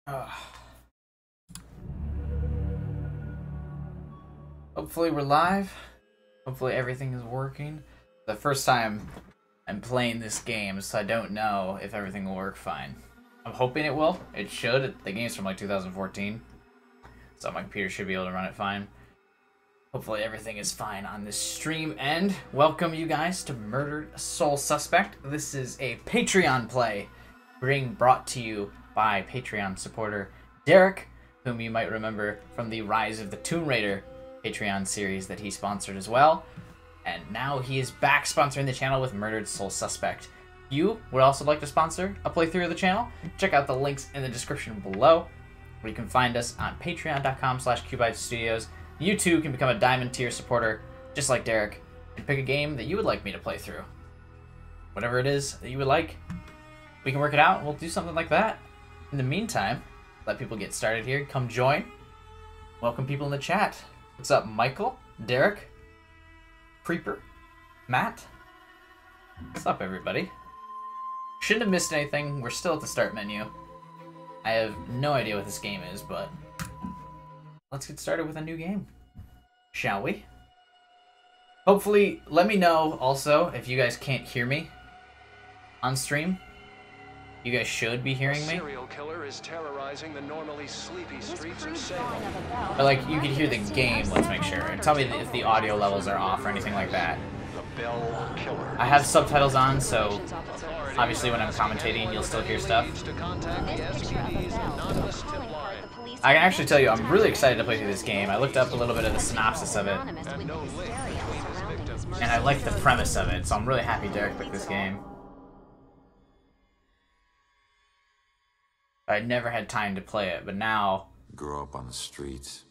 Ugh. Hopefully we're live. Hopefully everything is working. The first time I'm playing this game, so I don't know if everything will work fine. I'm hoping it will. It should. The game's from like 2014, so my computer should be able to run it fine. Hopefully everything is fine on this stream end. Welcome you guys to Murdered Soul Suspect. This is a Patreon play being brought to you by Patreon supporter Derek, whom you might remember from the Rise of the Tomb Raider Patreon series that he sponsored as well. And now he is back sponsoring the channel with Murdered Soul Suspect. If you would also like to sponsor a playthrough of the channel, check out the links in the description below, where you can find us on patreon.com/CubeIdeStudios. You too can become a diamond tier supporter, just like Derek, and pick a game that you would like me to play through. Whatever it is that you would like, we can work it out and we'll do something like that. In the meantime, let people get started here. Come join. Welcome people in the chat. What's up, Michael, Derek, Creeper, Matt? What's up, everybody? Shouldn't have missed anything. We're still at the start menu. I have no idea what this game is, but let's get started with a new game, shall we? Hopefully, let me know also if you guys can't hear me on stream. You guys should be hearing me. Serial killer is terrorizing the normally sleepy streets of Salem. But like, you can hear the game, let's make sure. And tell me if the audio levels are off or anything like that. The Bell Killer. I have subtitles on, so obviously when I'm commentating, you'll still hear stuff. Needs to contact the SPD's anonymous tip line. I can actually tell you, I'm really excited to play through this game. I looked up a little bit of the synopsis of it, And no link between his victims. and I like the premise of it, so I'm really happy Derek picked this game. I never had time to play it, but now Grow up on the streets.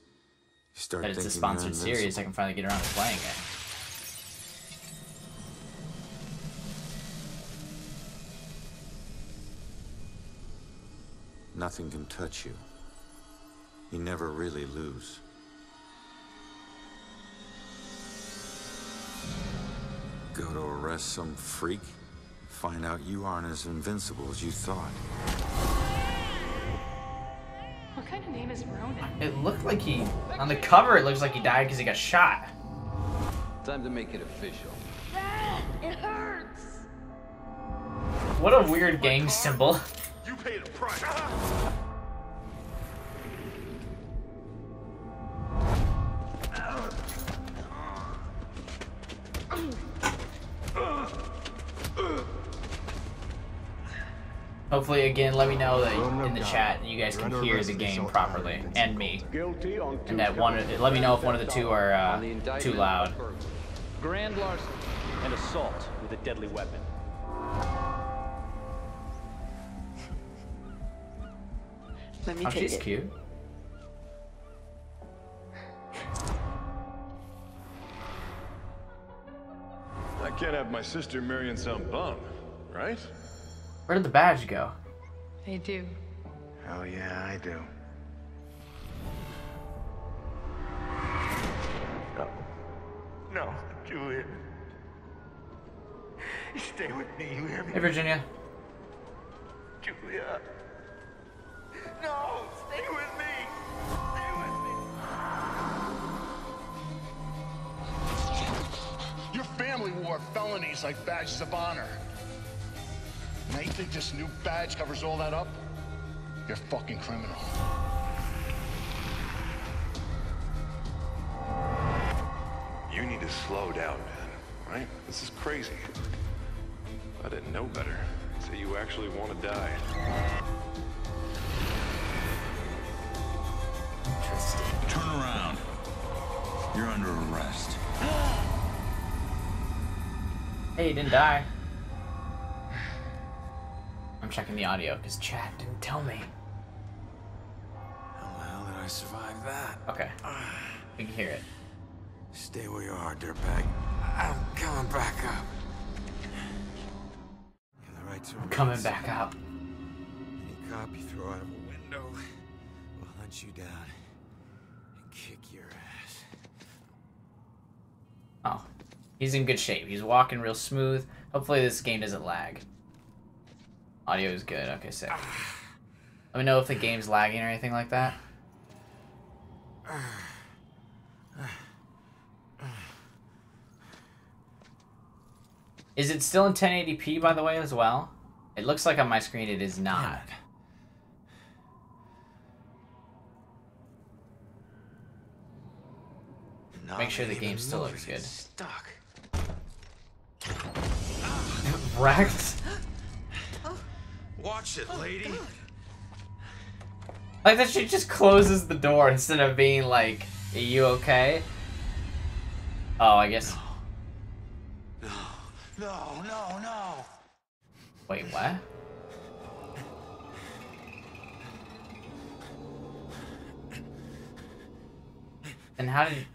You start that it's a thinking sponsored you're series, I invincible. can finally get around to playing it. Nothing can touch you. You never really lose. Go to arrest some freak, find out you aren't as invincible as you thought. What kind of name is Ronan? It looked like he, on the cover, it looks like he died because he got shot. Time to make it official. It hurts! What a weird gang symbol. You paid a price. Hopefully, again, let me know that in the chat you guys can hear the game properly, and me. Guilty on And that one, let me know if one of the two are On the too indictment, loud. grand larceny and assault with a deadly weapon. Let me Oh, take she's it. cute. I can't have my sister marrying some bum, right? Where did the badge go? They do. Hell yeah, I do. No. No, Julia. Stay with me, you hear me? Hey, Virginia. Julia. No, stay with me. Stay with me. Your family wore felonies like badges of honor. Now you think this new badge covers all that up? You're a fucking criminal. You need to slow down, man. Right? This is crazy. If I didn't know better, I'd say you actually want to die. Interesting. Turn around. You're under arrest. Hey, he didn't die. I'm checking the audio because chat didn't tell me. How the hell did I survive that? Okay, we can hear it. Stay where you are, dirtbag. I'm coming back up. You have the right to remain Coming silent. back up. Any cop you throw out of a window will hunt you down and kick your ass. Oh, he's in good shape. He's walking real smooth. Hopefully this game doesn't lag. Audio is good. Okay, sick. Let me know if the game's lagging or anything like that. Is it still in 1080p, by the way, as well? It looks like on my screen it is not. Make sure the game still looks good. Stuck. Wrecked? Watch it, lady. Like that she just closes the door instead of being like, are you okay? Oh, I guess. No. Wait, what? And how did...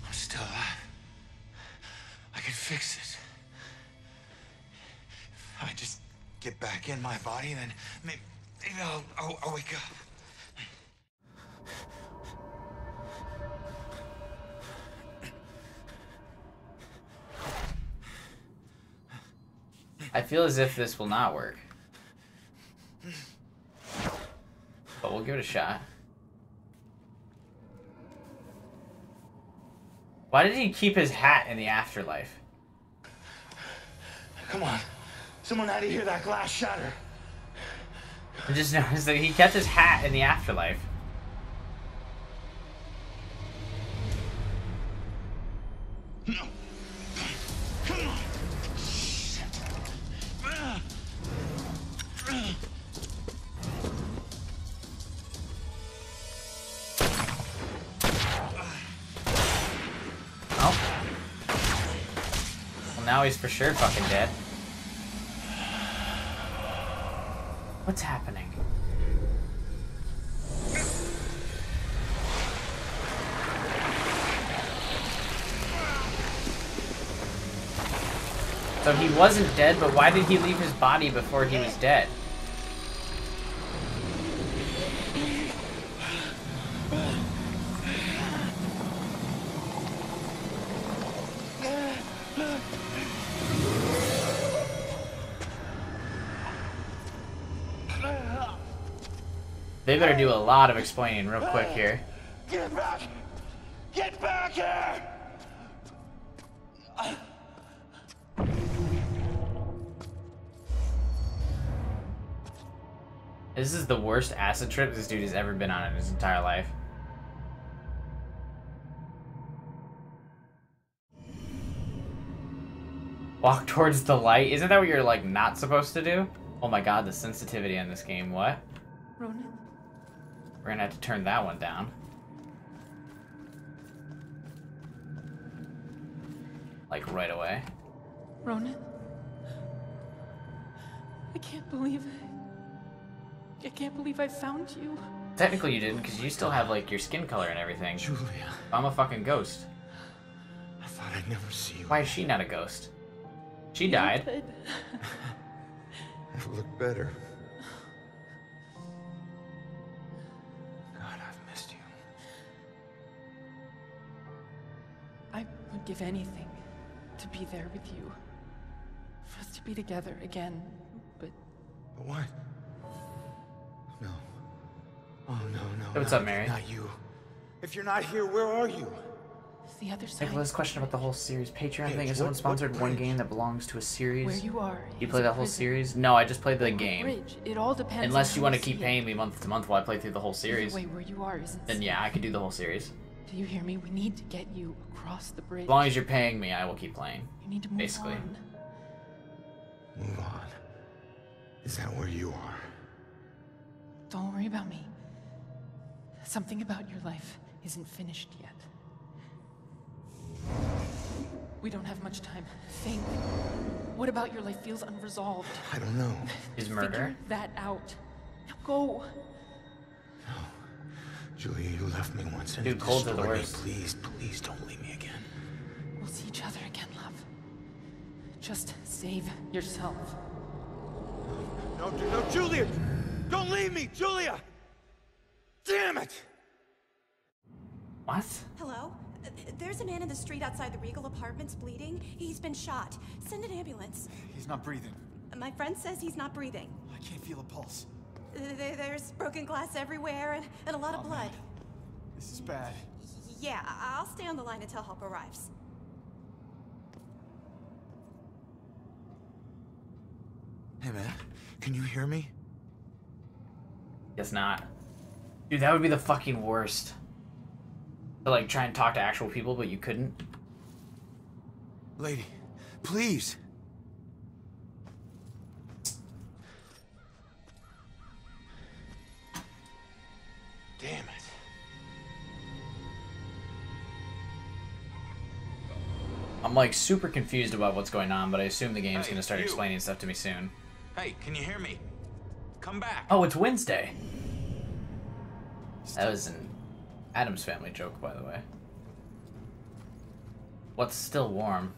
I'm still alive. I can fix it. If I just get back in my body, then maybe I'll wake up. I feel as if this will not work. But we'll give it a shot. Why did he keep his hat in the afterlife? Come on. Someone had to hear that glass shatter. I just noticed that he kept his hat in the afterlife. No. Come on. Oh. Well, now he's for sure fucking dead. What's happening? So he wasn't dead, but why did he leave his body before he was dead? They better do a lot of explaining real quick here. Get back! Get back here! This is the worst acid trip this dude has ever been on in his entire life. Walk towards the light? Isn't that what you're, like, not supposed to do? Oh my god, the sensitivity in this game. What? Ronan? We're gonna have to turn that one down. Like, right away. Ronan? I can't believe I can't believe I found you. Technically you didn't, because you still have, like, your skin color and everything. Julia. I'm a fucking ghost. I thought I'd never see you. Why is she not a ghost? She died. I've looked better. God, I've missed you. I would give anything to be there with you. For us to be together again, but... But what? No. Oh, no. Hey, what's up, Mary? Not you. If you're not here, where are you? The other side. Nicholas, question about the whole series. Patreon Hey, thing. If someone sponsored one game that belongs to a series, Where you are. you play that whole series? No, I just played the game. Bridge. It all depends. Unless you want to see keep it. paying me month to month while I play through the whole series, Either way, where you are isn't then yeah, I could do the whole series. Do you hear me? We need to get you across the bridge. As long as you're paying me, I will keep playing. You need to move basically. on. Move on. Is that where you are? Don't worry about me. Something about your life isn't finished yet. We don't have much time. Think. What about your life feels unresolved? I don't know. Is murder? Figure that out. Now go. No. Julia, you left me once and Dude, it colds are the destroyed me. worst. Please don't leave me again. We'll see each other again, love. Just save yourself. No, Julia! Don't leave me, Julia! Damn it! What? Hello? There's a man in the street outside the Regal Apartments bleeding. He's been shot. Send an ambulance. He's not breathing. My friend says he's not breathing. I can't feel a pulse. There's broken glass everywhere and a lot of blood. Man. This is bad. Yeah, I'll stay on the line until help arrives. Hey, man. Can you hear me? Guess not. Dude, that would be the fucking worst. To, like, try and talk to actual people, but you couldn't. Lady, please. Damn it. I'm, like, super confused about what's going on, but I assume the game's gonna start explaining stuff to me soon. Hey, can you hear me? Come back. Oh, it's Wednesday. That was an Addams Family joke, by the way. What's still warm?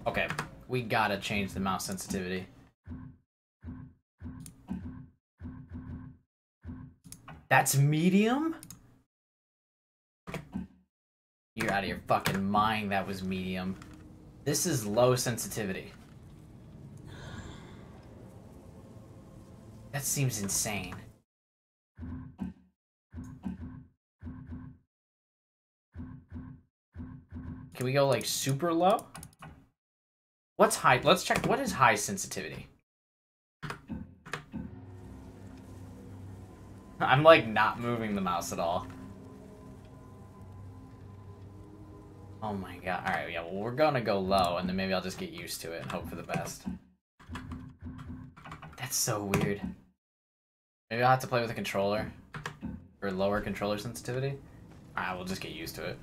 Okay, we gotta change the mouse sensitivity. That's medium? You're out of your fucking mind, that was medium. This is low sensitivity. That seems insane. Can we go, like, super low? What's high? Let's check. What is high sensitivity? I'm, like, not moving the mouse at all. Oh my god. Alright, yeah, well, we're gonna go low, and then maybe I'll just get used to it and hope for the best. That's so weird. Maybe I'll have to play with a controller. For lower controller sensitivity. Alright, we'll just get used to it.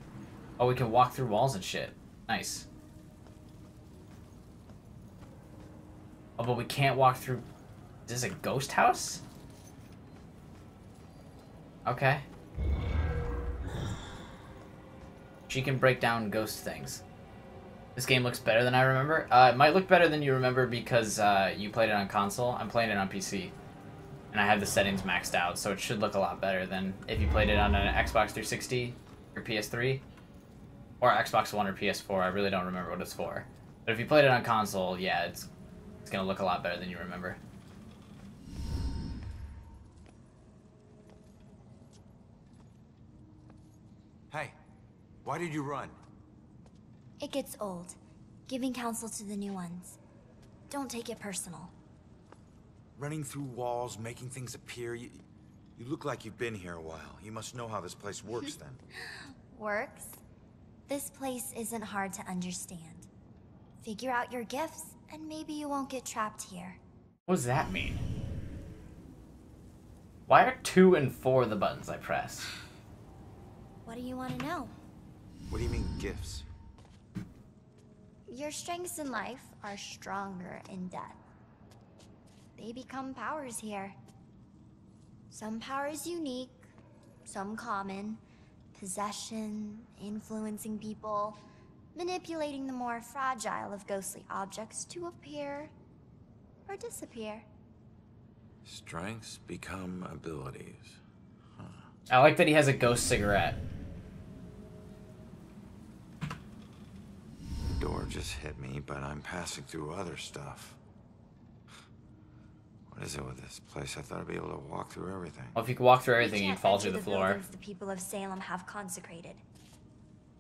Oh, we can walk through walls and shit. Nice. Oh, but we can't walk through... Is this a ghost house? Okay. She can break down ghost things. This game looks better than I remember. It might look better than you remember because you played it on console. I'm playing it on PC. And I have the settings maxed out, so it should look a lot better than if you played it on an Xbox 360 or PS3. Or Xbox One or PS4, I really don't remember what it's for. But if you played it on console, yeah, it's gonna look a lot better than you remember. Hey, why did you run? It gets old, giving counsel to the new ones. Don't take it personal. Running through walls, making things appear. You look like you've been here a while. You must know how this place works then. Works? This place isn't hard to understand. Figure out your gifts, and maybe you won't get trapped here. What does that mean? Why are 2 and 4 the buttons I press? What do you want to know? What do you mean, gifts? Your strengths in life are stronger in death. They become powers here. Some powers unique, some common. Possession, influencing people, manipulating the more fragile of ghostly objects to appear or disappear. Strengths become abilities. Huh. I like that he has a ghost cigarette. The door just hit me, but I'm passing through other stuff. What is it with this place? I thought I'd be able to walk through everything. Well, if you could walk through everything, you'd fall through the floor. The people of Salem have consecrated.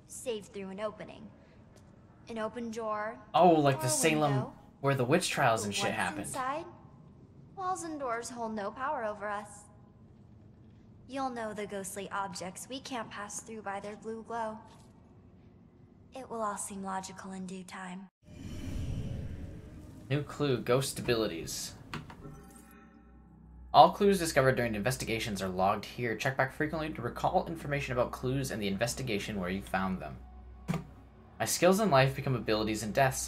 Saved through an opening. An open door. Oh, like the or Salem window. where the witch trials and But shit what's happened. Inside, walls and doors hold no power over us. You'll know the ghostly objects we can't pass through by their blue glow. It will all seem logical in due time. New clue, ghost abilities. All clues discovered during investigations are logged here. Check back frequently to recall information about clues and the investigation where you found them. My skills in life become abilities in death.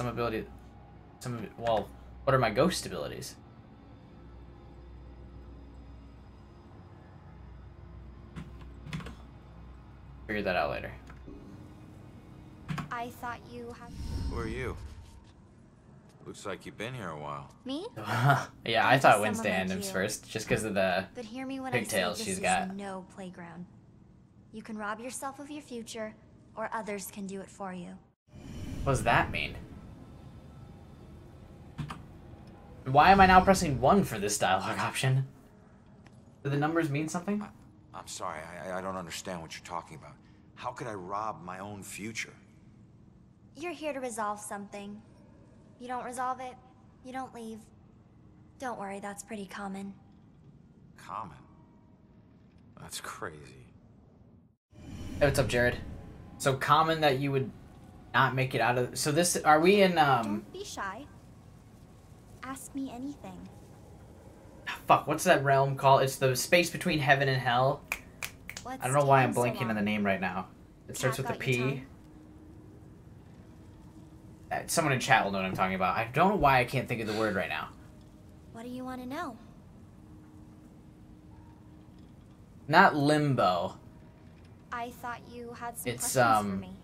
Well, what are my ghost abilities? Figure that out later. I thought you had... Who are you? Looks like you've been here a while. Me? Yeah, I thought Wednesday Addams first, just because of the But hear me when I say pigtails this she's is got. no playground. You can rob yourself of your future, or others can do it for you. What does that mean? Why am I now pressing 1 for this dialogue option? Do the numbers mean something? I'm sorry, I don't understand what you're talking about. How could I rob my own future? You're here to resolve something. You don't resolve it, you don't leave. Don't worry, that's pretty common. Common? That's crazy. Hey, what's up, Jared? So common that you would not make it out of... So this... Are we in, Don't be shy. Ask me anything. Fuck, what's that realm called? It's the space between heaven and hell. I don't know why I'm blanking on the name right now. It starts with a P. Someone in chat will know what I'm talking about. I don't know why I can't think of the word right now. What do you want to know? Not limbo. I thought you had some It's, questions for me.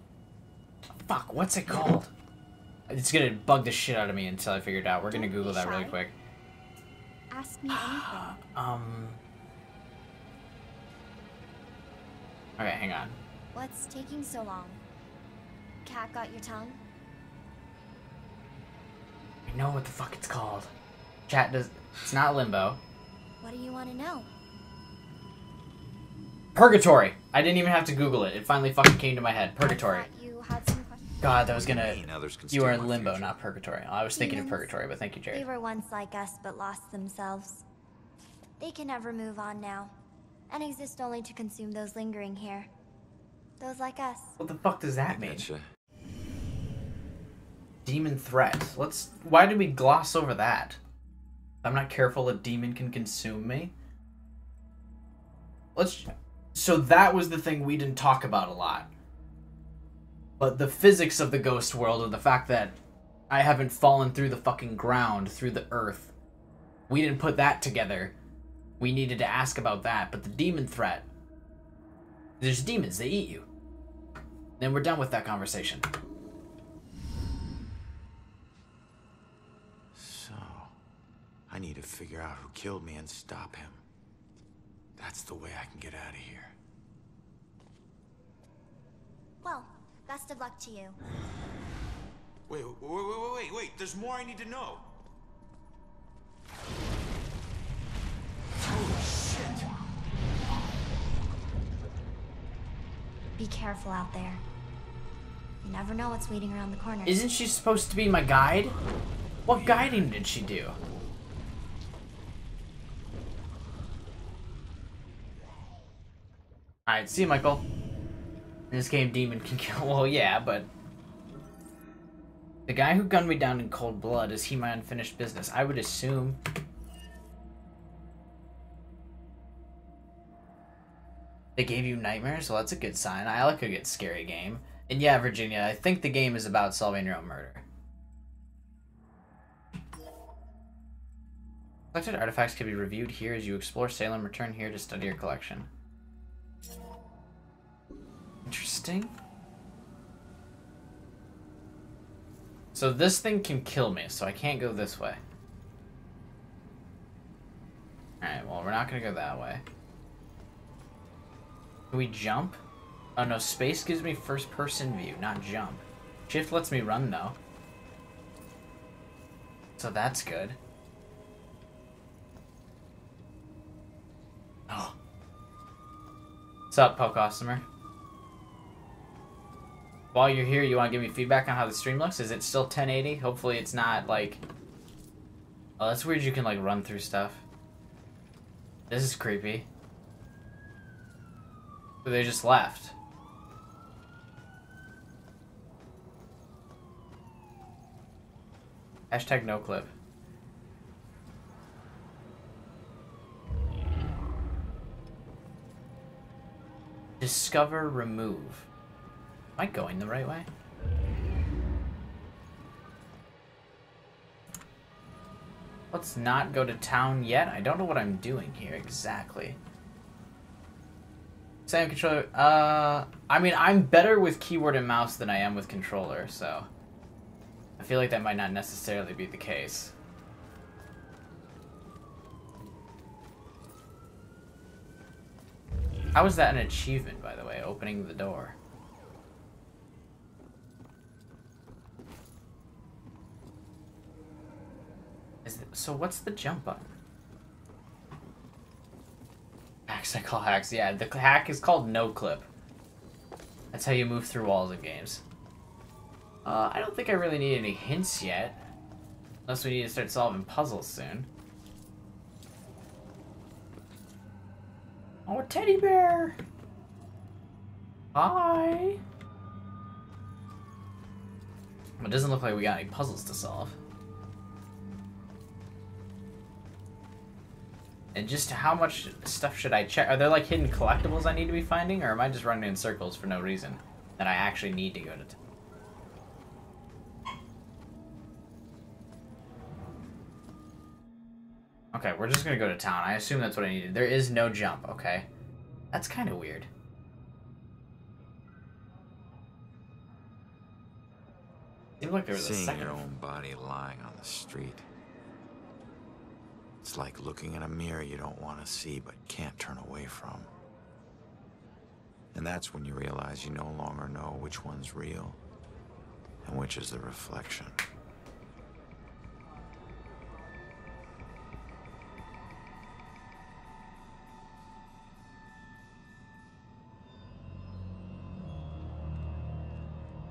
Fuck, what's it called? It's gonna bug the shit out of me until I figure it out. We're gonna Google that really quick. Ask me anything. Okay, hang on. What's taking so long? Cat got your tongue? I know what the fuck it's called. Chat does... It's not limbo. What do you want to know? Purgatory! I didn't even have to Google it. It finally fucking came to my head. Purgatory. I thought you had some questions. God, that was gonna... You were in steal my limbo, future. not purgatory. I was thinking of Demons? purgatory, but thank you, They Jared. were once like us, but lost themselves. They can never move on now, and exist only to consume those lingering here. Those like us. What the fuck does that mean? Gotcha. Demon threat. Let's... Why did we gloss over that? If I'm not careful, a demon can consume me? Let's... So that was the thing we didn't talk about a lot. But the physics of the ghost world, and the fact that I haven't fallen through the fucking ground, through the earth. We didn't put that together. We needed to ask about that. But the demon threat... There's demons, they eat you. Then we're done with that conversation. So, I need to figure out who killed me and stop him. That's the way I can get out of here. Well, best of luck to you. Wait, there's more I need to know. Holy shit. Be careful out there. You never know what's waiting around the corner. Isn't she supposed to be my guide? What guiding did she do? Alright, see you, Michael. In this game, demon can kill... Well, yeah, but... The guy who gunned me down in cold blood, is he my unfinished business? I would assume. They gave you nightmares? Well, that's a good sign. I like a good scary game. And yeah, Virginia, I think the game is about solving your own murder. Collected artifacts can be reviewed here as you explore Salem. Return here to study your collection. Interesting. So this thing can kill me, so I can't go this way. Alright, well, we're not gonna go that way. Can we jump? Oh no, space gives me first person view, not jump. Shift lets me run though. So that's good. Oh. What's up, Poe Customer? While you're here, you want to give me feedback on how the stream looks? Is it still 1080? Hopefully it's not like... Oh, that's weird you can like run through stuff. This is creepy. So they just left. Hashtag no clip. Discover, remove. Am I going the right way? Let's not go to town yet. I don't know what I'm doing here exactly. Same controller. I mean, I'm better with keyboard and mouse than I am with controller, so I feel like that might not necessarily be the case. How is that an achievement, by the way, opening the door? So what's the jump button? Hacks, I call hacks. Yeah, the hack is called no clip. That's how you move through walls in games. I don't think I really need any hints yet. Unless we need to start solving puzzles soon. Oh, a teddy bear! Hi! It doesn't look like we got any puzzles to solve. And just how much stuff should I check? Are there like hidden collectibles I need to be finding? Or am I just running in circles for no reason? That I actually need to go to... Okay, we're just gonna go to town. I assume that's what I needed. There is no jump, okay? That's kind of weird. Seemed like there was a Seeing second. your own body lying on the street. It's like looking in a mirror you don't want to see but can't turn away from. And that's when you realize you no longer know which one's real and which is the reflection.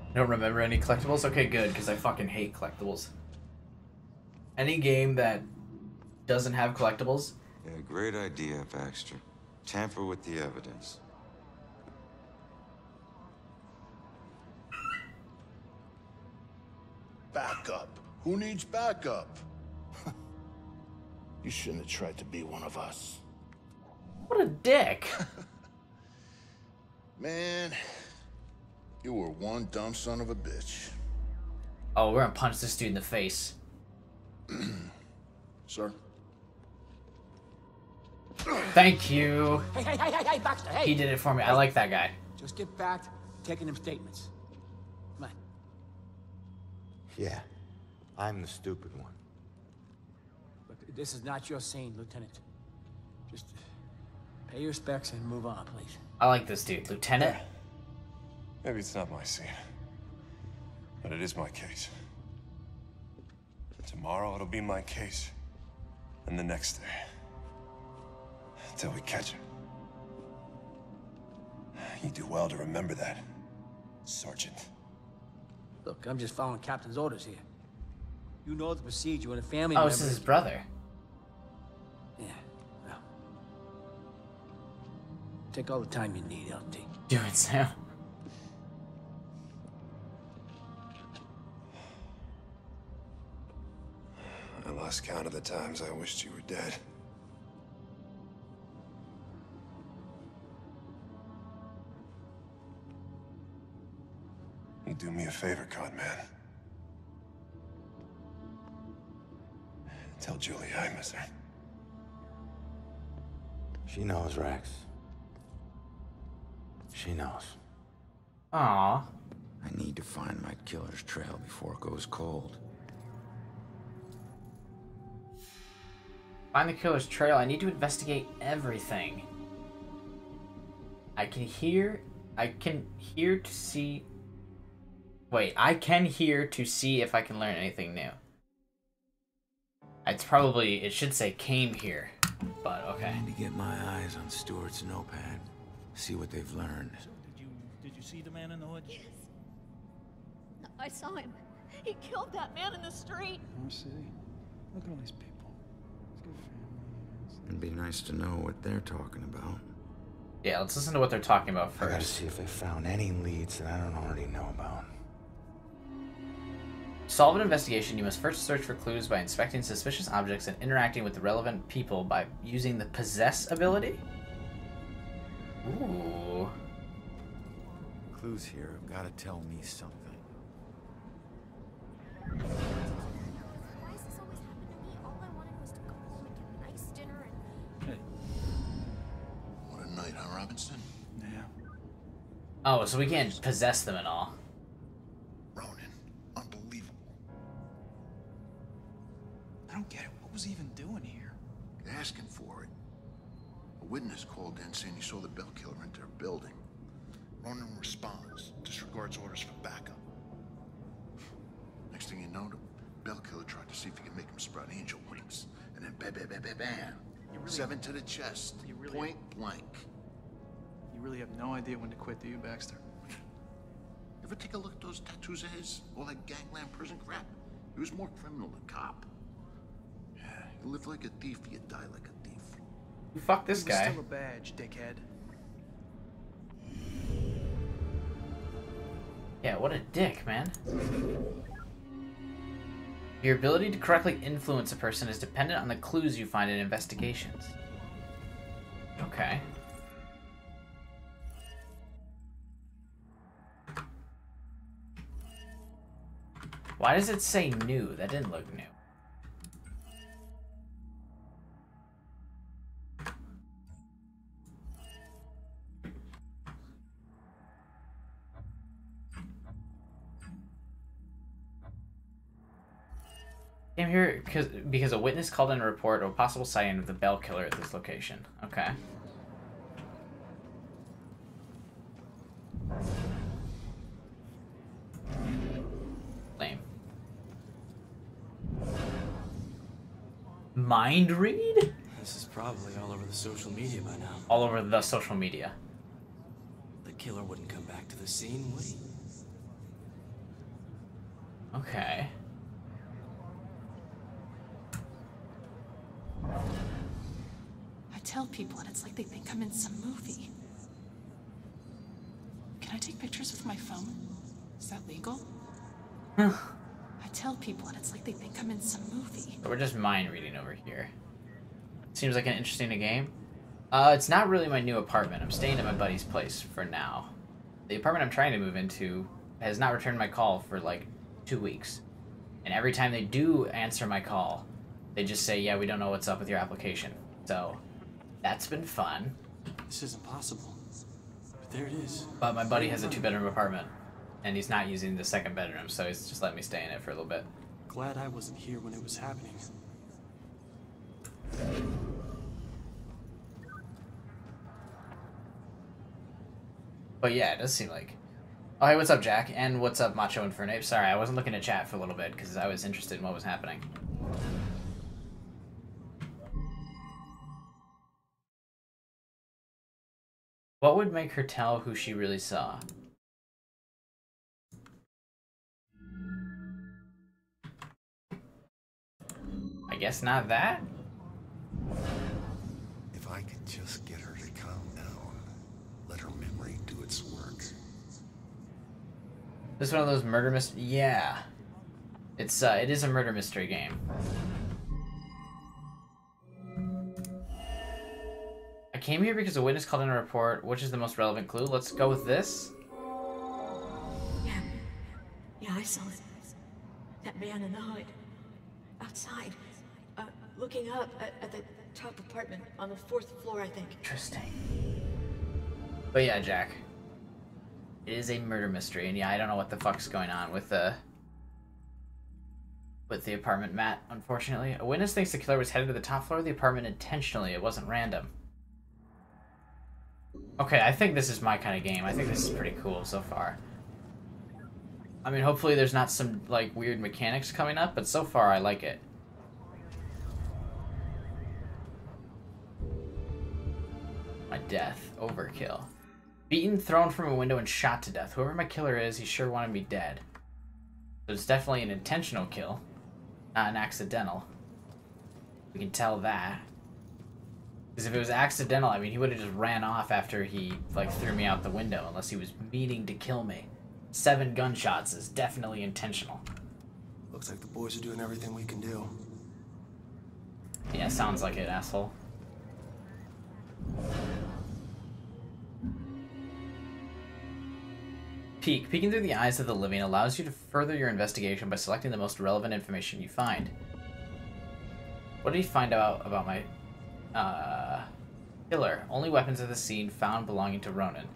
I don't remember any collectibles? Okay, good, because I fucking hate collectibles. Any game that doesn't have collectibles? Yeah, great idea, Baxter. Tamper with the evidence. Backup. Who needs backup? You shouldn't have tried to be one of us. What a dick. Man, you were one dumb son of a bitch. Oh, we're gonna punch this dude in the face. Sir? Thank you. Hey, Baxter, hey! He did it for me. I like that guy. Just get back to taking them statements. Come on. Yeah, I'm the stupid one. Look, this is not your scene, Lieutenant. Just pay your respects and move on, please. I like this dude. Lieutenant? Maybe it's not my scene, but it is my case. Tomorrow it'll be my case, and the next day, until we catch her. You do well to remember that, Sergeant. Look, I'm just following Captain's orders here. You know the procedure when a family Oh, member... this is his brother. Yeah, well... Take all the time you need, LT. Do it, Sam. I lost count of the times I wished you were dead. You do me a favor, con man. Tell Julie I miss her. She knows, Rex. She knows. Aww. I need to find my killer's trail before it goes cold. Find the killer's trail. I need to investigate everything. I can hear to see... Wait, I can hear to see if I can learn anything new. It's probably... It should say came here. But, okay. I need to get my eyes on Stewart's notepad. See what they've learned. So did you see the man in the hood? Yes. I saw him. He killed that man in the street. Oh, see? Look at all these people. It's good family. It'd be nice to know what they're talking about. Yeah, let's listen to what they're talking about first. I gotta see if they found any leads that I don't already know about. Solve an investigation, you must first search for clues by inspecting suspicious objects and interacting with the relevant people by using the Possess ability? Ooh. Clues here have got to tell me something. Why is this always happening to me? All I wanted was to go home and get a nice dinner and... Hey. What a night, huh, Robinson? Yeah. Oh, so we can't possess them at all. Ronan, unbelievable. I don't get it. What was he even doing here? Asking for it. A witness called in saying he saw the Bell killer enter a building. Ronan responds, disregards orders for backup. Next thing you know, Bell Killer tried to see if he could make him sprout angel wings. And then bam, bam, bam, bam, bam. 7 to the chest. Point blank. You really have no idea when to quit, do you, Baxter? Ever take a look at those tattoos of his? All that gangland prison crap? He was more criminal than cop. Yeah, you live like a thief, you die like a thief. Fuck this It was guy. still a badge, dickhead. Yeah, what a dick, man. Your ability to correctly influence a person is dependent on the clues you find in investigations. Okay. Why does it say new? That didn't look new. Came here because a witness called in a report of a possible sighting of the Bell Killer at this location. Okay. Lame. Mind read? This is probably all over the social media by now. All over the social media. The killer wouldn't come back to the scene, would he? Okay. I tell people and it's like they think I'm in some movie. Can I take pictures with my phone? Is that legal? I tell people and it's like they think I'm in some movie. So we're just mind reading over here. Seems like an interesting game. It's not really my new apartment. I'm staying at my buddy's place for now. The apartment I'm trying to move into has not returned my call for like 2 weeks. And every time they do answer my call, they just say, yeah, we don't know what's up with your application. So that's been fun. This isn't possible. But there it is. But my buddy has a 2-bedroom apartment, and he's not using the 2nd bedroom, so he's just letting me stay in it for a little bit. Glad I wasn't here when it was happening. But yeah, it does seem like... Oh, hey, what's up, Jack? And what's up, Macho Infernape? Sorry, I wasn't looking at chat for a little bit, because I was interested in what was happening. What would make her tell who she really saw? I guess not that? If I could just get her to calm down, let her memory do its work. This is one of those murder mystery. Yeah, it is a murder mystery game. I came here because a witness called in a report. Which is the most relevant clue? Let's go with this. Yeah, I saw it. That man in the hood. Outside. Looking up at the top apartment on the 4th floor, I think. Interesting. But yeah, Jack. It is a murder mystery, and yeah, I don't know what the fuck's going on with the apartment, Matt, unfortunately. A witness thinks the killer was headed to the top floor of the apartment intentionally. It wasn't random. Okay, I think this is my kind of game. I think this is pretty cool so far. I mean, hopefully there's not some, like, weird mechanics coming up, but so far I like it. My death. Overkill. Beaten, thrown from a window, and shot to death. Whoever my killer is, he sure wanted me dead. So it's definitely an intentional kill, not an accidental. We can tell that. Because if it was accidental, I mean, he would have just ran off after he, like, threw me out the window, unless he was meaning to kill me. 7 gunshots is definitely intentional. Looks like the boys are doing everything we can do. Yeah, sounds like it, asshole. Peeking through the eyes of the living allows you to further your investigation by selecting the most relevant information you find. What did he find out about my killer? Only weapons at the scene found belonging to Ronan.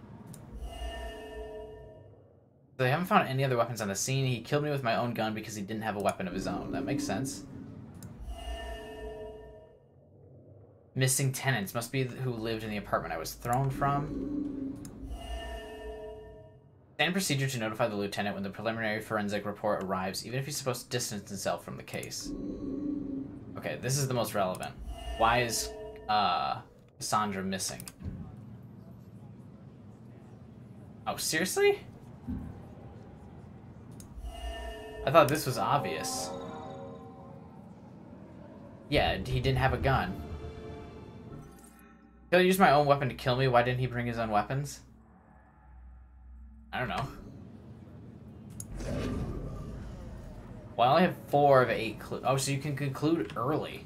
So they haven't found any other weapons on the scene. He killed me with my own gun because he didn't have a weapon of his own. That makes sense. Missing tenants must be who lived in the apartment I was thrown from. Standard procedure to notify the lieutenant when the preliminary forensic report arrives, even if he's supposed to distance himself from the case. Okay, this is the most relevant. Why is Cassandra missing? Oh, seriously? I thought this was obvious. Yeah, he didn't have a gun. He'll use my own weapon to kill me. Why didn't he bring his own weapons? I don't know. Well, I only have 4 of 8 clues. Oh, so you can conclude early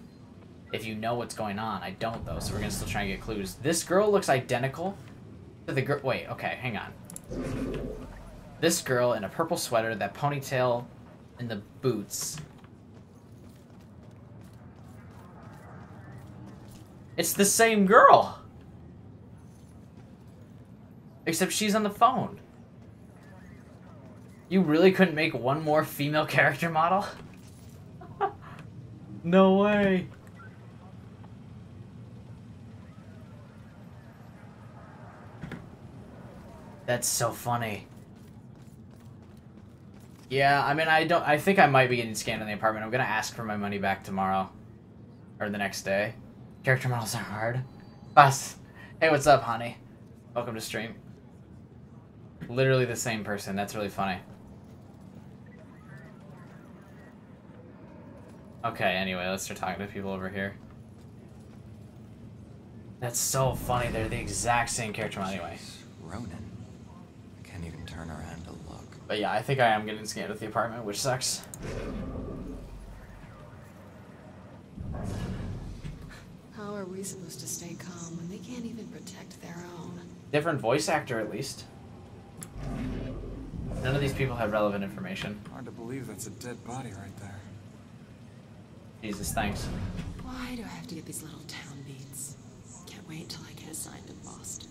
if you know what's going on. I don't, though, so we're gonna still try and get clues. This girl looks identical to the girl. Wait, okay, hang on. This girl in a purple sweater, that ponytail, and the boots. It's the same girl! Except she's on the phone. You really couldn't make one more female character model? No way. That's so funny. Yeah, I mean, I think I might be getting scanned in the apartment. I'm gonna ask for my money back tomorrow. Or the next day. Character models are hard. Us. Hey, what's up, honey? Welcome to stream. Literally the same person. That's really funny. Okay, anyway, let's start talking to people over here. That's so funny. They're the exact same character model anyway. Ronan. I can't even turn around to look. But yeah, I think I am getting scanned at the apartment, which sucks. How are we supposed to stay calm when they can't even protect their own? Different voice actor, at least. None of these people have relevant information. Hard to believe that's a dead body right there. Jesus, thanks. Why do I have to get these little town beats? Can't wait till I get assigned in Boston.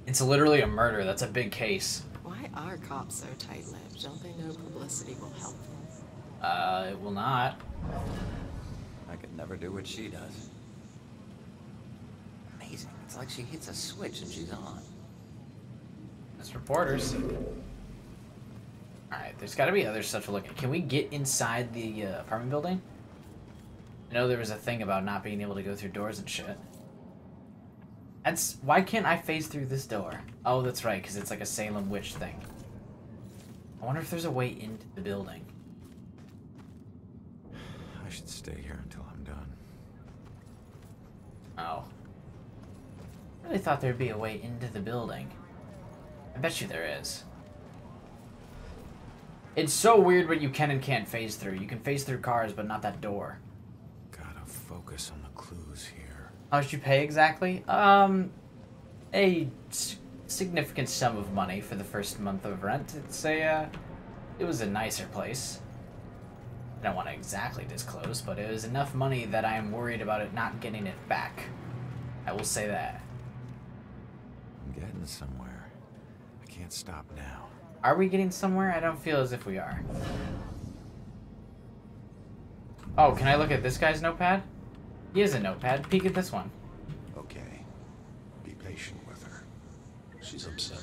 It's literally a murder. That's a big case. Why are cops so tight-lipped? Don't they know publicity will help them? It will not. I could never do what she does. Amazing. It's like she hits a switch and she's on. That's reporters. Alright, there's gotta be other stuff to look at. Can we get inside the apartment building? I know there was a thing about not being able to go through doors and shit. Why can't I phase through this door? Oh, that's right, because it's like a Salem witch thing. I wonder if there's a way into the building. I should stay here until I'm done. Oh. I really thought there'd be a way into the building. I bet you there is. It's so weird what you can and can't phase through. You can phase through cars, but not that door. Gotta focus on the clues here. How much you pay exactly? A significant sum of money for the first month of rent. It was a nicer place. I don't want to exactly disclose, but it was enough money that I am worried about it not getting it back. I will say that. I'm getting somewhere. I can't stop now. Are we getting somewhere? I don't feel as if we are. Oh, can I look at this guy's notepad? He has a notepad. Peek at this one. Okay. Be patient with her. She's upset.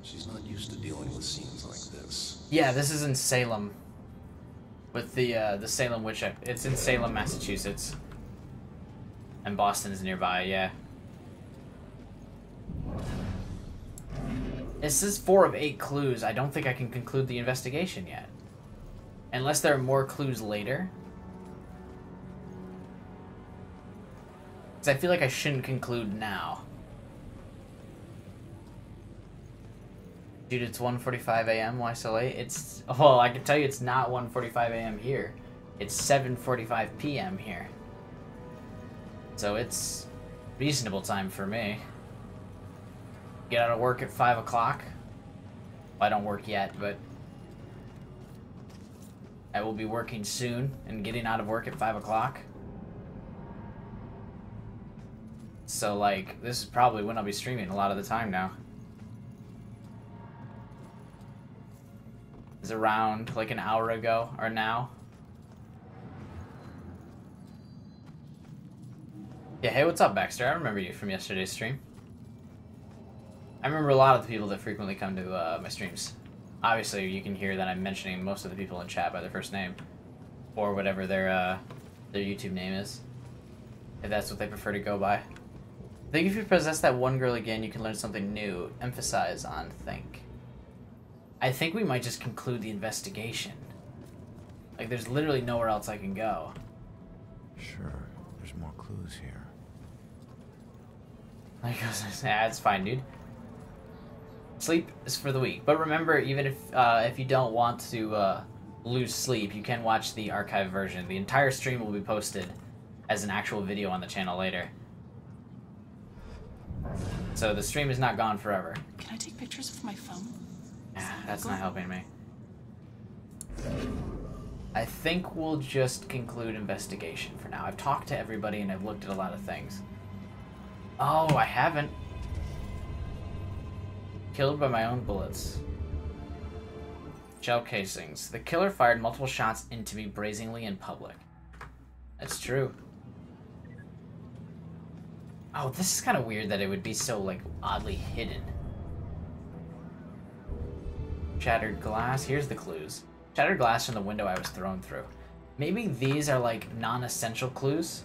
She's not used to dealing with scenes like this. Yeah, this is in Salem. With the Salem Witch. It's in Salem, Massachusetts. And Boston's nearby, yeah. It says 4 of 8 clues. I don't think I can conclude the investigation yet. Unless there are more clues later. Because I feel like I shouldn't conclude now. Dude, it's 1:45 a.m. Why so late? It's... Well, I can tell you it's not 1:45 a.m. here. It's 7:45 p.m. here. So it's reasonable time for me. Get out of work at 5 o'clock. Well, I don't work yet, but I will be working soon and getting out of work at 5 o'clock. So, like, this is probably when I'll be streaming a lot of the time now. It's around, like, an hour ago, or now. Yeah, hey, what's up, Baxter? I remember you from yesterday's stream. I remember a lot of the people that frequently come to my streams. Obviously, you can hear that I'm mentioning most of the people in chat by their first name, or whatever their YouTube name is, if that's what they prefer to go by. I think if you possess that one girl again, you can learn something new. Emphasize on think. I think we might just conclude the investigation. Like, there's literally nowhere else I can go. Sure, there's more clues here. Like, yeah, it's fine, dude. Sleep is for the weak. But remember, even if you don't want to lose sleep, you can watch the archive version. The entire stream will be posted as an actual video on the channel later. So the stream is not gone forever. Can I take pictures with my phone? Yeah, that's not helping me. I think we'll just conclude investigation for now. I've talked to everybody and I've looked at a lot of things. Oh, I haven't. Killed by my own bullets. Shell casings. The killer fired multiple shots into me brazenly in public. That's true. Oh, this is kind of weird that it would be so, like, oddly hidden. Shattered glass. Here's the clues. Shattered glass from the window I was thrown through. Maybe these are, like, non-essential clues?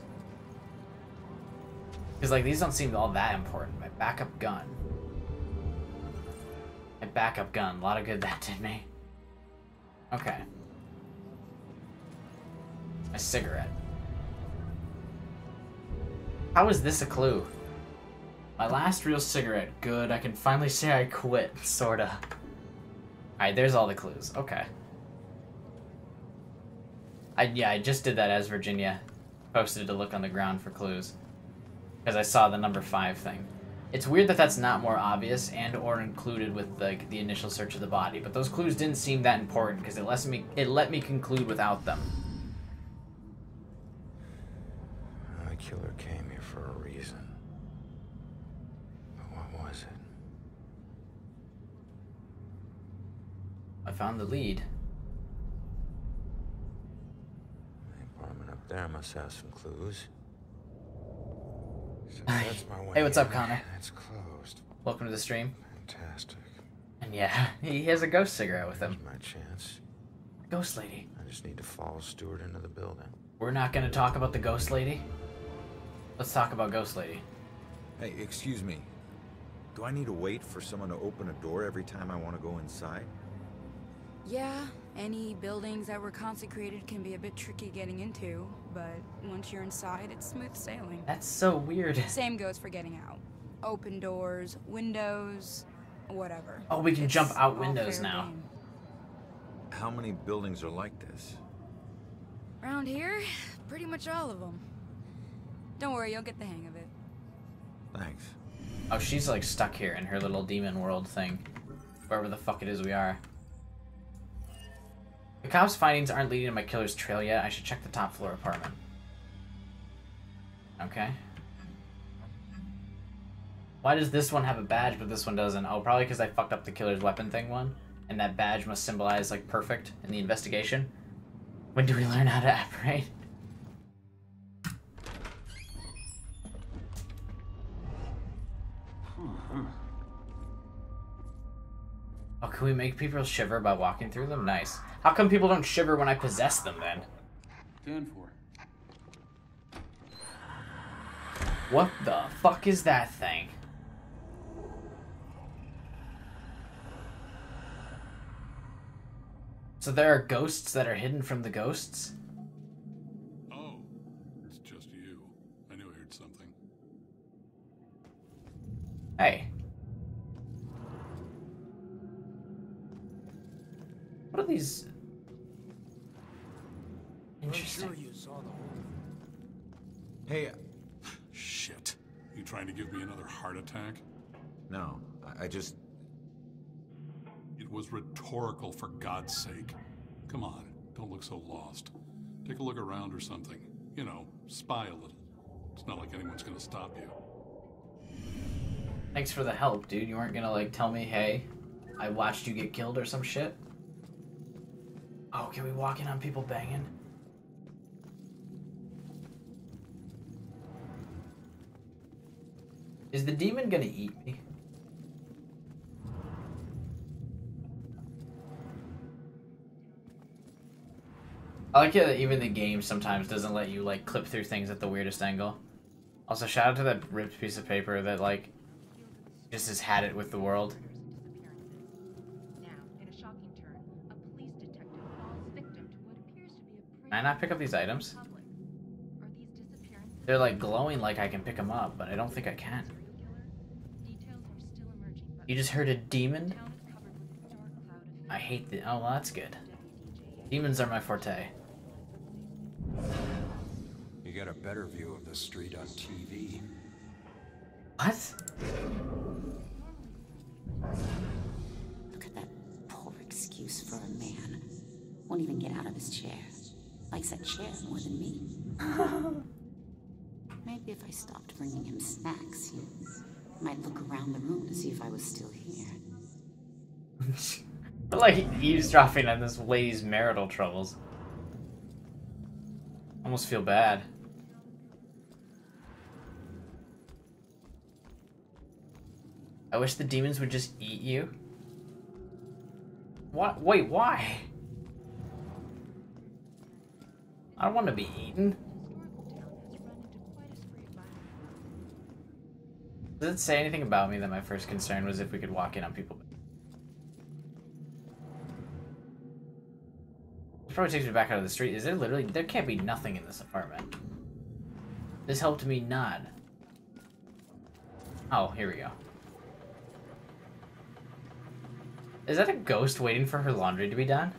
Because, like, these don't seem all that important. My backup gun. My backup gun. A lot of good that did me. Okay. My cigarette. How is this a clue? My last real cigarette. Good. I can finally say I quit. Sorta. Alright, there's all the clues. Okay. I just did that as Virginia posted to look on the ground for clues. Because I saw the number 5 thing. It's weird that that's not more obvious and or included with like the initial search of the body, but those clues didn't seem that important because it let me conclude without them. The killer came here for a reason. But what was it? I found the lead. The apartment up there must have some clues. So that's my way. Hey, what's up, Connor? It's closed. Welcome to the stream. Fantastic. And yeah, he has a ghost cigarette with him. Here's my chance. Ghost lady. I just need to follow Stewart into the building. We're not going to talk about the ghost lady? Let's talk about ghost lady. Hey, excuse me. Do I need to wait for someone to open a door every time I want to go inside? Yeah, any buildings that were consecrated can be a bit tricky getting into, but once you're inside, it's smooth sailing. That's so weird. Same goes for getting out. Open doors, windows, whatever. Oh, we can jump out windows now. Game. How many buildings are like this? Around here, pretty much all of them. Don't worry, you'll get the hang of it. Thanks. Oh, she's like stuck here in her little demon world thing. Wherever the fuck it is we are. The cops' findings aren't leading to my killer's trail yet. I should check the top floor apartment. Okay. Why does this one have a badge but this one doesn't? Oh, probably because I fucked up the killer's weapon thing one. And that badge must symbolize, like, perfect in the investigation. When do we learn how to operate? Oh, can we make people shiver by walking through them? Nice. How come people don't shiver when I possess them, then? 10-4. What the fuck is that thing? So there are ghosts that are hidden from the ghosts? Oh, it's just you. I knew I heard something. Hey. What are these? Interesting. I'm sure you saw the whole... Hey. Shit. You trying to give me another heart attack? No, I just... It was rhetorical, for God's sake. Come on, don't look so lost. Take a look around or something. You know, spy a little. It's not like anyone's gonna stop you. Thanks for the help, dude. You weren't gonna, like, tell me, hey, I watched you get killed or some shit? Oh, can we walk in on people banging? Is the demon gonna eat me? I like it that even the game sometimes doesn't let you, like, clip through things at the weirdest angle. Also, shout out to that ripped piece of paper that, like, just has had it with the world. Can I not pick up these items? They're, like, glowing like I can pick them up, but I don't think I can. You just heard a demon? I hate the... Oh, well, that's good. Demons are my forte. You get a better view of the street on TV. What? Look at that poor excuse for a man. Won't even get out of his chair. Likes that chair more than me. Maybe if I stopped bringing him snacks, he might look around the room to see if I was still here. Like eavesdropping on this lady's marital troubles. Almost feel bad. I wish the demons would just eat you. What? Wait, why? I don't want to be eaten. Does it say anything about me that my first concern was if we could walk in on people? This probably takes me back out of the street. Is there literally... There can't be nothing in this apartment. This helped me not. Oh, here we go. Is that a ghost waiting for her laundry to be done?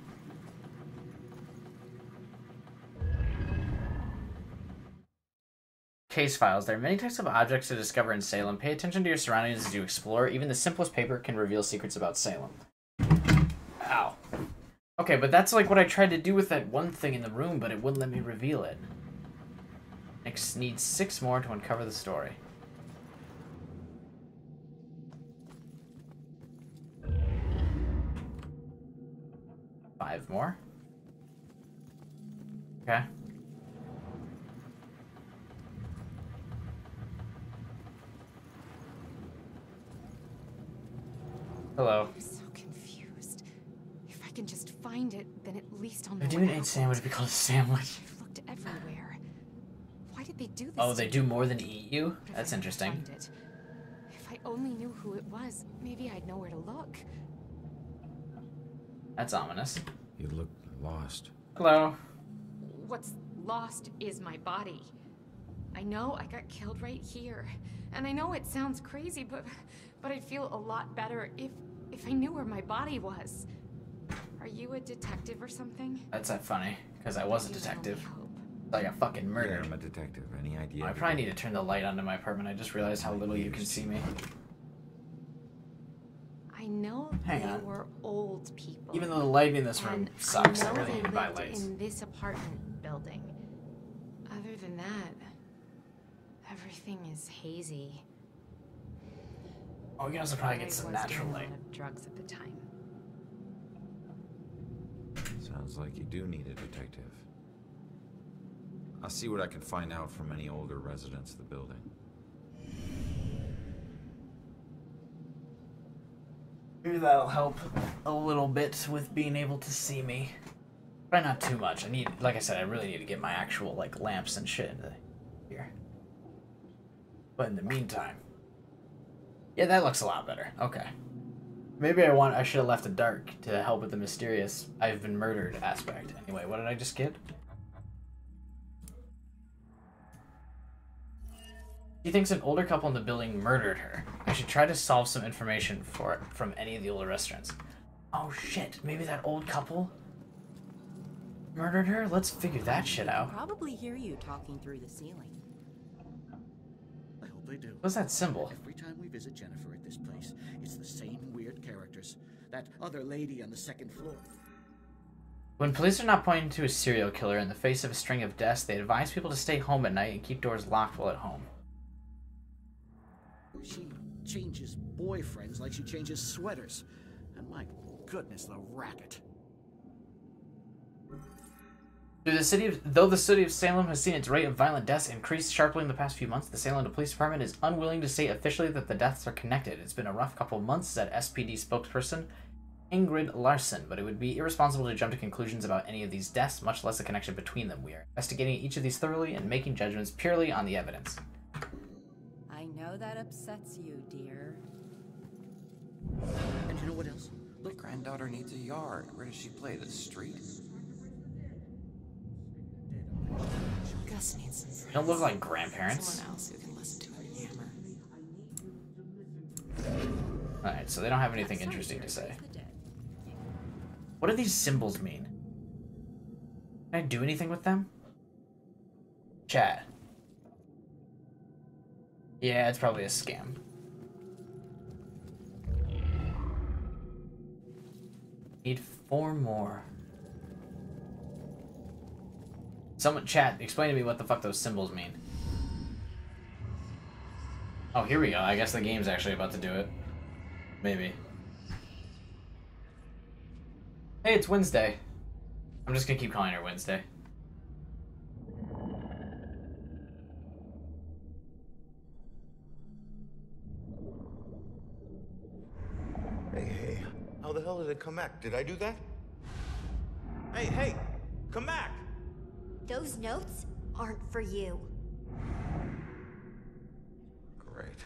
Case files. There are many types of objects to discover in Salem. Pay attention to your surroundings as you explore. Even the simplest paper can reveal secrets about Salem. Ow. Okay, but that's like what I tried to do with that one thing in the room, but it wouldn't let me reveal it. Next needs 6 more to uncover the story. Five more. Okay. Hello. I'm so confused. If I can just find it, then at least I'll know. A demon ate sandwich because a sandwich. I've looked everywhere. Why did they do this? Oh, they do more than eat you? That's interesting. If I only knew who it was, maybe I'd know where to look. That's ominous. You look lost. Hello. What's lost is my body. I know I got killed right here. And I know it sounds crazy, but I'd feel a lot better if I knew where my body was. Are you a detective or something? That's not funny, because I was a detective. I got fucking murdered. Yeah, I'm a detective. Any idea? I probably need to turn the light on in my apartment. I just realized how little you can see me. I know Hang they on. were old people. Even though the lighting in this room And sucks, I know really they need to buy lived lights. in this apartment building. Other than that, everything is hazy. Oh, we can also probably I get some was natural doing a light. lot of drugs at the time. Sounds like you do need a detective. I'll see what I can find out from any older residents of the building. Maybe that'll help a little bit with being able to see me. Probably not too much. I need, like I said, I really need to get my actual, like, lamps and shit into here. But in the meantime... Yeah, that looks a lot better. Okay. Maybe I should have left it dark to help with the mysterious I've been murdered aspect. Anyway, what did I just get? She thinks an older couple in the building murdered her. I should try to solve some information from any of the older restaurants. Oh shit, maybe that old couple murdered her? Let's figure that shit out. Probably hear you talking through the ceiling. I hope they do. What's that symbol? Every time we visit Jennifer at this place, it's the same weird characters. That other lady on the 2nd floor. When police are not pointing to a serial killer in the face of a string of deaths, they advise people to stay home at night and keep doors locked while at home. She changes boyfriends like she changes sweaters. And my goodness, the racket. Though the city of Salem has seen its rate of violent deaths increase sharply in the past few months, the Salem Police Department is unwilling to say officially that the deaths are connected. It's been a rough couple of months, said SPD spokesperson Ingrid Larson, but it would be irresponsible to jump to conclusions about any of these deaths, much less the connection between them. We are investigating each of these thoroughly and making judgments purely on the evidence. I know that upsets you, dear. And you know what else? My granddaughter needs a yard. Where does she play? The street? Gus needs some friends. Don't look like grandparents. Someone else who can listen to her yammer. Alright, so they don't have anything interesting to say. What do these symbols mean? Can I do anything with them? Chat. Yeah, it's probably a scam. Need 4 more. Someone, chat, explain to me what the fuck those symbols mean. Oh, here we go. I guess the game's actually about to do it. Maybe. Hey, it's Wednesday. I'm just gonna keep calling her Wednesday. Hey, how the hell did it come back? Did I do that? Hey, come back! Those notes aren't for you. Great.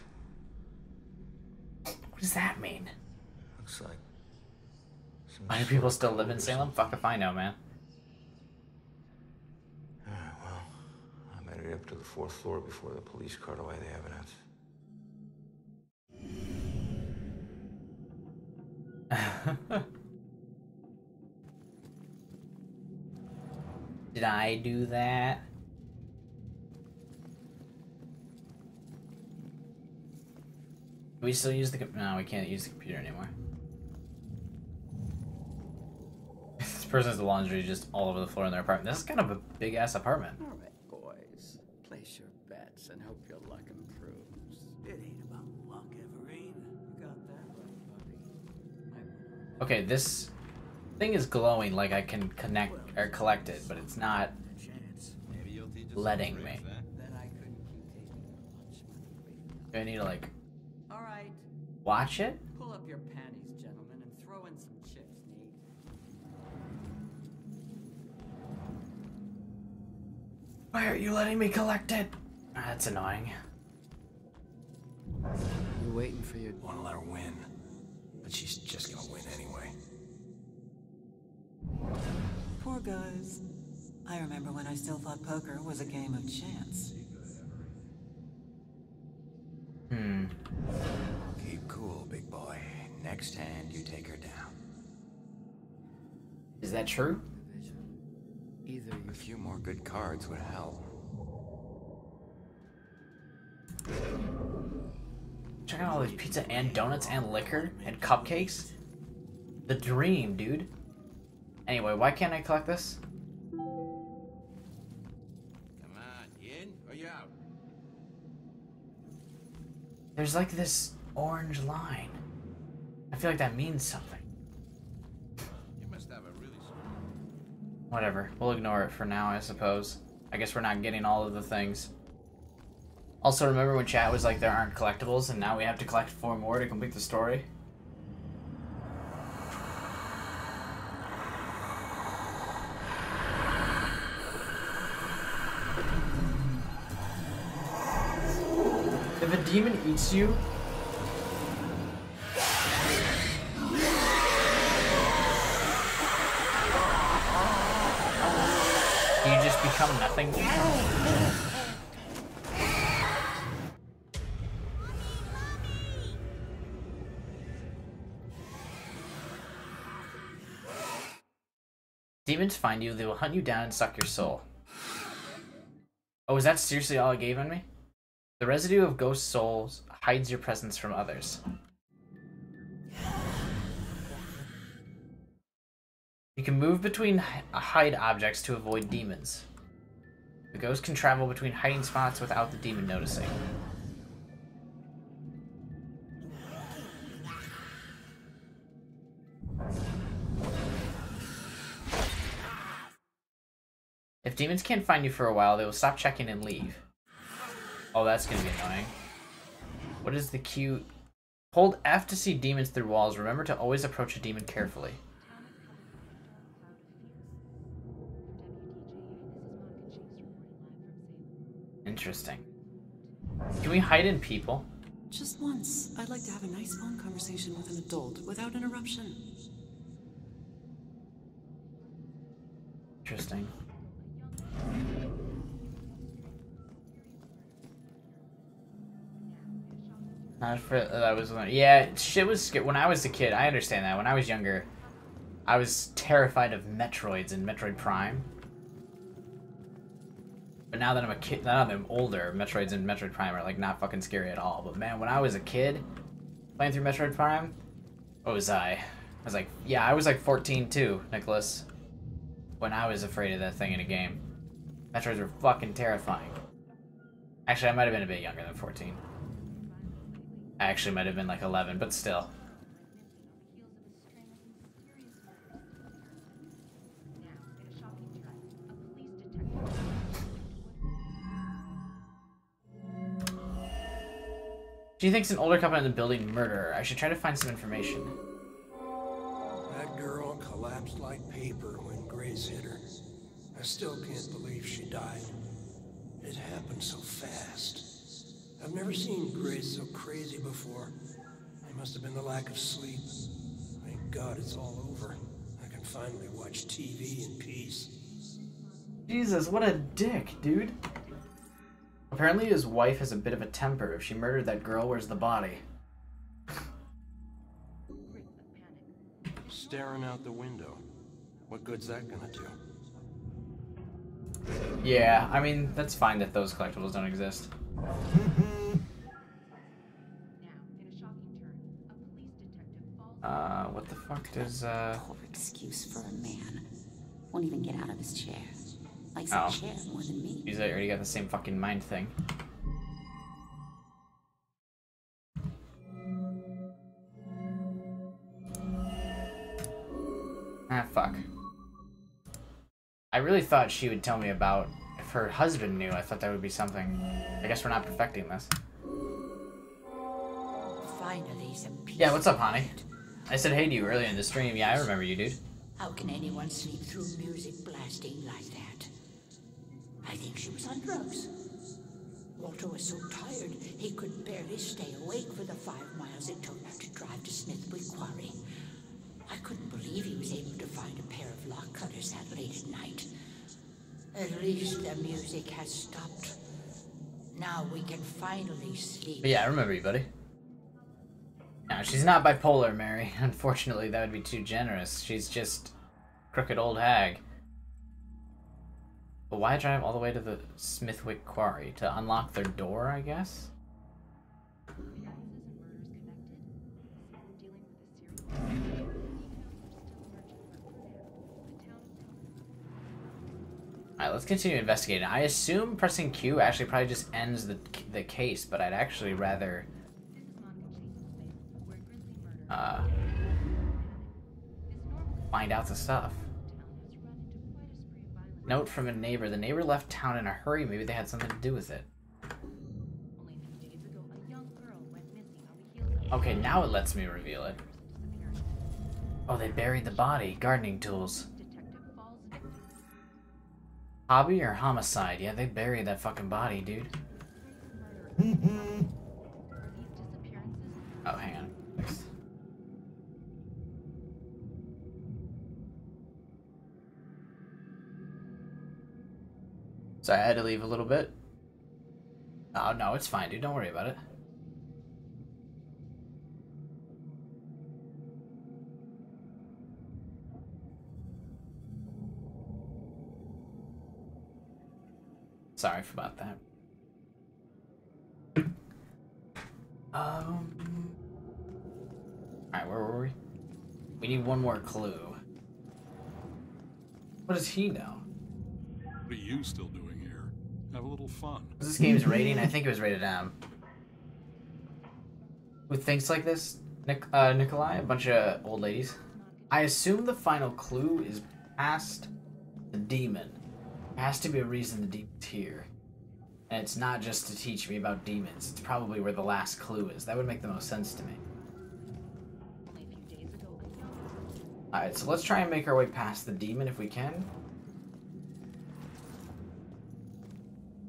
What does that mean? Looks like... Why do people still live in Salem? Fuck if I know, man. Alright, well, I made it up to the 4th floor before the police cart away the evidence. Did I do that? Do we still use the no, we can't use the computer anymore. This person has the laundry just all over the floor in their apartment. This is kind of a big ass apartment. All right, boys. Place your bets and hope your luck improves. It ain't about luck, Everine. You got that right, buddy. Okay, this thing is glowing like I can connect or collect it, but it's not letting me. Do I need to like All right. watch it? Pull up your panties, gentlemen, and throw in some chips, Nate. Why are you letting me collect it? That's annoying. You're waiting for your... Want to let her win. But she's just gonna win anyway. Poor guys. I remember when I still thought poker was a game of chance. Keep cool, big boy. Next hand, you take her down. Is that true? Either A few more good cards would help. Check out all these pizza and donuts and liquor and cupcakes. The dream, dude. Anyway, why can't I collect this? Come on, you in or you out? There's like this orange line. I feel like that means something. You must have a really Whatever. We'll ignore it for now, I suppose. I guess we're not getting all of the things. Also, remember when chat was like there aren't collectibles and now we have to collect 4 more to complete the story? If a demon eats you, do you just become nothing? Demons find you, they will hunt you down and suck your soul. Oh, is that seriously all it gave on me? The residue of ghost souls hides your presence from others. You can move between hide objects to avoid demons. The ghost can travel between hiding spots without the demon noticing. If demons can't find you for a while, they will stop checking and leave. Oh, that's gonna be annoying. What is the cute Hold F to see demons through walls. Remember to always approach a demon carefully. Interesting. Can we hide in people? Just once, I'd like to have a nice phone conversation with an adult without interruption. Interesting. Not for that was yeah. Shit was when I was a kid. I understand that. When I was younger, I was terrified of Metroids and Metroid Prime. But now that I'm a kid, now that I'm older, Metroids and Metroid Prime are like not fucking scary at all. But man, when I was a kid, playing through Metroid Prime, what was I? I was like, yeah, I was like 14 too, Nicholas. When I was afraid of that thing in a game. Metroids were fucking terrifying. Actually, I might have been a bit younger than 14. I actually might have been like 11, but still. She thinks an older couple in the building murdered her. I should try to find some information. That girl collapsed like paper when Grace hit her. I still can't believe she died. It happened so fast. I've never seen Grace so crazy before. It must have been the lack of sleep. Thank God it's all over. I can finally watch TV in peace. Jesus, what a dick, dude. Apparently his wife has a bit of a temper. If she murdered that girl, where's the body? Staring out the window. What good's that gonna do? Yeah, I mean, that's fine that those collectibles don't exist. What the fuck does, Poor excuse for a man. Won't even get out of his chair. Likes a chair more than me. He's already got the same fucking mind thing. Ah, fuck. I really thought she would tell me about if her husband knew. I thought that would be something. I guess we're not perfecting this. Finally, some peace. Yeah, what's up, honey? I said hey to you earlier in the stream. Yeah, I remember you, dude. How can anyone sleep through music blasting like that? I think she was on drugs. Walter was so tired, he could barely stay awake for the 5 miles it took to drive to Smithwick Quarry. I couldn't believe he was able to find a pair of lock cutters that late at night. At least the music has stopped. Now we can finally sleep. But yeah, I remember you, buddy. No, she's not bipolar, Mary. Unfortunately, that would be too generous. She's just crooked old hag. But why drive all the way to the Smithwick Quarry? To unlock their door, I guess? Alright, let's continue investigating. I assume pressing Q actually probably just ends the case, but I'd actually rather... find out the stuff. Note from a neighbor. The neighbor left town in a hurry. Maybe they had something to do with it. Okay, now it lets me reveal it. Oh, they buried the body. Gardening tools. Hobby or homicide? Yeah, they buried that fucking body, dude. Oh, hang on. Sorry, I had to leave a little bit. Oh, no, it's fine, dude. Don't worry about it. Sorry about that. Alright, where were we? We need one more clue. What does he know? What are you still doing here? Have a little fun. Was this game's rating? I think it was rated M. With things like this, Nikolai, a bunch of old ladies. I assume the final clue is past the demon. There has to be a reason the demon's here. And it's not just to teach me about demons. It's probably where the last clue is. That would make the most sense to me. Alright, so let's try and make our way past the demon if we can.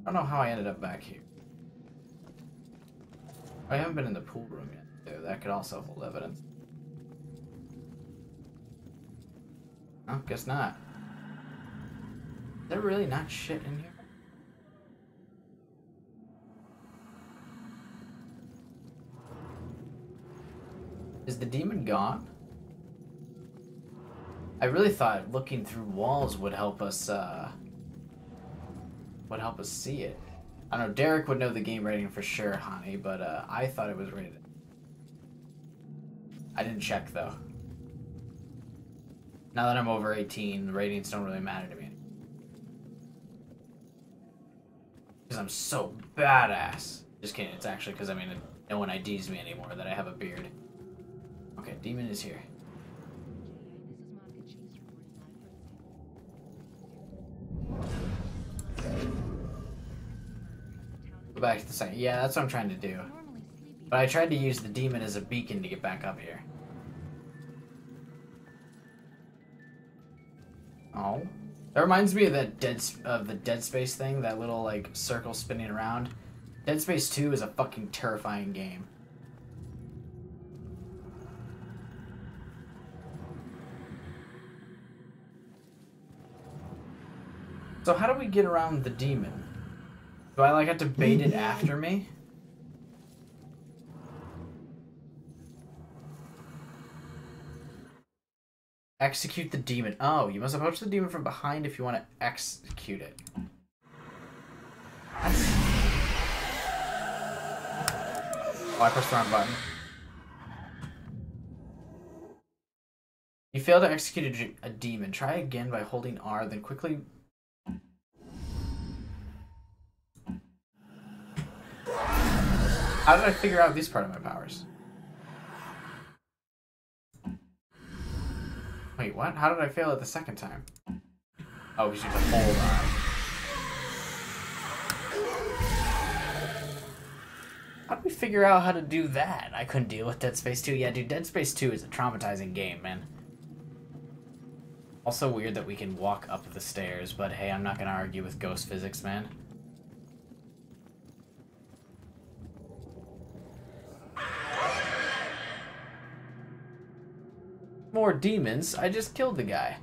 I don't know how I ended up back here. I haven't been in the pool room yet, too. That could also hold evidence. Oh, guess not. Is there really not shit in here? Is the demon gone? I really thought looking through walls would help us see it. I don't know, Derek would know the game rating for sure, honey, but I thought it was rated. I didn't check though. Now that I'm over 18, the ratings don't really matter to me. Because I'm so badass. Just kidding, it's actually because, I mean, no one IDs me anymore that I have a beard. Okay, demon is here. Go back to the site. Yeah, that's what I'm trying to do. But I tried to use the demon as a beacon to get back up here. Oh. That reminds me of that the Dead Space thing, that little like circle spinning around. Dead Space 2 is a fucking terrifying game. So how do we get around the demon? Do I like have to bait it after me? Execute the demon. Oh, you must approach the demon from behind if you want to execute it. Oh, I pressed the wrong button. You failed to execute a demon. Try again by holding R, then quickly... How did I figure out this part of my powers? Wait, what? How did I fail it the second time? Oh, we should have to hold on. How did we figure out how to do that? I couldn't deal with Dead Space 2. Yeah, dude, Dead Space 2 is a traumatizing game, man. Also weird that we can walk up the stairs, but hey, I'm not gonna argue with ghost physics, man. More demons. I just killed the guy.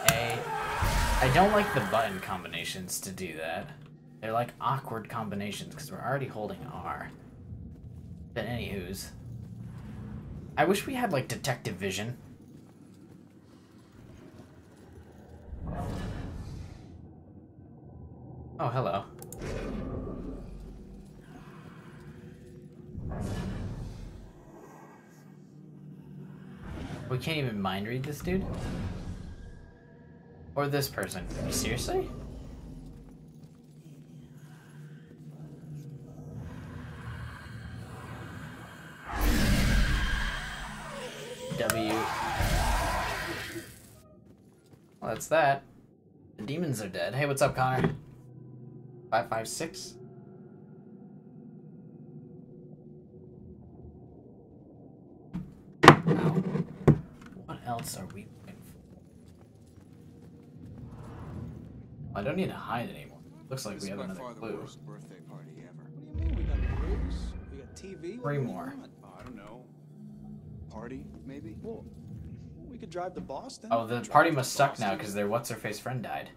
Hey, I don't like the button combinations to do that. They're like awkward combinations because we're already holding R. But anywho's. I wish we had like detective vision. Oh, hello. We can't even mind read this dude? Or this person. Seriously? W. Well, that's that. The demons are dead. Hey, what's up, Connor? 556? What else are we looking for? I don't need to hide anymore. Looks like we have another clue. Birthday party ever. What do you mean? We got cruise, we got TV. Three more. Oh, I don't know. Party, maybe? Well, we could drive to Boston. Oh, the party must suck now because their what's-her-face friend died.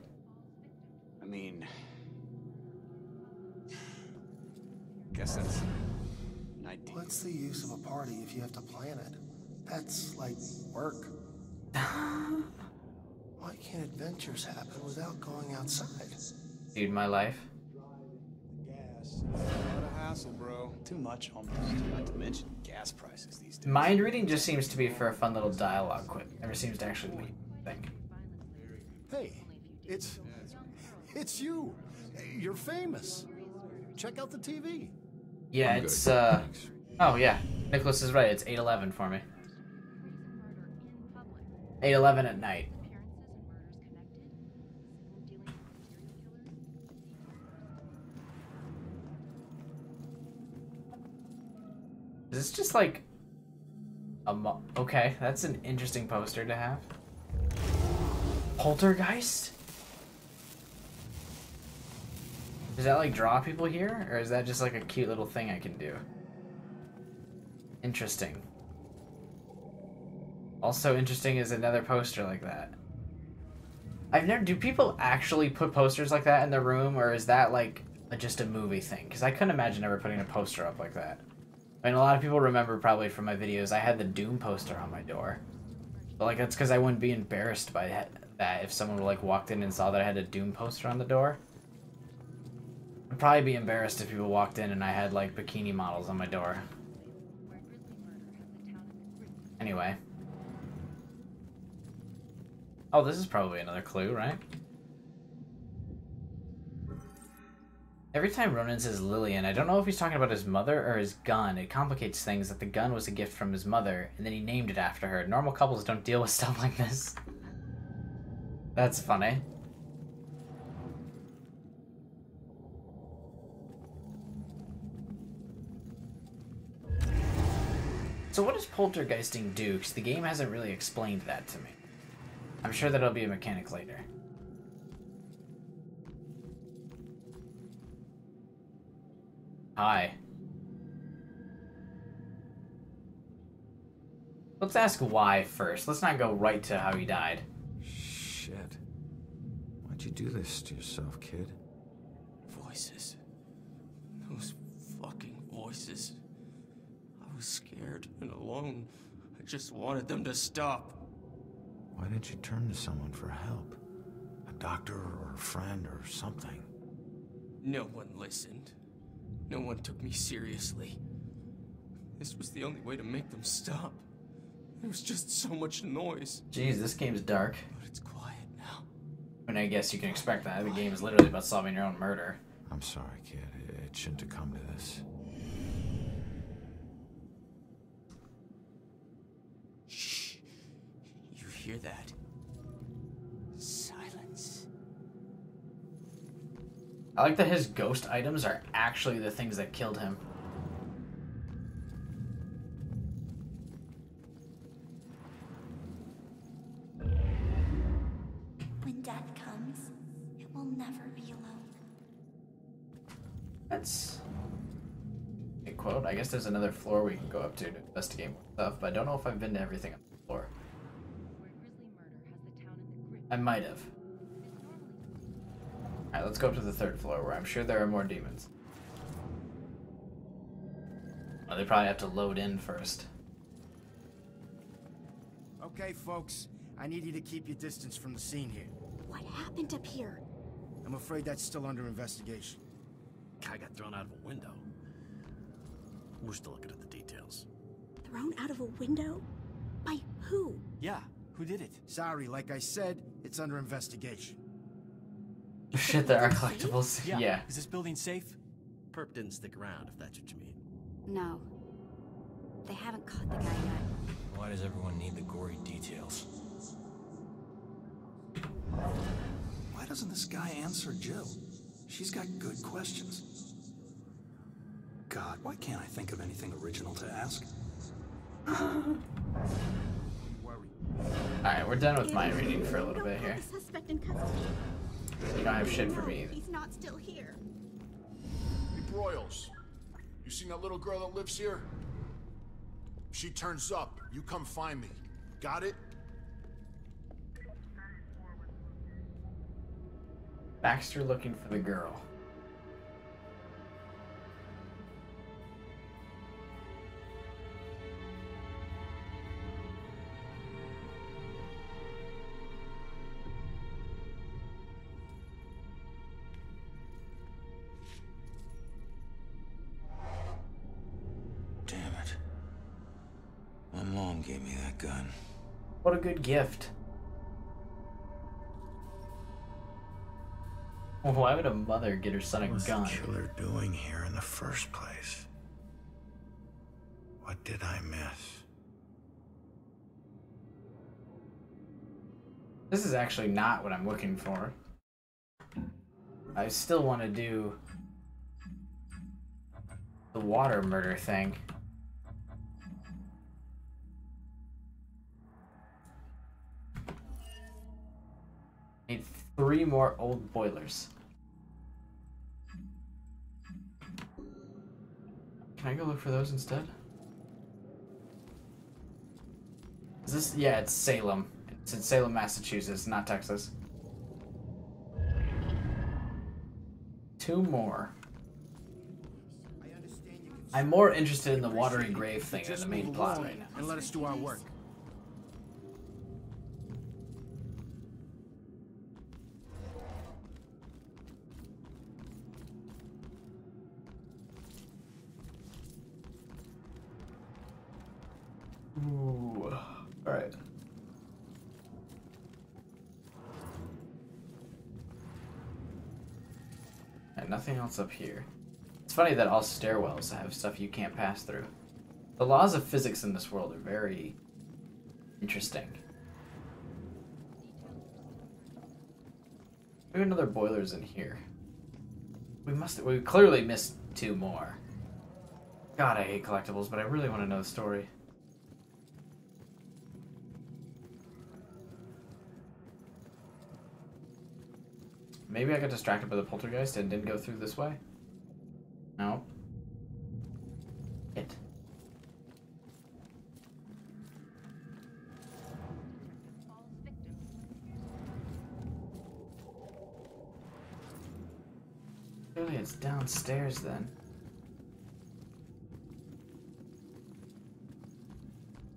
I mean... guess that's an idea. What's the use of a party if you have to plan it? That's like work. Why can't adventures happen without going outside? Dude, my life. Gas. What a hassle, bro. Too much almost. Not to mention gas prices these days. Mind reading just seems to be for a fun little dialogue quip. Never seems to actually lead, I think. Hey, it's you. You're famous. Check out the TV. Yeah, it's oh yeah. Nicholas is right, it's 8:11 for me. 8:11 at night. Is this just like a okay, that's an interesting poster to have. Poltergeist? Does that like draw people here? Or is that just like a cute little thing I can do? Interesting. Also interesting is another poster like that. Do people actually put posters like that in their room, or is that like just a movie thing? Because I couldn't imagine ever putting a poster up like that. I mean, a lot of people remember probably from my videos, I had the Doom poster on my door. But like, that's because I wouldn't be embarrassed by that if someone like walked in and saw that I had a Doom poster on the door. I'd probably be embarrassed if people walked in and I had like bikini models on my door. Anyway. Oh, this is probably another clue, right? Every time Ronan says Lillian, I don't know if he's talking about his mother or his gun. It complicates things that the gun was a gift from his mother, and then he named it after her. Normal couples don't deal with stuff like this. That's funny. So what does poltergeisting do? Because the game hasn't really explained that to me. I'm sure that'll be a mechanic later. Hi. Let's ask why first. Let's not go right to how he died. Shit. Why'd you do this to yourself, kid? Voices. Those fucking voices. I was scared and alone. I just wanted them to stop. Why didn't you turn to someone for help? A doctor or a friend or something? No one listened. No one took me seriously. This was the only way to make them stop. There was just so much noise. Jeez, this game's dark. But it's quiet now. And I guess you can expect that. The game is literally about solving your own murder. I'm sorry, kid. It shouldn't have come to this. Shh. You hear that? Silence. I like that his ghost items are actually the things that killed him. When death comes, it will never be alone. That's a quote. I guess there's another floor we can go up to investigate more stuff, but I don't know if I've been to everything on the floor. I might have. Alright, let's go up to the third floor where I'm sure there are more demons. Oh, they probably have to load in first. Okay, folks. I need you to keep your distance from the scene here. What happened up here? I'm afraid that's still under investigation. Guy got thrown out of a window. We're still looking at the details. Thrown out of a window? By who? Yeah, who did it? Sorry, like I said, it's under investigation. Shit, there are collectibles. Yeah. Is this building safe? Perp didn't stick around, if that's what you mean. No. They haven't caught the guy yet. Why does everyone need the gory details? Why doesn't this guy answer Jill? She's got good questions. God, why can't I think of anything original to ask? Alright, we're done with my reading for a little bit here. Suspect in custody. You don't have shit for me either. He's not still here. Hey, Broyles, you seen that little girl that lives here? If she turns up, you come find me. Got it? Baxter looking for the girl. Damn it. My mom gave me that gun. What a good gift. Why would a mother get her son a gun? What was the killer doing here in the first place? What did I miss? This is actually not what I'm looking for. I still want to do the water murder thing. Need 3 more old boilers. Can I go look for those instead? Is this? Yeah, it's Salem. It's in Salem, Massachusetts, not Texas. 2 more. I'm more interested in the watery grave thing than the main plot right now. And let us do our work. Ooh. Alright. And nothing else up here. It's funny that all stairwells have stuff you can't pass through. The laws of physics in this world are very interesting. Maybe another boiler's in here. We clearly missed 2 more. God, I hate collectibles, but I really want to know the story. Maybe I got distracted by the poltergeist and didn't go through this way? No. It. Clearly it's downstairs then.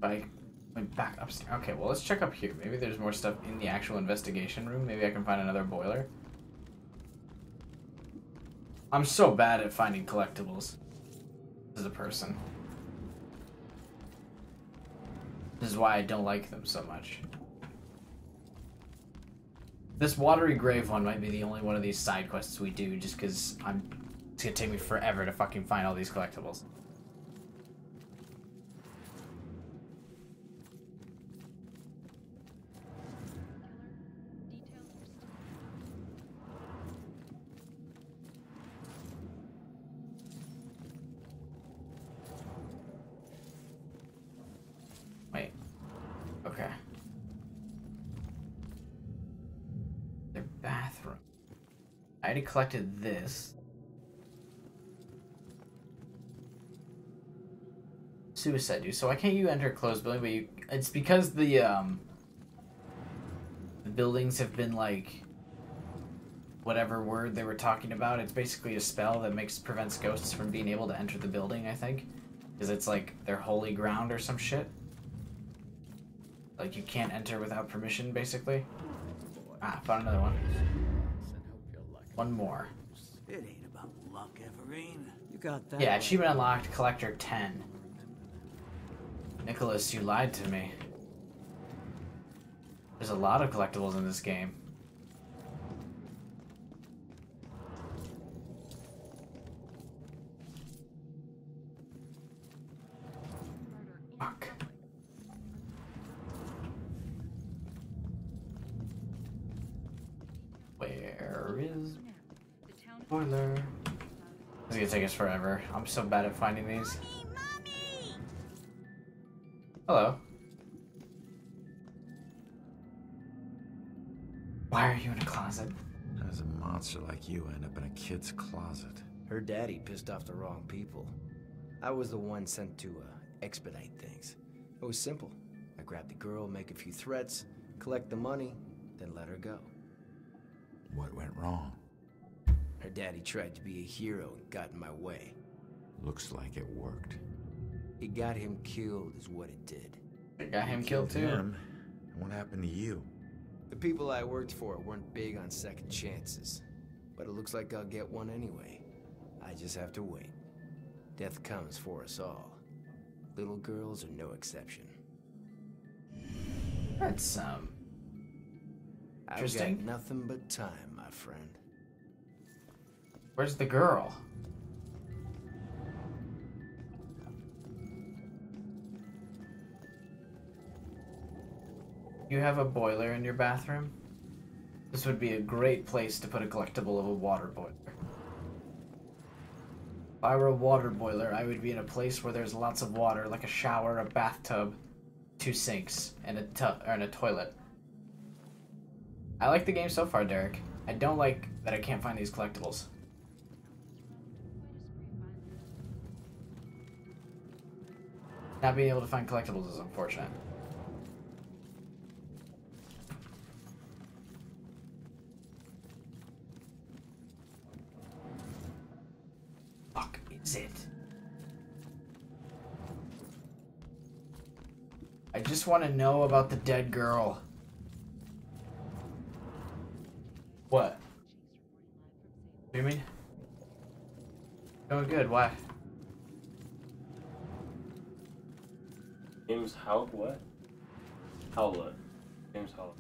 I went back upstairs. Okay, well let's check up here. Maybe there's more stuff in the actual investigation room. Maybe I can find another boiler. I'm so bad at finding collectibles as a person. This is why I don't like them so much. This watery grave one might be the only one of these side quests we do, just because it's gonna take me forever to fucking find all these collectibles. Wait. Okay. Their bathroom. I already collected this. Suicide dude. So why can't you enter a closed building? But you, it's because the buildings have been like whatever word they were talking about. It's basically a spell that prevents ghosts from being able to enter the building. I think because it's like their holy ground or some shit. Like you can't enter without permission, basically. Ah, found another one. One more. It ain't about luck, Everine. You got that? Yeah, achievement unlocked, collector 10. Nicholas, you lied to me. There's a lot of collectibles in this game. Fuck. Where is boiler? It's gonna take us forever. I'm so bad at finding these. Hello. Why are you in a closet? How does a monster like you end up in a kid's closet? Her daddy pissed off the wrong people. I was the one sent to expedite things. It was simple. I grabbed the girl, make a few threats, collect the money, then let her go. What went wrong? Her daddy tried to be a hero and got in my way. Looks like it worked. It got him killed is what it did. It got him killed too. Him? And what happened to you? The people I worked for weren't big on second chances. But it looks like I'll get one anyway. I just have to wait. Death comes for us all. Little girls are no exception. That's interesting. I've got nothing but time, my friend. Where's the girl? You have a boiler in your bathroom? This would be a great place to put a collectible of a water boiler. If I were a water boiler, I would be in a place where there's lots of water, like a shower, a bathtub, 2 sinks, and a toilet. I like the game so far, Derek. I don't like that I can't find these collectibles. Not being able to find collectibles is unfortunate. Fuck is it? I just want to know about the dead girl. What? What do you mean? Going good, why? James Howlett? What? Howlett. James Howlett.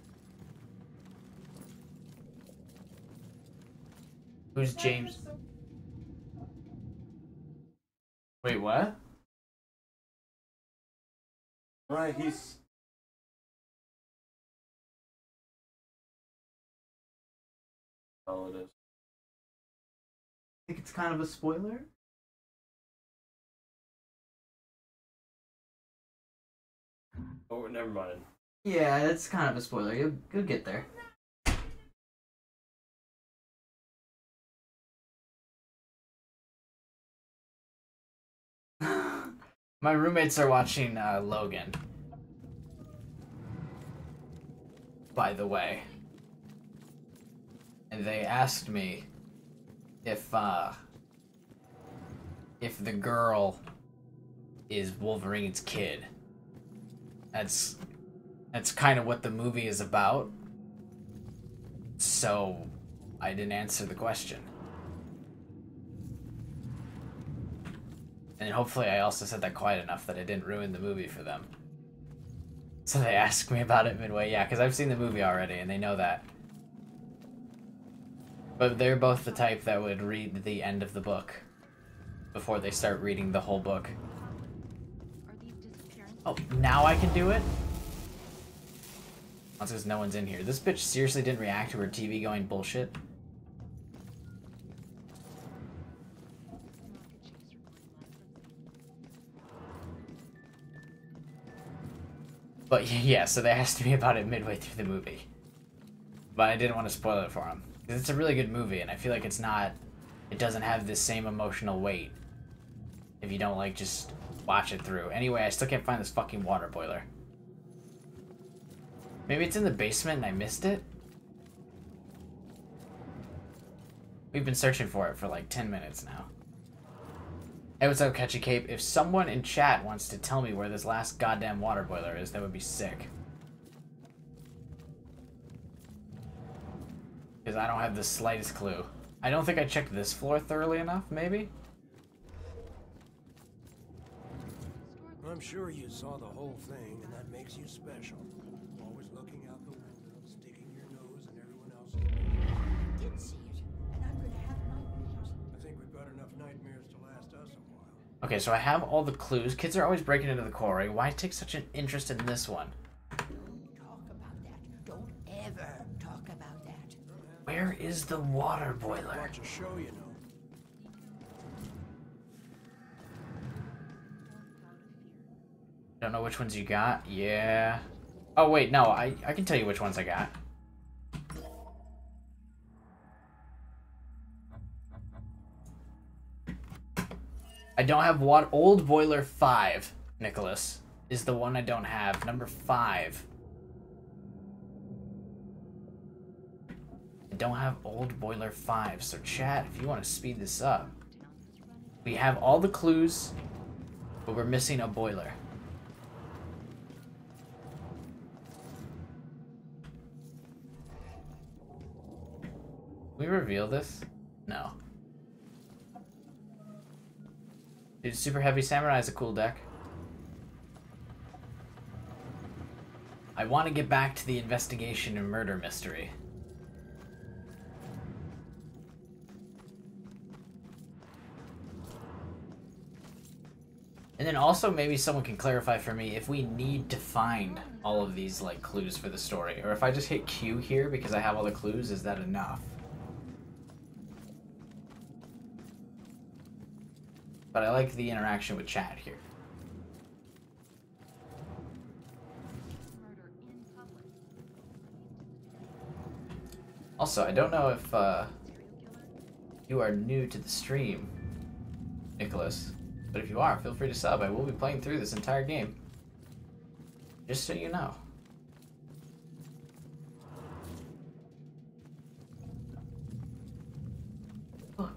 Who's James? Wait, what? Right, he's... Oh, it is. I think it's kind of a spoiler. Oh, never mind. Yeah, it's kind of a spoiler. You'll get there. My roommates are watching Logan. By the way. And they asked me if the girl is Wolverine's kid. That's kind of what the movie is about. So I didn't answer the question. And hopefully I also said that quiet enough that I didn't ruin the movie for them. So they asked me about it midway. Yeah, because I've seen the movie already and they know that. But they're both the type that would read the end of the book before they start reading the whole book. Oh, now I can do it? That's because no one's in here. This bitch seriously didn't react to her TV going bullshit. But yeah, so they asked me about it midway through the movie. But I didn't want to spoil it for them. Because it's a really good movie, and I feel like it doesn't have the same emotional weight if you don't, like, just watch it through. Anyway, I still can't find this fucking water boiler. Maybe it's in the basement and I missed it? We've been searching for it for like 10 minutes now. Hey, what's up, Catchy Cape? If someone in chat wants to tell me where this last goddamn water boiler is, that would be sick. Because I don't have the slightest clue. I don't think I checked this floor thoroughly enough, maybe? I'm sure you saw the whole thing, and that makes you special. Always looking out the window, sticking your nose in everyone else's business. I did see it, and I'm gonna have nightmares. I think we've got enough nightmares to last us a while. Okay, so I have all the clues. Kids are always breaking into the quarry. Why take such an interest in this one? Don't talk about that. Don't ever talk about that. Where is the water boiler? Watch a show, you know. Don't know which ones you got? Yeah. Oh, wait, no, I can tell you which ones I got. I don't have what? Old Boiler 5, Nicholas, is the one I don't have. Number 5. I don't have Old Boiler 5, so chat, if you want to speed this up. We have all the clues, but we're missing a boiler. Can we reveal this? No. Dude, Super Heavy Samurai is a cool deck. I want to get back to the investigation and murder mystery. And then also maybe someone can clarify for me if we need to find all of these like clues for the story, or if I just hit Q here because I have all the clues, is that enough? But I like the interaction with chat here. Also, I don't know if you are new to the stream, Nicholas, but if you are, feel free to sub. I will be playing through this entire game. Just so you know. Look.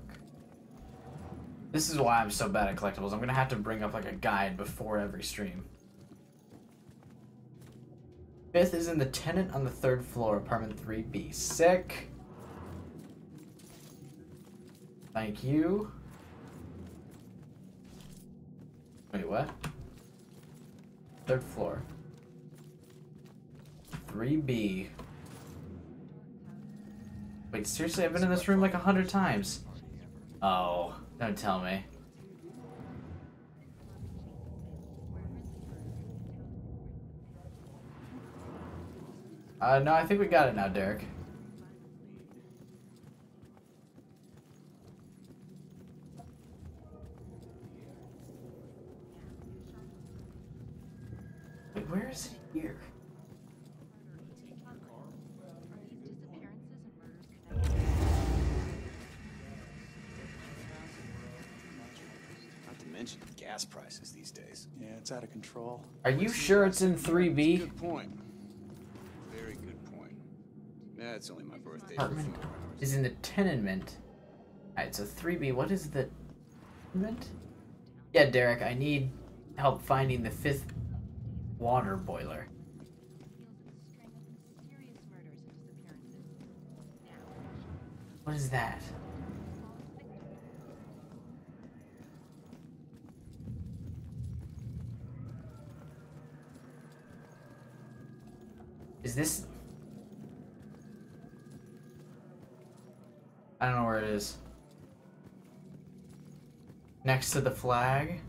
This is why I'm so bad at collectibles. I'm gonna have to bring up like a guide before every stream. 5th is in the tenant on the 3rd floor, apartment 3B. Sick. Thank you. Wait, what? 3rd floor. 3B. Wait, seriously? I've been in this room like 100 times. Oh, don't tell me. No, I think we got it now, Derek. Wait, where is it here? Not to mention gas prices these days. Yeah, it's out of control. Are you sure it's in 3B? Good point. Very good point. Yeah, it's only my birthday. Apartment is in the tenement. Alright, so 3B, what is the tenement? Yeah, Derek, I need help finding the 5th water boiler. What is that? Is this... I don't know where it is. Next to the flag?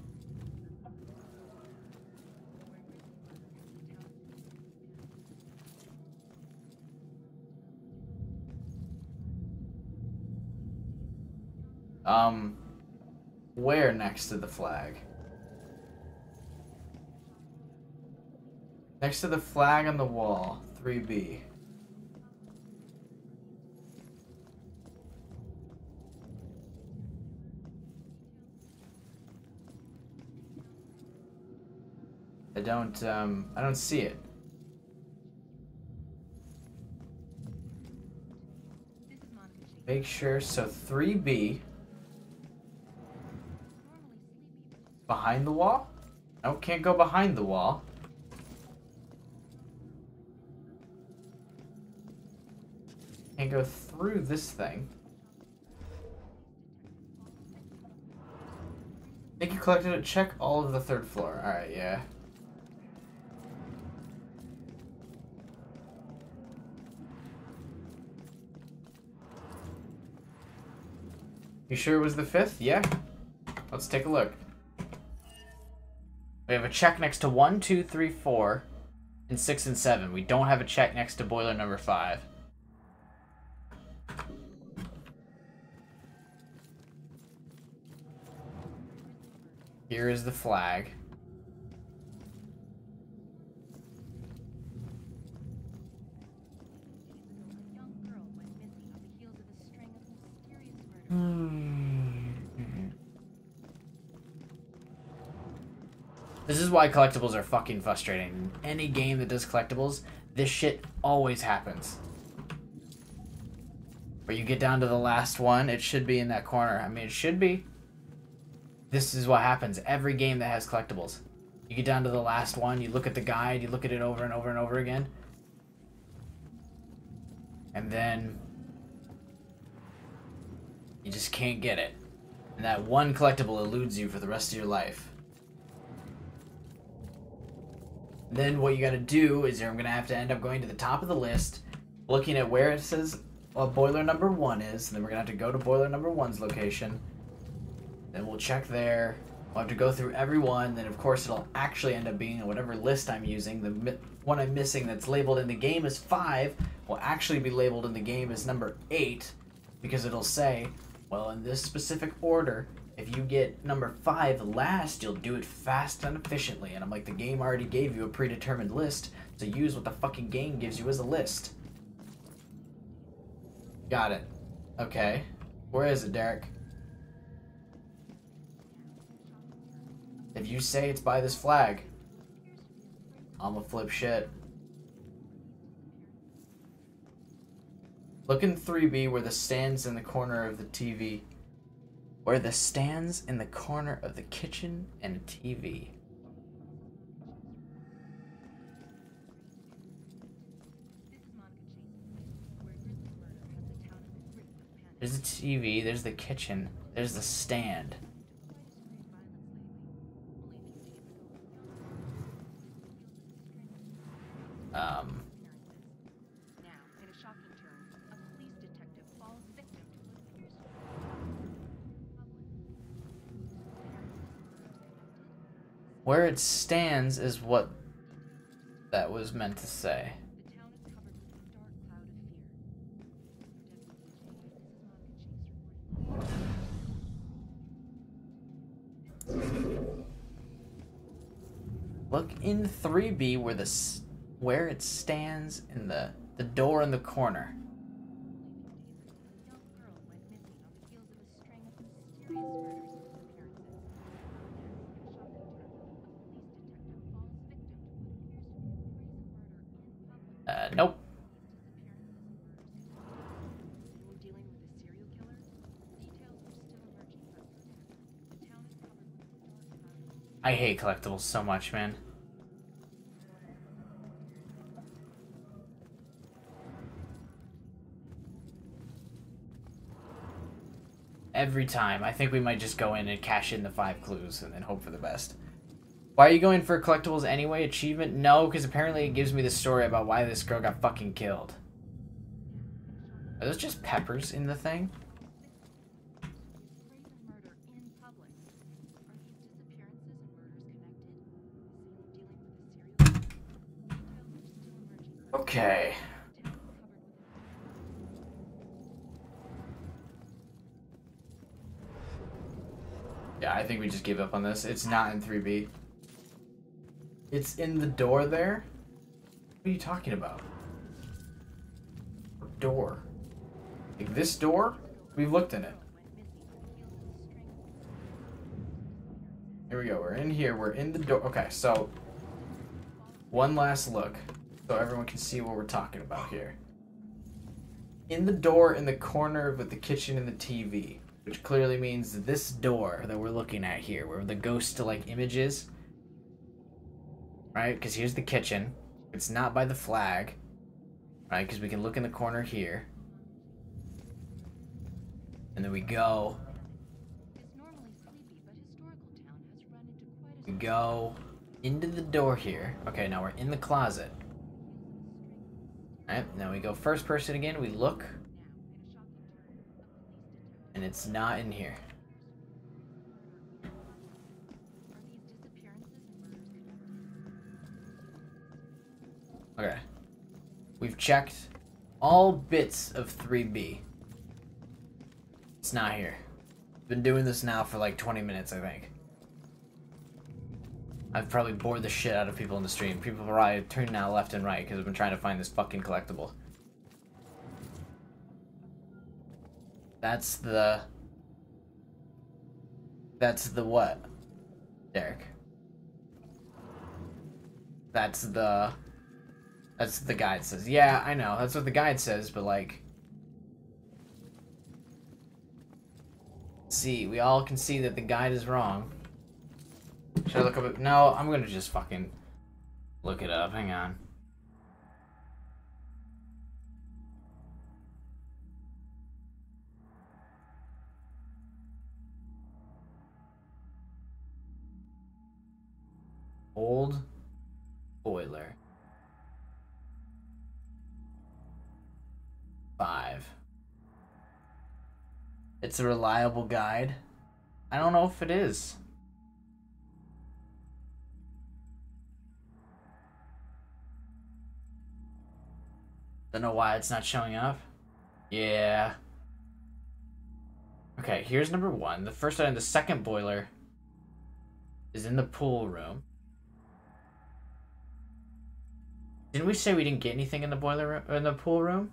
Where next to the flag? Next to the flag on the wall, 3B. I don't see it. Make sure, so 3B. Behind the wall? No, can't go behind the wall. Can't go through this thing. I think you collected it. Check all of the 3rd floor. Alright, yeah. You sure it was the 5th? Yeah. Let's take a look. We have a check next to 1, 2, 3, 4, and 6 and 7. We don't have a check next to boiler number 5. Here is the flag. This is why collectibles are fucking frustrating. Any game that does collectibles, this shit always happens. Where you get down to the last one, it should be in that corner. I mean, it should be. This is what happens every game that has collectibles. You get down to the last one, you look at the guide, you look at it over and over and over again. And then you just can't get it. And that one collectible eludes you for the rest of your life. Then what you gotta do is I'm gonna have to end up going to the top of the list, looking at where it says boiler number 1 is, and then we're gonna have to go to boiler number 1's location. Then we'll check there. We'll have to go through every one. Then of course it'll actually end up being whatever list I'm using. The one I'm missing that's labeled in the game as 5 will actually be labeled in the game as number 8, because it'll say, well, in this specific order, if you get number 5 last, you'll do it fast and efficiently. And I'm like, the game already gave you a predetermined list, so use what the fucking game gives you as a list. Got it. Okay. Where is it, Derek? If you say it's by this flag, I'ma flip shit. Look in 3B where the stands in the corner of the TV. Where the stands in the corner of the kitchen and a TV. There's the TV, there's the kitchen, there's the stand. Where it stands is what that was meant to say. Look in 3B where it stands in the door in the corner. Nope. I hate collectibles so much, man. Every time. I think we might just go in and cash in the 5 clues and then hope for the best. Why are you going for collectibles anyway? Achievement? No, because apparently it gives me the story about why this girl got fucking killed. Are those just peppers in the thing? Okay. Yeah, I think we just give up on this. It's not in 3B. It's in the door there? What are you talking about? Door. Like this door? We've looked in it. Here we go. We're in here. We're in the door. Okay, so one last look so everyone can see what we're talking about here. In the door in the corner with the kitchen and the TV, which clearly means this door that we're looking at here, where the ghost-like image is. Right? Because here's the kitchen. It's not by the flag. Right? Because we can look in the corner here. And then we go. We go into the door here. Okay, now we're in the closet. Alright, now we go first person again. We look. And it's not in here. Okay. We've checked all bits of 3B. It's not here. Been doing this now for like 20 minutes, I think. I've probably bored the shit out of people in the stream. People are probably turning out left and right because I've been trying to find this fucking collectible. That's the what, Derek? That's the guide says. Yeah, I know. That's what the guide says, but like... See, we all can see that the guide is wrong. Should I look up it? No, I'm gonna just fucking look it up. Hang on. Old boiler. 5. It's a reliable guide. I don't know if it is. Don't know why it's not showing up. Yeah. Okay, here's number 1. The first item, the second boiler, is in the pool room. Didn't we say we didn't get anything in the boiler room, in the pool room?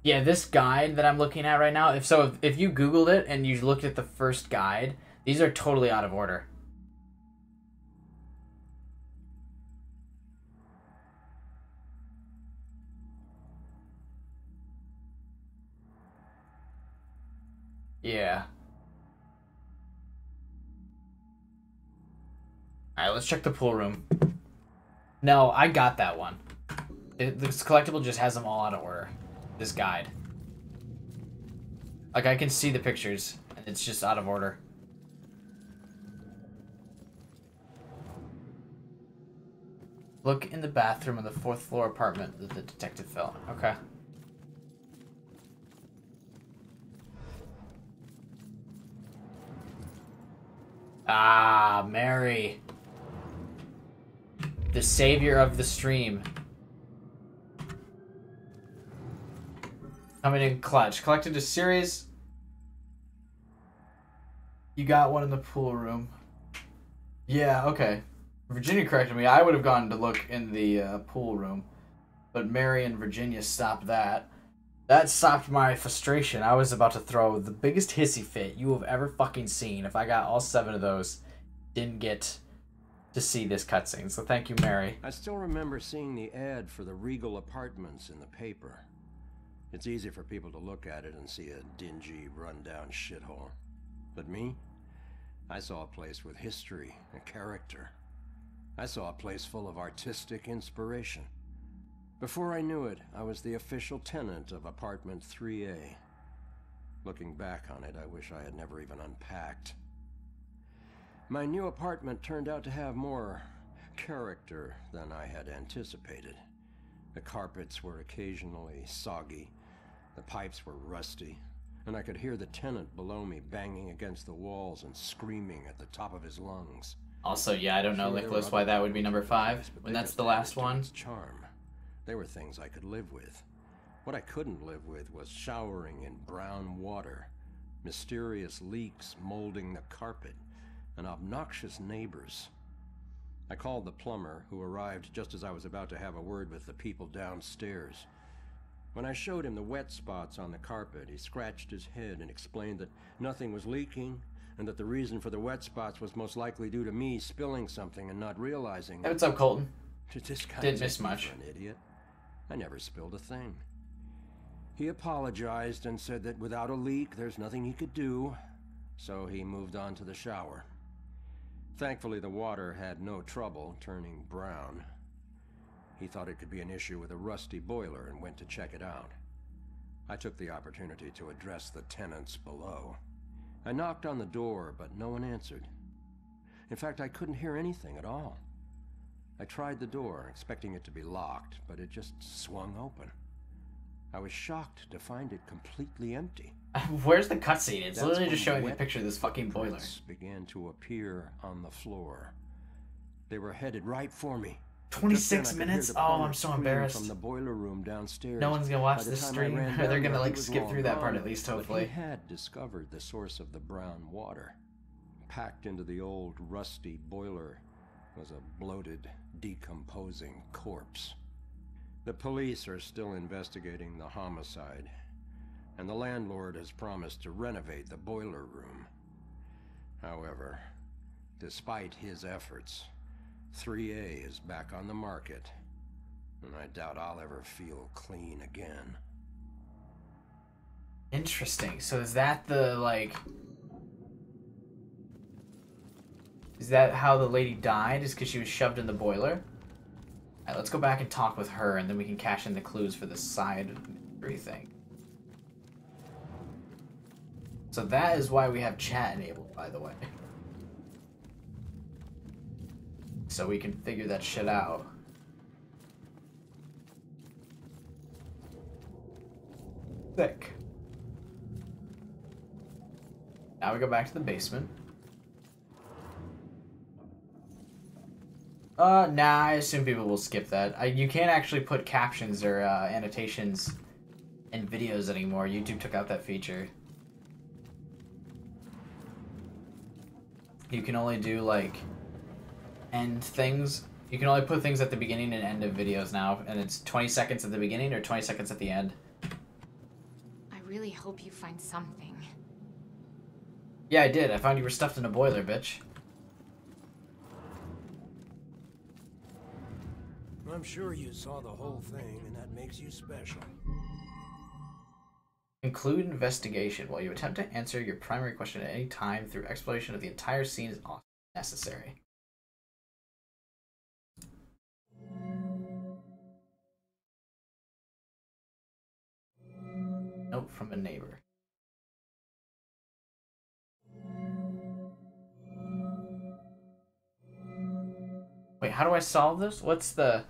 Yeah, this guide that I'm looking at right now, if you Googled it and you looked at the first guide, these are totally out of order. Yeah. Alright, let's check the pool room. No, I got that one. This collectible just has them all out of order. This guide. Like, I can see the pictures, and it's just out of order. Look in the bathroom of the 4th floor apartment that the detective fell. Okay. Ah, Mary. The savior of the stream. Coming in clutch. Collected a series. You got one in the pool room. Yeah, okay. Virginia corrected me. I would have gone to look in the pool room. But Mary and Virginia stopped that. That stopped my frustration. I was about to throw the biggest hissy fit you have ever fucking seen if I got all 7 of those. Didn't get to see this cutscene. So thank you, Mary. I still remember seeing the ad for the Regal Apartments in the paper. It's easy for people to look at it and see a dingy, run-down shithole. But me? I saw a place with history and character. I saw a place full of artistic inspiration. Before I knew it, I was the official tenant of apartment 3A. Looking back on it, I wish I had never even unpacked. My new apartment turned out to have more character than I had anticipated. The carpets were occasionally soggy, the pipes were rusty, and I could hear the tenant below me banging against the walls and screaming at the top of his lungs. Also, yeah, I don't know, Nicholas, why that would be number 5, when that's the last one. Charm. They were things I could live with. What I couldn't live with was showering in brown water, mysterious leaks molding the carpet, and obnoxious neighbors. I called the plumber, who arrived just as I was about to have a word with the people downstairs. When I showed him the wet spots on the carpet, he scratched his head and explained that nothing was leaking, and that the reason for the wet spots was most likely due to me spilling something and not realizing. Hey, what's up, Colton? This guy Didn't miss much. For an idiot. I never spilled a thing. He apologized and said that without a leak, there's nothing he could do, so he moved on to the shower. Thankfully, the water had no trouble turning brown. He thought it could be an issue with a rusty boiler and went to check it out. I took the opportunity to address the tenants below. I knocked on the door, but no one answered. In fact, I couldn't hear anything at all. I tried the door, expecting it to be locked, but it just swung open. I was shocked to find it completely empty. Where's the cutscene? It's literally just showing me a picture of this fucking boiler. Began to appear on the floor. They were headed right for me. 26 minutes? Oh, I'm so embarrassed. From the boiler room downstairs. No one's gonna watch this stream. They're gonna like skip through that part at least, hopefully. He had discovered the source of the brown water. Packed into the old rusty boiler was a bloated, decomposing corpse. The police are still investigating the homicide, and the landlord has promised to renovate the boiler room. However, despite his efforts, 3A is back on the market, and I doubt I'll ever feel clean again. Interesting. So is that the, like... Is that how the lady died? Is because she was shoved in the boiler? Alright, let's go back and talk with her, and then we can cash in the clues for the side mystery thing. So that is why we have chat enabled, by the way. So we can figure that shit out. Sick. Now we go back to the basement. Nah, I assume people will skip that. You can't actually put captions or annotations in videos anymore. YouTube took out that feature. You can only do, like, end things. You can only put things at the beginning and end of videos now, and it's 20 seconds at the beginning or 20 seconds at the end. really hope you find something. Yeah, I did. I found you were stuffed in a boiler, bitch. I'm sure you saw the whole thing, and that makes you special. Conclude investigation. While you attempt to answer your primary question at any time through exploration of the entire scene is often necessary. Note from a neighbor. Wait, how do I solve this? What's the...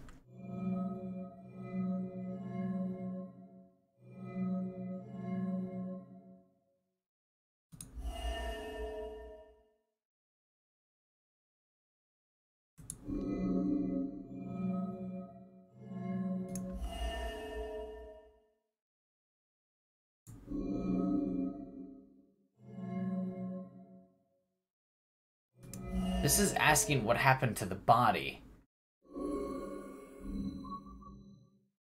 This is asking what happened to the body.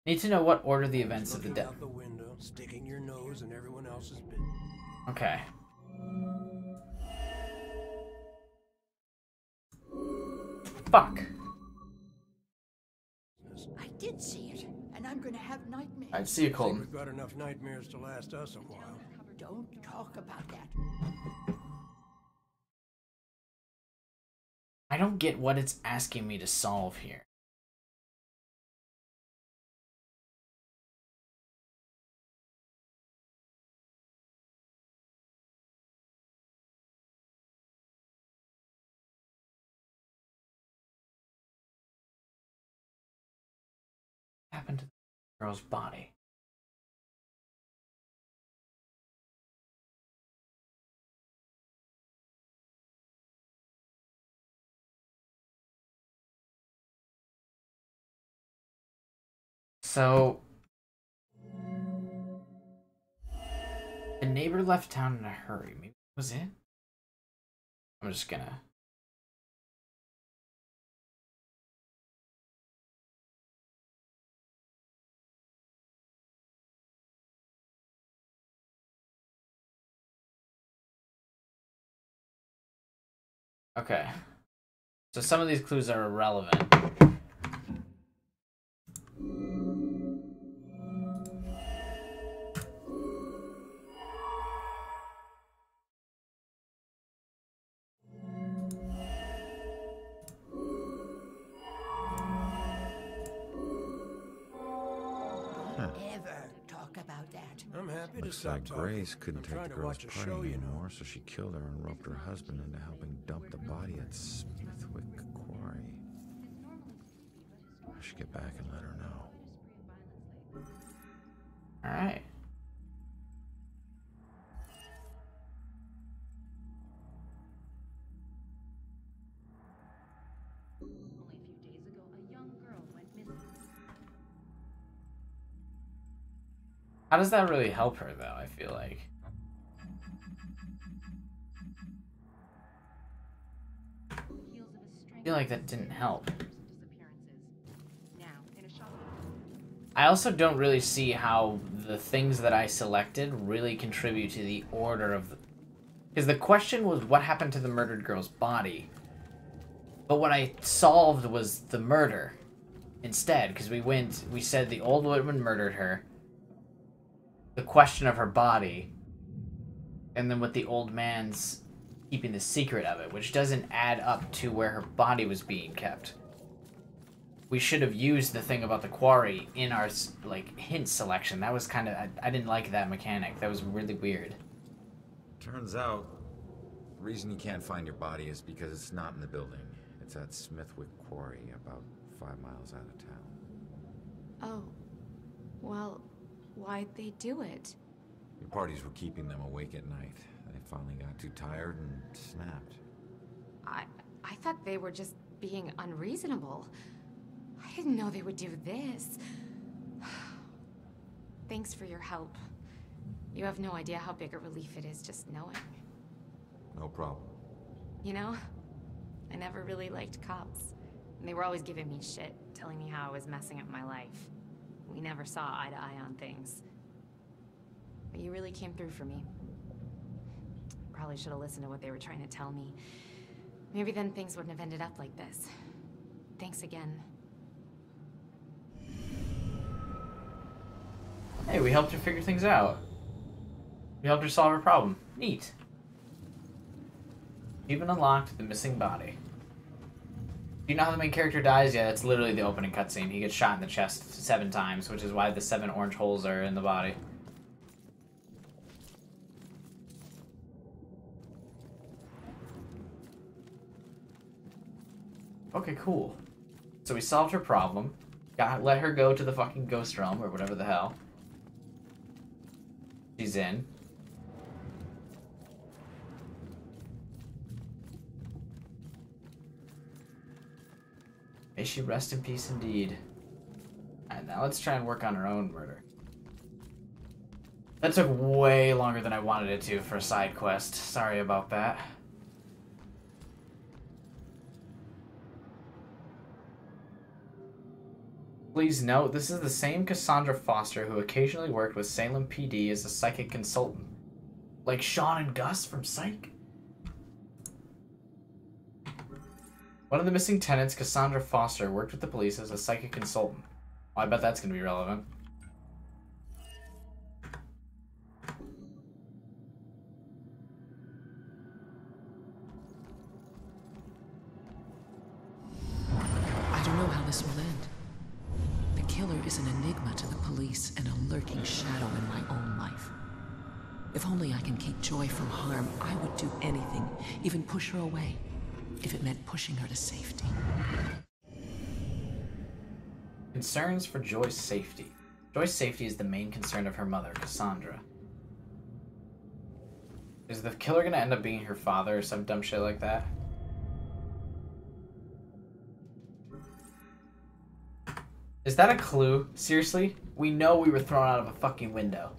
Need to know what order the events of the death. Out the window, sticking your nose in everyone else's business. Okay. Fuck. I did see it, and I'm gonna have nightmares. I'd see you, Colton. We've got enough nightmares to last us a while. Don't talk about that. I don't get what it's asking me to solve here. What happened to the girl's body? So, the neighbor left town in a hurry. Maybe that was it? I'm just gonna... Okay. So some of these clues are irrelevant. Ever talk about that. I'm happy to Looks stop like talking. Grace couldn't I'm take trying the to girl's watch a party show, you know. anymore, so she killed her and roped her husband into helping dump the body at Smithwick Quarry. I should get back and let her know. Alright. How does that really help her, though, I feel like? I feel like that didn't help. I also don't really see how the things that I selected really contribute to the order of the... Because the question was what happened to the murdered girl's body. But what I solved was the murder instead, because we said the old woman murdered her, the question of her body, and then with the old man's keeping the secret of it, which doesn't add up to where her body was being kept. We should have used the thing about the quarry in our, like, hint selection. That was kind of... I didn't like that mechanic. That was really weird. Turns out, the reason you can't find your body is because it's not in the building. It's at Smithwick Quarry, about 5 miles out of town. Oh. Well, why'd they do it? Your parties were keeping them awake at night. They finally got too tired and snapped. I thought they were just being unreasonable. I didn't know they would do this. Thanks for your help. You have no idea how big a relief it is just knowing. No problem. You know, I never really liked cops. And they were always giving me shit, telling me how I was messing up my life. We never saw eye to eye on things. But you really came through for me. Probably should have listened to what they were trying to tell me. Maybe then things wouldn't have ended up like this. Thanks again. Hey, we helped her figure things out. We helped her solve her problem. Neat. Even unlocked the missing body. Do you know how the main character dies? Yeah, that's literally the opening cutscene. He gets shot in the chest 7 times, which is why the 7 orange holes are in the body. Okay, cool. So we solved her problem. Let her go to the fucking ghost realm, or whatever the hell. She's in. May she rest in peace indeed. Alright, now let's try and work on her own murder. That took way longer than I wanted it to for a side quest. Sorry about that. Please note, this is the same Cassandra Foster who occasionally worked with Salem PD as a psychic consultant. Like Sean and Gus from Psych? One of the missing tenants, Cassandra Foster, worked with the police as a psychic consultant. Well, I bet that's going to be relevant. I don't know how this will end. The killer is an enigma to the police and a lurking shadow in my own life. If only I can keep Joy from harm, I would do anything, even push her away, if it meant pushing her to safety. Concerns for Joy's safety. Joy's safety is the main concern of her mother, Cassandra. Is the killer gonna end up being her father or some dumb shit like that? Is that a clue? Seriously? We know we were thrown out of a fucking window.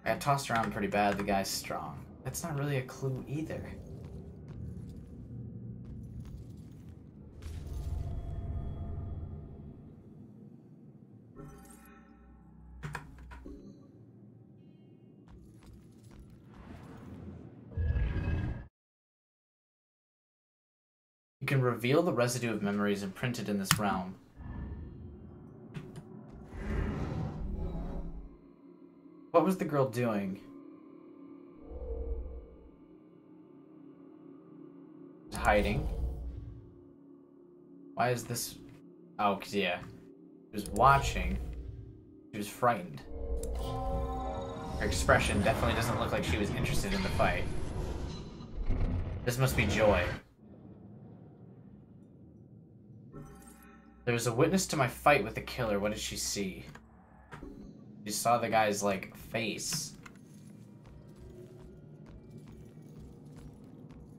I got tossed around pretty bad. The guy's strong. That's not really a clue either. You can reveal the residue of memories imprinted in this realm. What was the girl doing? Hiding. Why is this? Oh, yeah. She was watching. She was frightened. Her expression definitely doesn't look like she was interested in the fight. This must be Joy. There was a witness to my fight with the killer. What did she see? She saw the guy's, like, face.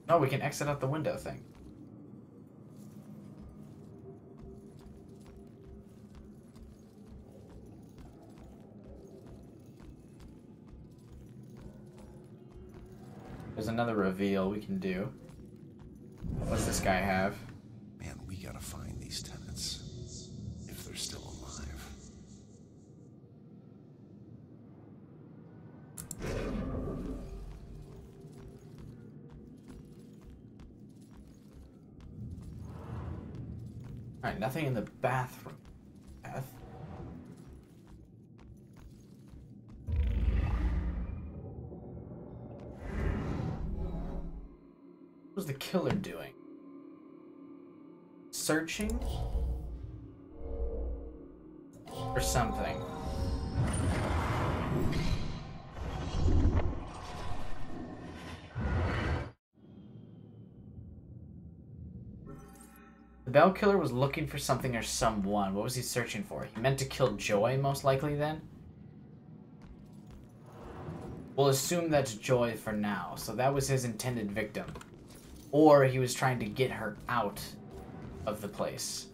Oh, we can exit out the window thing. There's another reveal we can do. What's this guy have? Man, we gotta find these tenants. If they're still alive. Alright, nothing in the bathroom. Beth? What was the killer doing? Searching? For something. The Bell Killer was looking for something or someone. What was he searching for? He meant to kill Joy, most likely, then? We'll assume that's Joy for now. So that was his intended victim. Or he was trying to get her out of the place.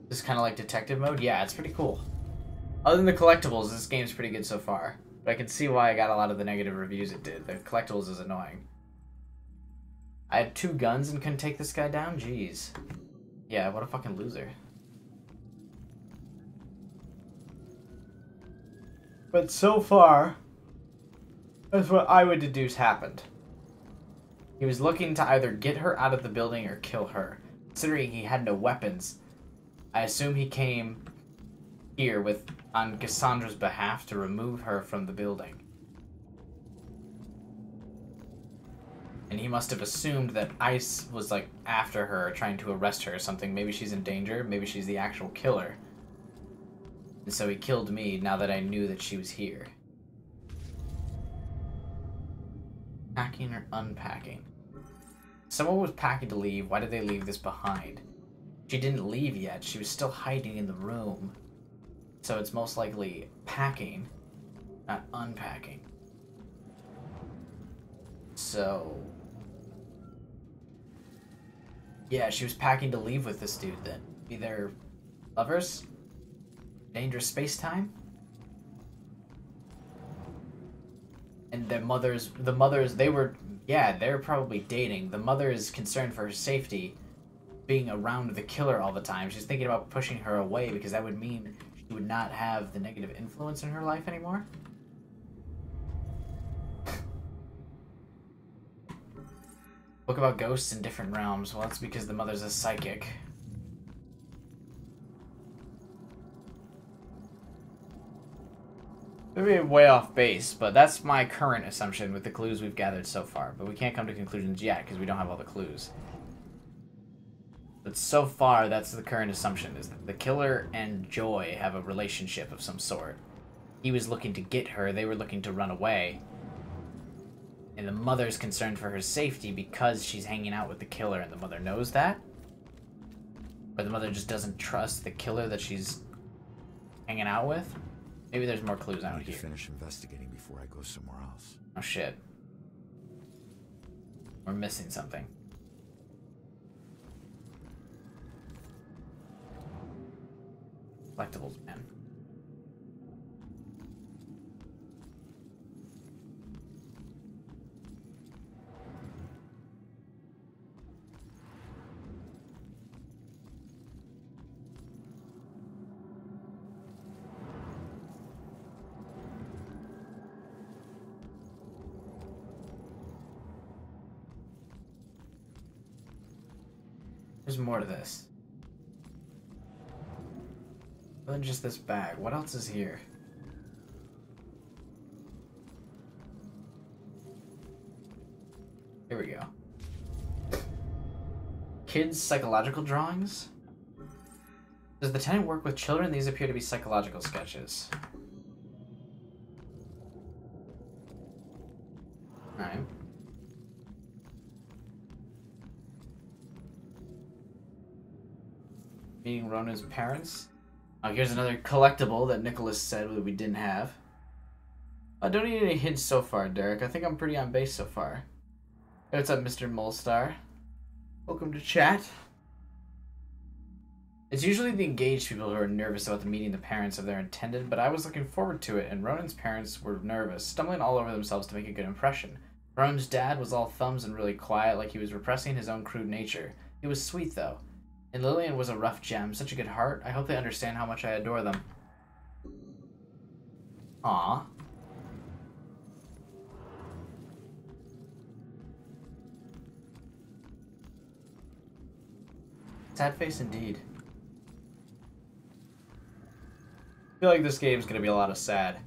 This is kind of like detective mode? Yeah, it's pretty cool. Other than the collectibles, this game's pretty good so far. But I can see why I got a lot of the negative reviews it did. The collectibles is annoying. I had 2 guns and couldn't take this guy down? Jeez. Yeah, what a fucking loser. But so far, that's what I would deduce happened. He was looking to either get her out of the building or kill her. Considering he had no weapons, I assume he came here on Cassandra's behalf to remove her from the building. And he must have assumed that ICE was, like, after her, trying to arrest her or something. Maybe she's in danger. Maybe she's the actual killer. And so he killed me now that I knew that she was here. Packing or unpacking? Someone was packing to leave. Why did they leave this behind? She didn't leave yet. She was still hiding in the room. So it's most likely packing, not unpacking. So... yeah, she was packing to leave with this dude then. Be their lovers? Dangerous space-time? And the mothers, they're probably dating. The mother is concerned for her safety, being around the killer all the time. She's thinking about pushing her away because that would mean she would not have the negative influence in her life anymore. Book about ghosts in different realms. Well, that's because the mother's a psychic. Maybe way off base, but that's my current assumption with the clues we've gathered so far. But we can't come to conclusions yet because we don't have all the clues. But so far, that's the current assumption, is that the killer and Joy have a relationship of some sort. He was looking to get her, they were looking to run away. And the mother's concerned for her safety because she's hanging out with the killer, and the mother knows that? Or the mother just doesn't trust the killer that she's hanging out with? Maybe there's more clues out here. Finish investigating before I go somewhere else. Oh shit. We're missing something. Collectibles, man. There's more to this. Other than just this bag, what else is here? Here we go. Kids' psychological drawings? Does the tenant work with children? These appear to be psychological sketches. Alright. Meeting Rona's parents. Oh, here's another collectible that Nicholas said that we didn't have. I don't need any hints so far, Derek. I think I'm pretty on base so far. Hey, what's up, Mr. Molestar? Welcome to chat. It's usually the engaged people who are nervous about meeting the parents of their intended, but I was looking forward to it, and Ronan's parents were nervous, stumbling all over themselves to make a good impression. Ronan's dad was all thumbs and really quiet, like he was repressing his own crude nature. He was sweet, though. And Lillian was a rough gem, such a good heart. I hope they understand how much I adore them. Aww. Sad face indeed. I feel like this game's gonna be a lot of sad.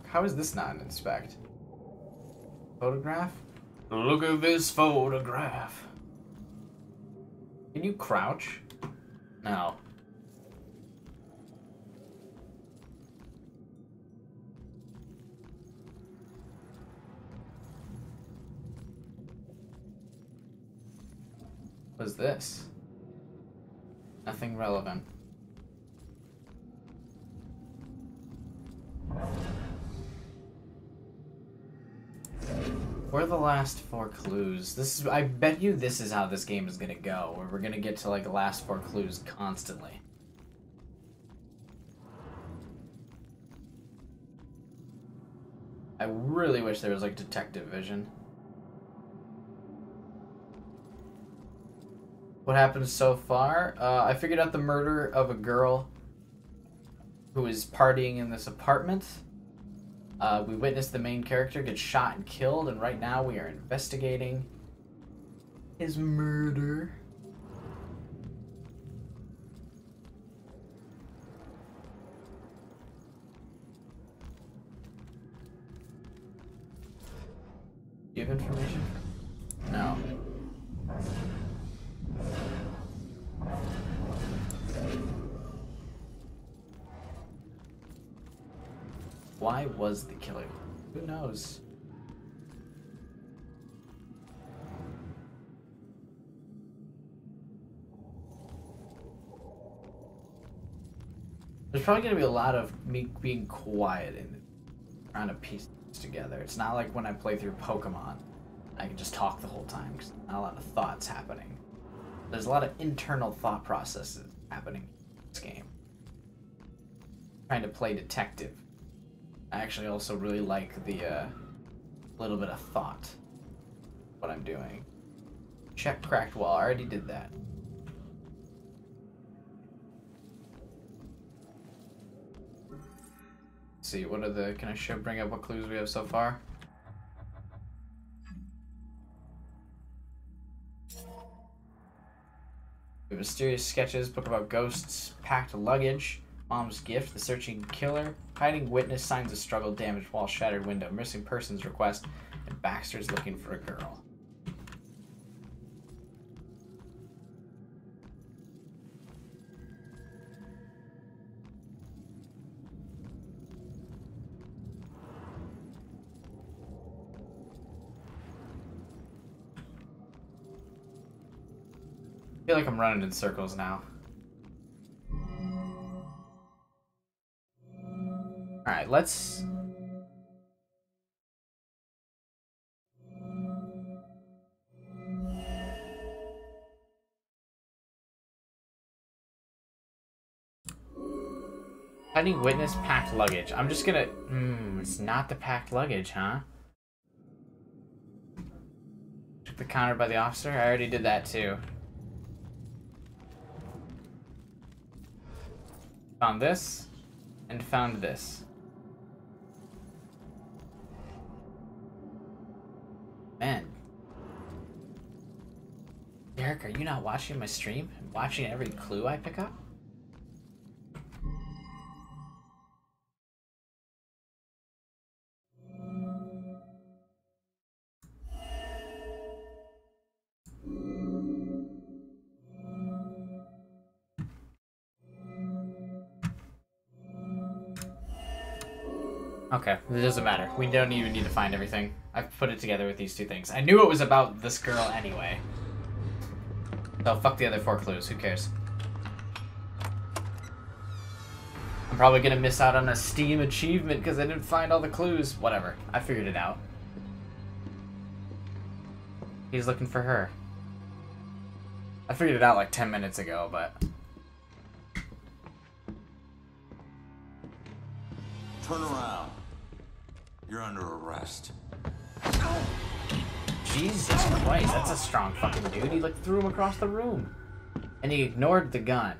How is this not an inspect? Photograph? Look at this photograph. Can you crouch? No. What is this? Nothing relevant. Where are the last 4 clues? This is, I bet you this is how this game is gonna go, where we're gonna get to like the last 4 clues constantly. I really wish there was like detective vision. What happened so far? I figured out the murder of a girl who was partying in this apartment. We witnessed the main character get shot and killed, and right now we are investigating his murder. Do you have information? No. Why was the killer? Who knows? There's probably going to be a lot of me being quiet and trying to piece things together. It's not like when I play through Pokemon. I can just talk the whole time because not a lot of thoughts happening. There's a lot of internal thought processes happening in this game. Trying to play detective. I actually also really like the little bit of thought. What I'm doing. Check cracked wall. I already did that. Let's see, what are the... Can I bring up what clues we have so far? We have mysterious sketches, book about ghosts, packed luggage, mom's gift, the searching killer, hiding witness, signs of struggle, damaged wall, shattered window, missing persons request, and Baxter's looking for a girl. I feel like I'm running in circles now. Alright, let's... Hiding witness, packed luggage. I'm just gonna... it's not the packed luggage, huh? Took the counter by the officer? I already did that too. Found this, and found this. Man. Derek, are you not watching my stream? And watching every clue I pick up? Okay, it doesn't matter. We don't even need to find everything. I've put it together with these 2 things. I knew it was about this girl anyway. So fuck the other 4 clues, who cares? I'm probably gonna miss out on a Steam achievement because I didn't find all the clues. Whatever, I figured it out. He's looking for her. I figured it out like 10 minutes ago, but... Turn around. You're under arrest. Jesus Christ, that's a strong fucking dude. He like threw him across the room. And he ignored the gun.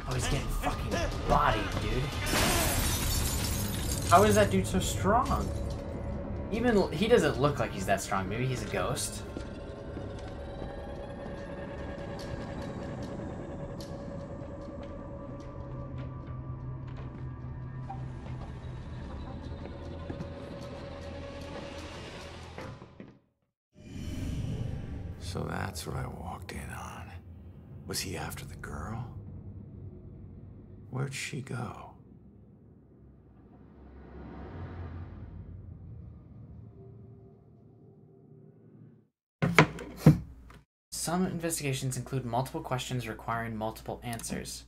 Oh, he's getting fucking bodied, dude. How is that dude so strong? Even he doesn't look like he's that strong. Maybe he's a ghost. So that's what I walked in on. Was he after the girl? Where'd she go? Some investigations include multiple questions requiring multiple answers.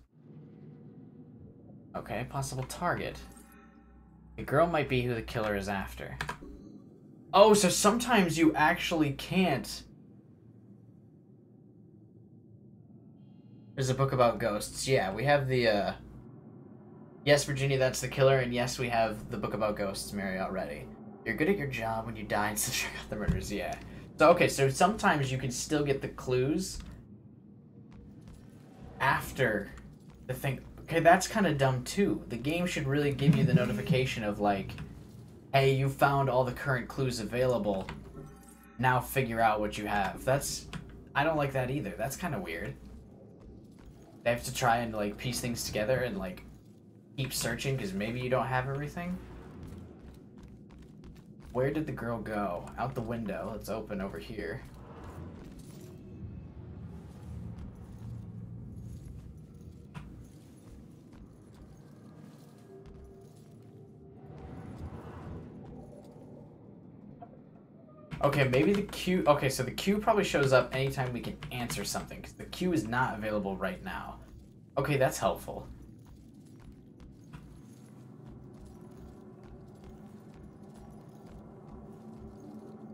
Okay, possible target. The girl might be who the killer is after. Oh, so sometimes you actually can't. There's a book about ghosts. Yeah, we have the, yes, Virginia, that's the killer, and yes, we have the book about ghosts, Mary, already. You're good at your job when you die and still check out the murders, yeah. So, okay, so sometimes you can still get the clues after the thing. Okay, that's kind of dumb, too. The game should really give you the notification of, like, hey, you found all the current clues available. Now figure out what you have. That's... I don't like that either. That's kind of weird. They have to try and, like, piece things together and, like, keep searching because maybe you don't have everything. Where did the girl go? Out the window. Let's open over here. Okay, maybe the queue... Okay, so the queue probably shows up anytime we can answer something, because the queue is not available right now. Okay, that's helpful.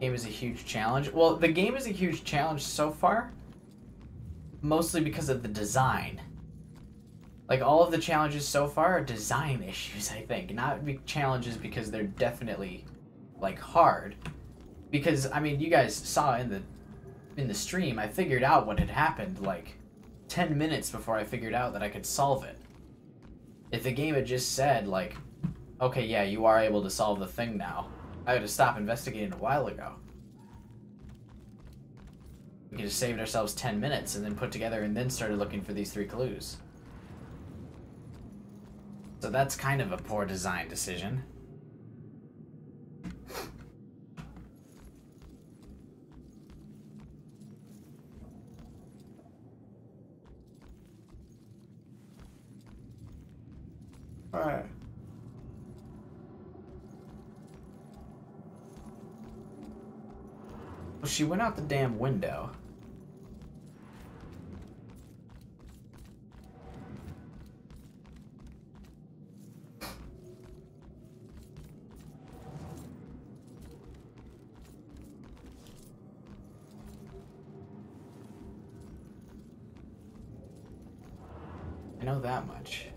Game is a huge challenge. Well, the game is a huge challenge so far, mostly because of the design. Like, all of the challenges so far are design issues, I think. Not big challenges because they're definitely, like, hard. Because, I mean, you guys saw in the stream, I figured out what had happened, like, 10 minutes before I figured out that I could solve it. If the game had just said, like, okay, yeah, you are able to solve the thing now, I would have stopped investigating a while ago. We could have saved ourselves 10 minutes and then put together and then started looking for these 3 clues. So that's kind of a poor design decision. Alright. Well, she went out the damn window. I know that much.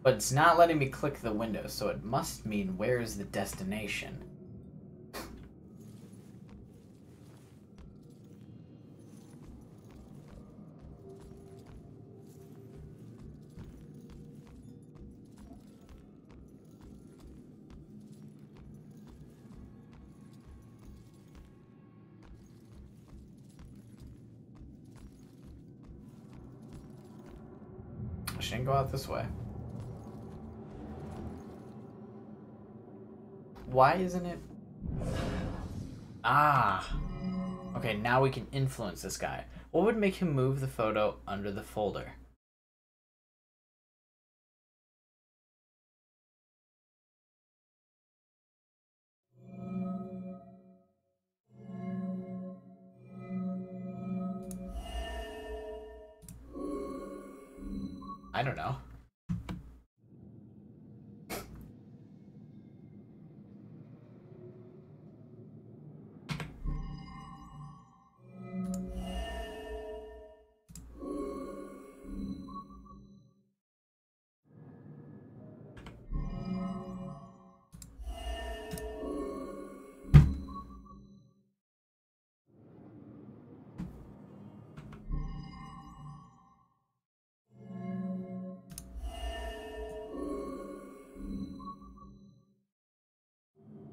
But it's not letting me click the window, so it must mean where is the destination? She didn't go out this way. Why isn't it? Ah. Okay, now we can influence this guy. What would make him move the photo under the folder? I don't know.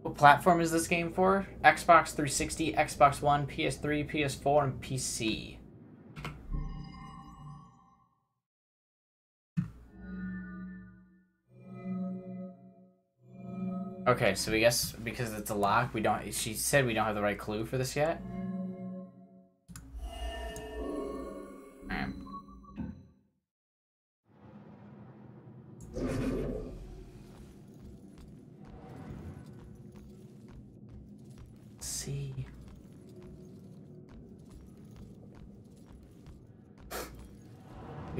What platform is this game for? Xbox 360, Xbox One, PS3, PS4, and PC. Okay, so we guess because it's a lock, we don't. She said we don't have the right clue for this yet.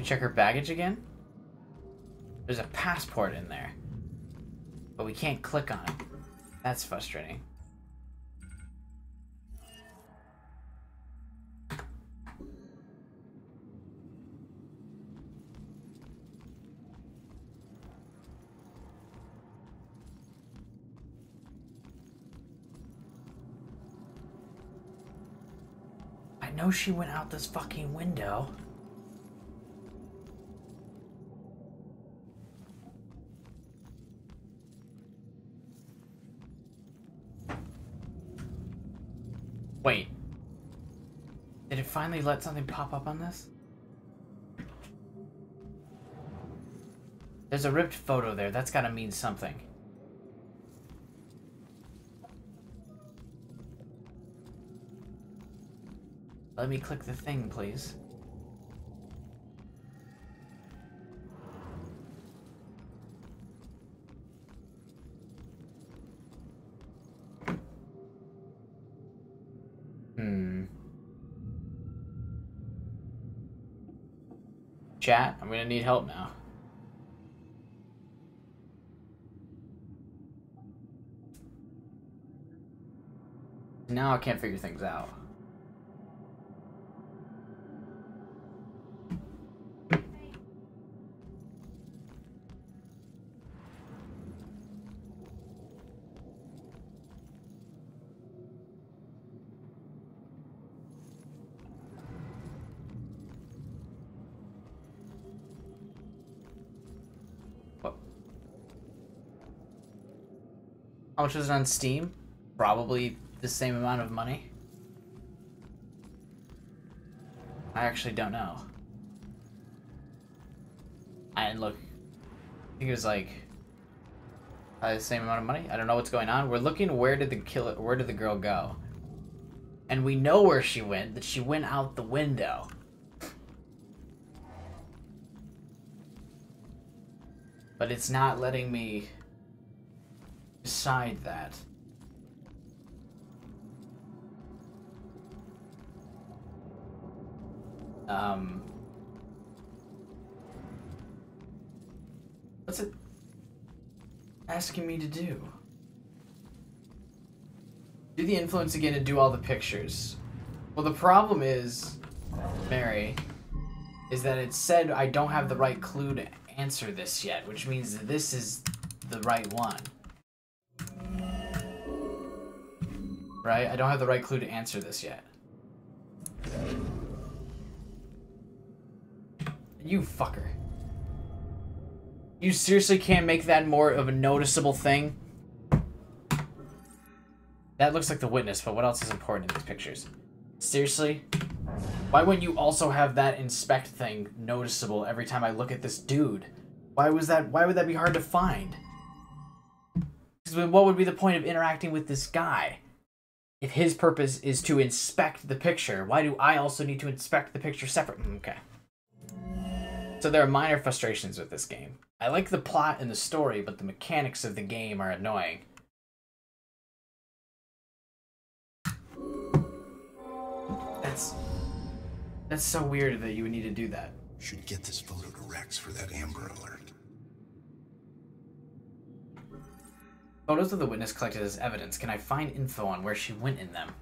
We check her baggage again? There's a passport in there. But we can't click on it. That's frustrating. I know she went out this fucking window. Wait. Did it finally let something pop up on this? There's a ripped photo there. That's gotta mean something. Let me click the thing, please. Chat, I'm gonna need help now. Now I can't figure things out. How much is it on Steam? Probably the same amount of money. I actually don't know. I didn't look. I think it was like the same amount of money. I don't know what's going on. We're looking. Where did the girl go? And we know where she went. That she went out the window. But it's not letting me decide that. What's it asking me to do? Do the influence again and do all the pictures. Well, the problem is, Mary, is that it said I don't have the right clue to answer this yet, which means that this is the right one. Right? I don't have the right clue to answer this yet. You fucker. You seriously can't make that more of a noticeable thing? That looks like the witness, but what else is important in these pictures? Seriously? Why wouldn't you also have that inspect thing noticeable every time I look at this dude? Why would that be hard to find? Because what would be the point of interacting with this guy? If his purpose is to inspect the picture, why do I also need to inspect the picture separately? Okay. So there are minor frustrations with this game. I like the plot and the story, but the mechanics of the game are annoying. That's so weird that you would need to do that. Should get this photo to Rex for that Amber Alert. Photos of the witness collected as evidence. Can I find info on where she went in them?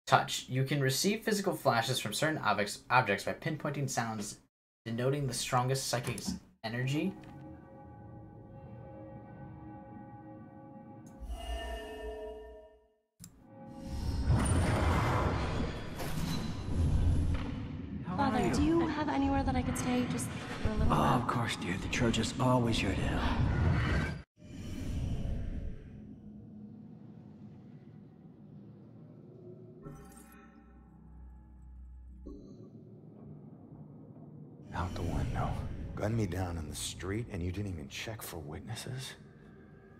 Touch. You can receive physical flashes from certain objects by pinpointing sounds denoting the strongest psychic energy. Father, do you have anywhere that I could stay just for a little while? Oh, of course, dear. The church is always your to help. Out the window. Gunned me down in the street and you didn't even check for witnesses?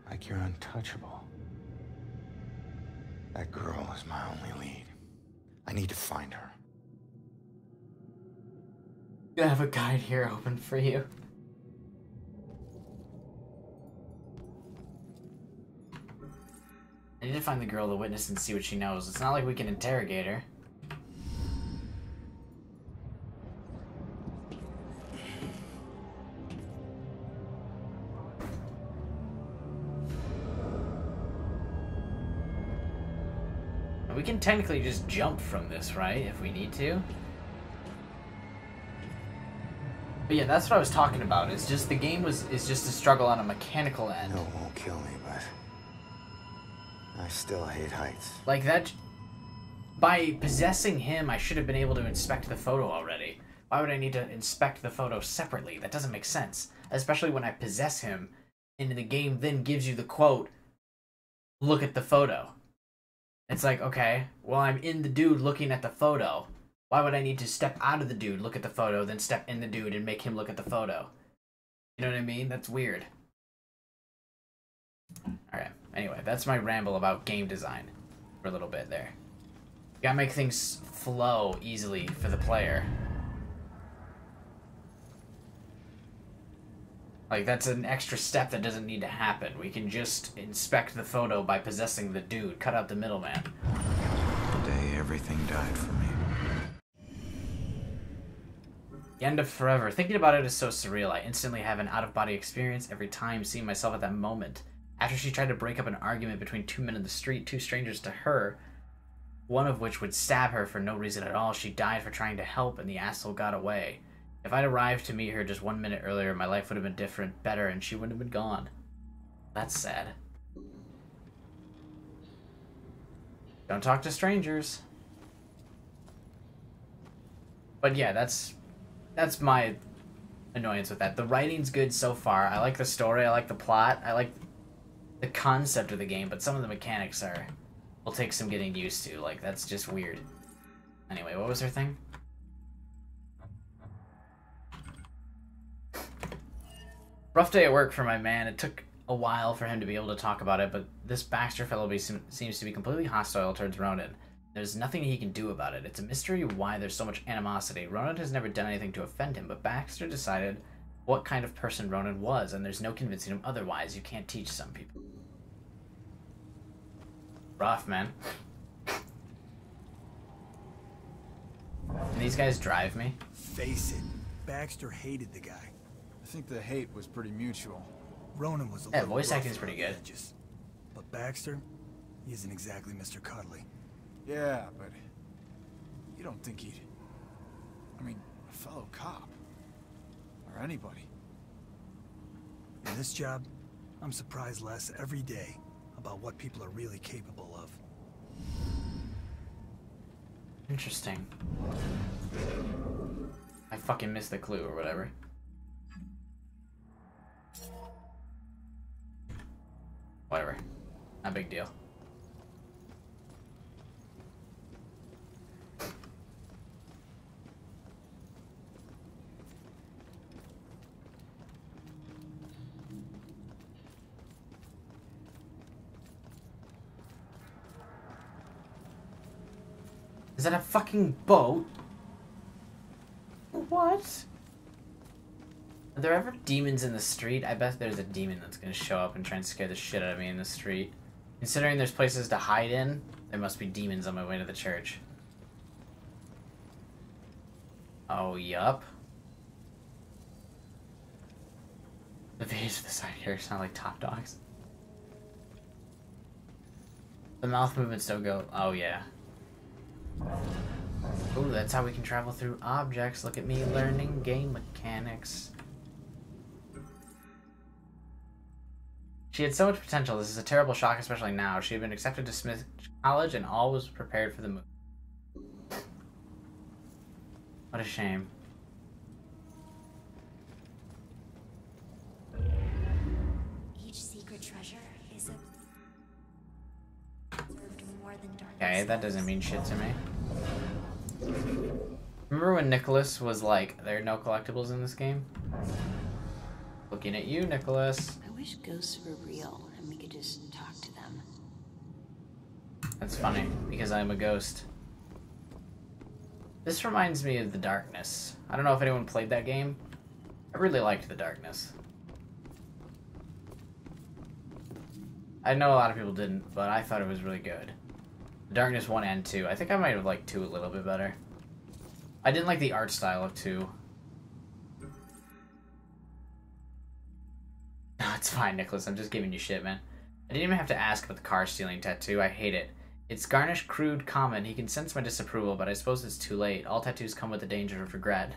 Like you're untouchable. That girl is my only lead. I need to find her. I have a guide here open for you. I need to find the girl, the witness, and see what she knows. It's not like we can interrogate her. We can technically just jump from this, right? If we need to. But yeah, that's what I was talking about. It's just the game is just a struggle on a mechanical end. No, it won't kill me, but I still hate heights. Like that. By possessing him, I should have been able to inspect the photo already. Why would I need to inspect the photo separately? That doesn't make sense. Especially when I possess him, and the game then gives you the quote, "Look at the photo." It's like, okay, well, I'm in the dude looking at the photo. Why would I need to step out of the dude, look at the photo, then step in the dude and make him look at the photo? You know what I mean? That's weird. Alright, anyway, that's my ramble about game design for a little bit there. You gotta make things flow easily for the player. Like, that's an extra step that doesn't need to happen. We can just inspect the photo by possessing the dude. Cut out the middleman. The day everything died for me. The end of forever. Thinking about it is so surreal. I instantly have an out-of-body experience every time seeing myself at that moment. After she tried to break up an argument between two men in the street, two strangers to her, one of which would stab her for no reason at all, she died for trying to help, and the asshole got away. If I'd arrived to meet her just 1 minute earlier, my life would have been different, better, and she wouldn't have been gone. That's sad. Don't talk to strangers. But yeah, that's my annoyance with that. The writing's good so far. I like the story, I like the plot, I like the concept of the game, but some of the mechanics will take some getting used to. Like, that's just weird. Anyway, what was her thing? Rough day at work for my man. It took a while for him to be able to talk about it, but this Baxter fellow seems to be completely hostile towards Ronan. There's nothing he can do about it. It's a mystery why there's so much animosity. Ronan has never done anything to offend him, but Baxter decided what kind of person Ronan was, and there's no convincing him otherwise. You can't teach some people. Rough, man. And these guys drive me. Face it, Baxter hated the guy. I think the hate was pretty mutual. Ronan was a Yeah, little voice rough acting's pretty around the good. edges. But Baxter, he isn't exactly Mr. Cuddly. Yeah, but you don't think he'd... I mean, a fellow cop. Or anybody. In this job, I'm surprised less every day about what people are really capable of. Interesting. I fucking missed the clue or whatever. Whatever. Not a big deal. Is that a fucking boat? What? Are there ever demons in the street? I bet there's a demon that's gonna show up and try and scare the shit out of me in the street. Considering there's places to hide in, there must be demons on my way to the church. Oh, yup. The videos of the side characters sound like top dogs. The mouth movements don't go... Oh, yeah. Ooh, that's how we can travel through objects. Look at me learning game mechanics. She had so much potential. This is a terrible shock, especially now. She had been accepted to Smith College and all was prepared for the move. What a shame. Each secret treasure is observed more than darkness. Okay, that doesn't mean shit to me. Remember when Nicholas was like, there are no collectibles in this game? Looking at you, Nicholas. I wish ghosts were real and we could just talk to them. That's funny, because I'm a ghost. This reminds me of The Darkness. I don't know if anyone played that game. I really liked The Darkness. I know a lot of people didn't, but I thought it was really good. Darkness 1 and 2. I think I might have liked 2 a little bit better. I didn't like the art style of 2. No, it's fine, Nicholas. I'm just giving you shit, man. I didn't even have to ask about the car stealing tattoo. I hate it. It's Garnish crude comment. He can sense my disapproval, but I suppose it's too late. All tattoos come with the danger of regret.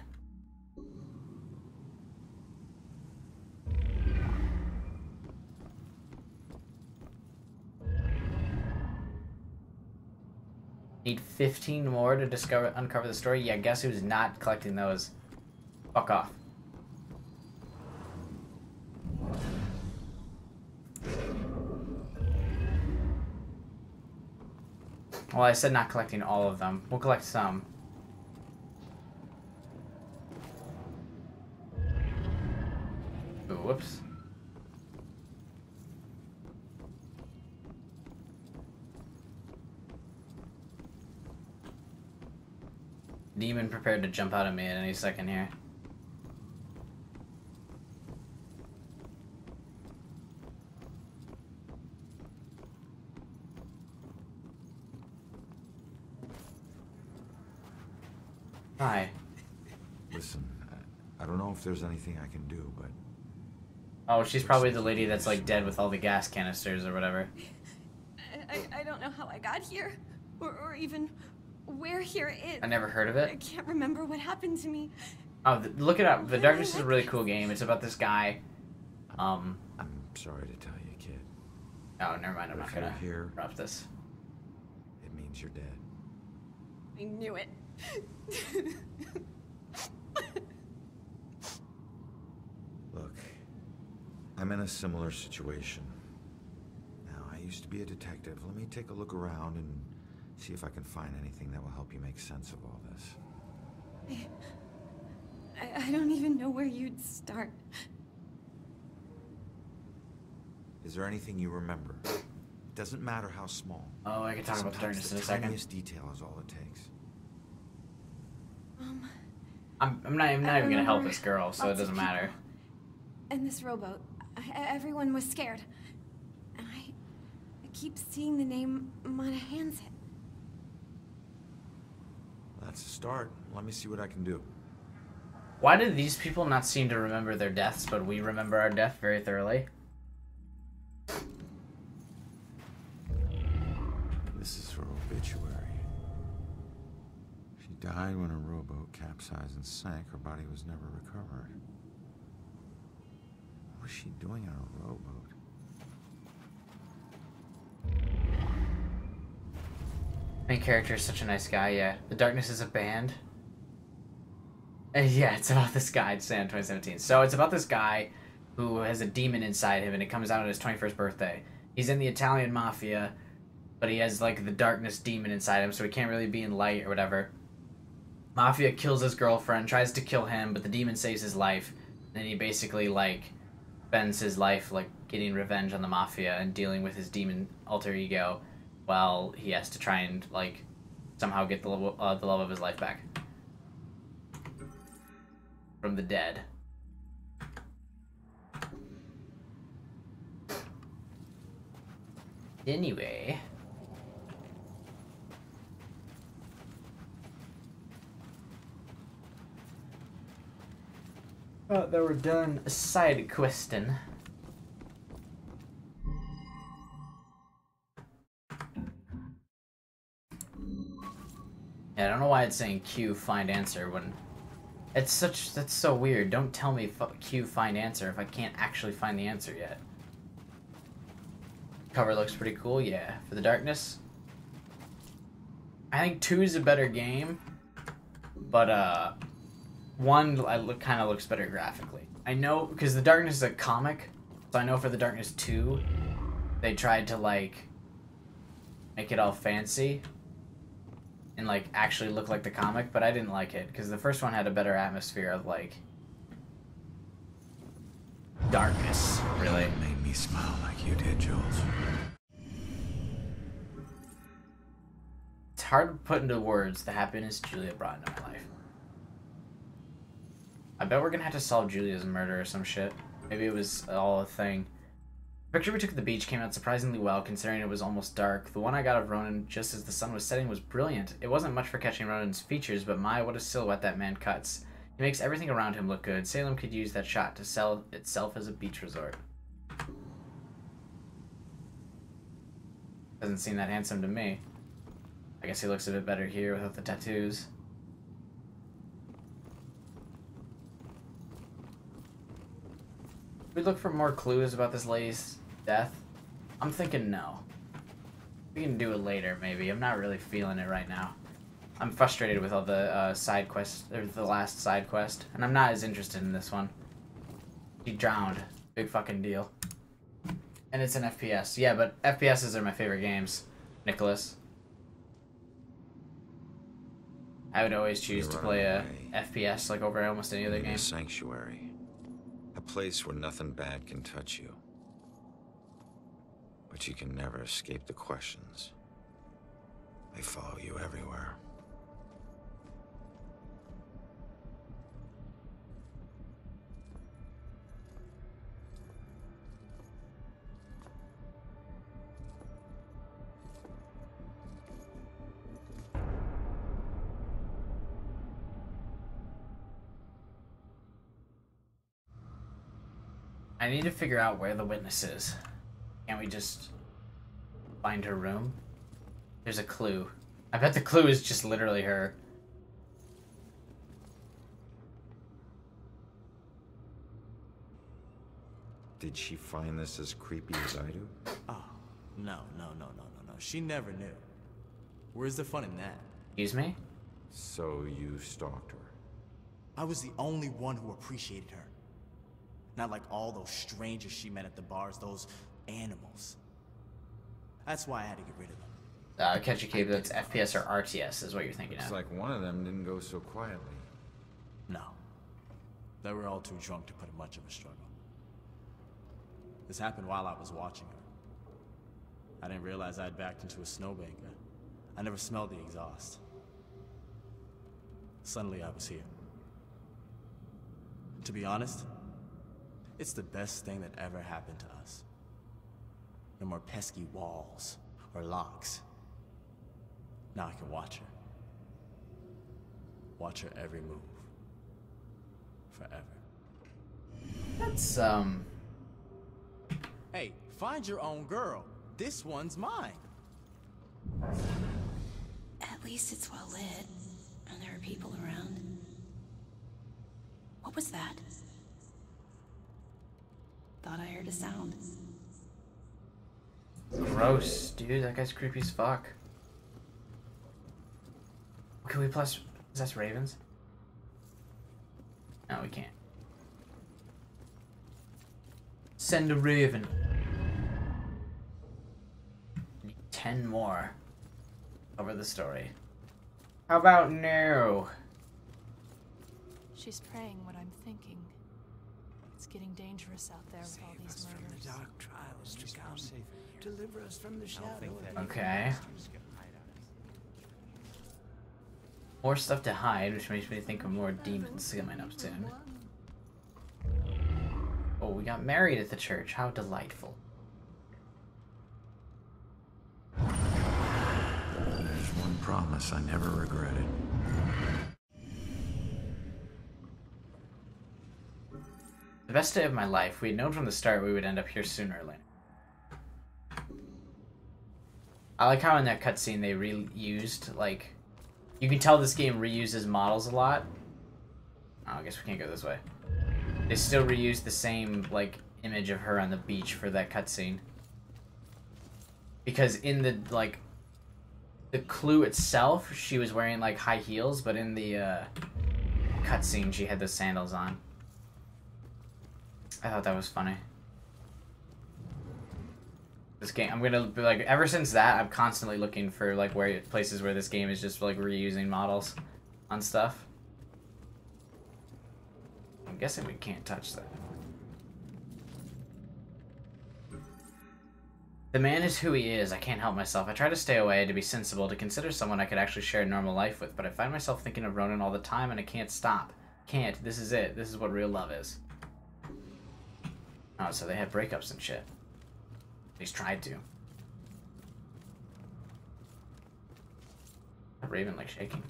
Need 15 more to uncover the story? Yeah, guess who's not collecting those? Fuck off. Well, I said not collecting all of them. We'll collect some. Ooh, whoops. Demon prepared to jump out at me at any second here. Hi. Listen, I don't know if there's anything I can do, but... Oh, she's probably the lady that's like dead with all the gas canisters or whatever. I don't know how I got here, or even where here is. I never heard of it. I can't remember what happened to me. Oh, look it up. The Darkness is a really cool game. It's about this guy. I'm sorry to tell you, kid. Oh, never mind. I'm not gonna hear drop this. It means you're dead. I knew it. Look, I'm in a similar situation. Now, I used to be a detective. Let me take a look around and see if I can find anything that will help you make sense of all this. I don't even know where you'd start. Is there anything you remember? It doesn't matter how small. Oh, I can talk about the Darkness in a second. The tiniest detail is all it takes. I'm not even gonna help this girl, so it doesn't matter. And this rowboat, everyone was scared. And I keep seeing the name Monahan's hit. That's a start. Let me see what I can do. Why do these people not seem to remember their deaths, but we remember our death very thoroughly? This is her obituary. She died when a rowboat capsized and sank. Her body was never recovered. What was she doing on a rowboat? Main character is such a nice guy, yeah. The Darkness is a band. Yeah, it's about this guy, it's in 2017. So it's about this guy who has a demon inside him, and it comes out on his 21st birthday. He's in the Italian mafia, but he has, like, the darkness demon inside him, so he can't really be in light or whatever. Mafia kills his girlfriend, tries to kill him, but the demon saves his life. And then he basically, like, spends his life, like, getting revenge on the Mafia and dealing with his demon alter ego while he has to try and, like, somehow get the love of his life back. From the dead. Anyway. That we're done side questing. Yeah, I don't know why it's saying Q find answer when that's so weird. Don't tell me Q find answer if I can't actually find the answer yet. Cover looks pretty cool, yeah. For the Darkness, I think 2 is a better game, but 1 kind of looks better graphically. I know because the Darkness is a comic, so I know for the Darkness 2, they tried to like make it all fancy and like actually look like the comic, but I didn't like it because the first one had a better atmosphere of like darkness. Really It made me smile like you did, Jules. It's hard to put into words the happiness Julia brought into my life. I bet we're gonna have to solve Julia's murder or some shit. Maybe it was all a thing. The picture we took at the beach came out surprisingly well, considering it was almost dark. The one I got of Ronan just as the sun was setting was brilliant. It wasn't much for catching Ronan's features, but my, what a silhouette that man cuts. He makes everything around him look good. Salem could use that shot to sell itself as a beach resort. Doesn't seem that handsome to me. I guess he looks a bit better here without the tattoos. We look for more clues about this lady's death. I'm thinking no. We can do it later, maybe. I'm not really feeling it right now. I'm frustrated with all the side quests, or the last side quest, and I'm not as interested in this one. He drowned. Big fucking deal. And it's an FPS. Yeah, but FPSs are my favorite games, Nicholas. I would always choose to play a FPS like over almost any other game. Sanctuary. A place where nothing bad can touch you. But you can never escape the questions. They follow you everywhere. I need to figure out where the witness is. Can't we just find her room? There's a clue. I bet the clue is just literally her. Did she find this as creepy as I do? Oh, no. She never knew. Where's the fun in that? Excuse me? So you stalked her? I was the only one who appreciated her. Not like all those strangers she met at the bars, those animals. That's why I had to get rid of them. Catch a cable, that's FPS or RTS is what you're thinking of. It's like one of them didn't go so quietly. No. They were all too drunk to put in much of a struggle. This happened while I was watching her. I didn't realize I'd backed into a snowbank. I never smelled the exhaust. Suddenly I was here. To be honest, it's the best thing that ever happened to us. No more pesky walls or locks. Now I can watch her. Watch her every move. Forever. That's, Hey, find your own girl. This one's mine. At least it's well lit, and there are people around. What was that? Thought I heard a sound. Gross, dude. That guy's creepy as fuck. Can we possess ravens? No, we can't. Send a raven. Need 10 more. Over the story. How about no? She's praying what I'm thinking. It's getting dangerous out there with all these murders. From the dark trials to come. Deliver us from the shadow. Okay. More stuff to hide, which makes me think of more demons coming up soon. Oh, we got married at the church. How delightful. There's one promise I never regretted. The best day of my life. We had known from the start we would end up here sooner or later. I like how in that cutscene they reused, like, you can tell this game reuses models a lot. Oh, I guess we can't go this way. They still reused the same, like, image of her on the beach for that cutscene. Because in the, like, the clue itself, she was wearing, like, high heels, but in the, cutscene, she had the sandals on. I thought that was funny. This game, I'm gonna be like, ever since that, I'm constantly looking for like places where this game is just like reusing models on stuff. I'm guessing we can't touch that. The man is who he is. I can't help myself. I try to stay away, to be sensible, to consider someone I could actually share a normal life with, but I find myself thinking of Ronan all the time and I can't stop. Can't. This is it. This is what real love is. Oh, so they had breakups and shit. He's tried to. That Raven like shaking.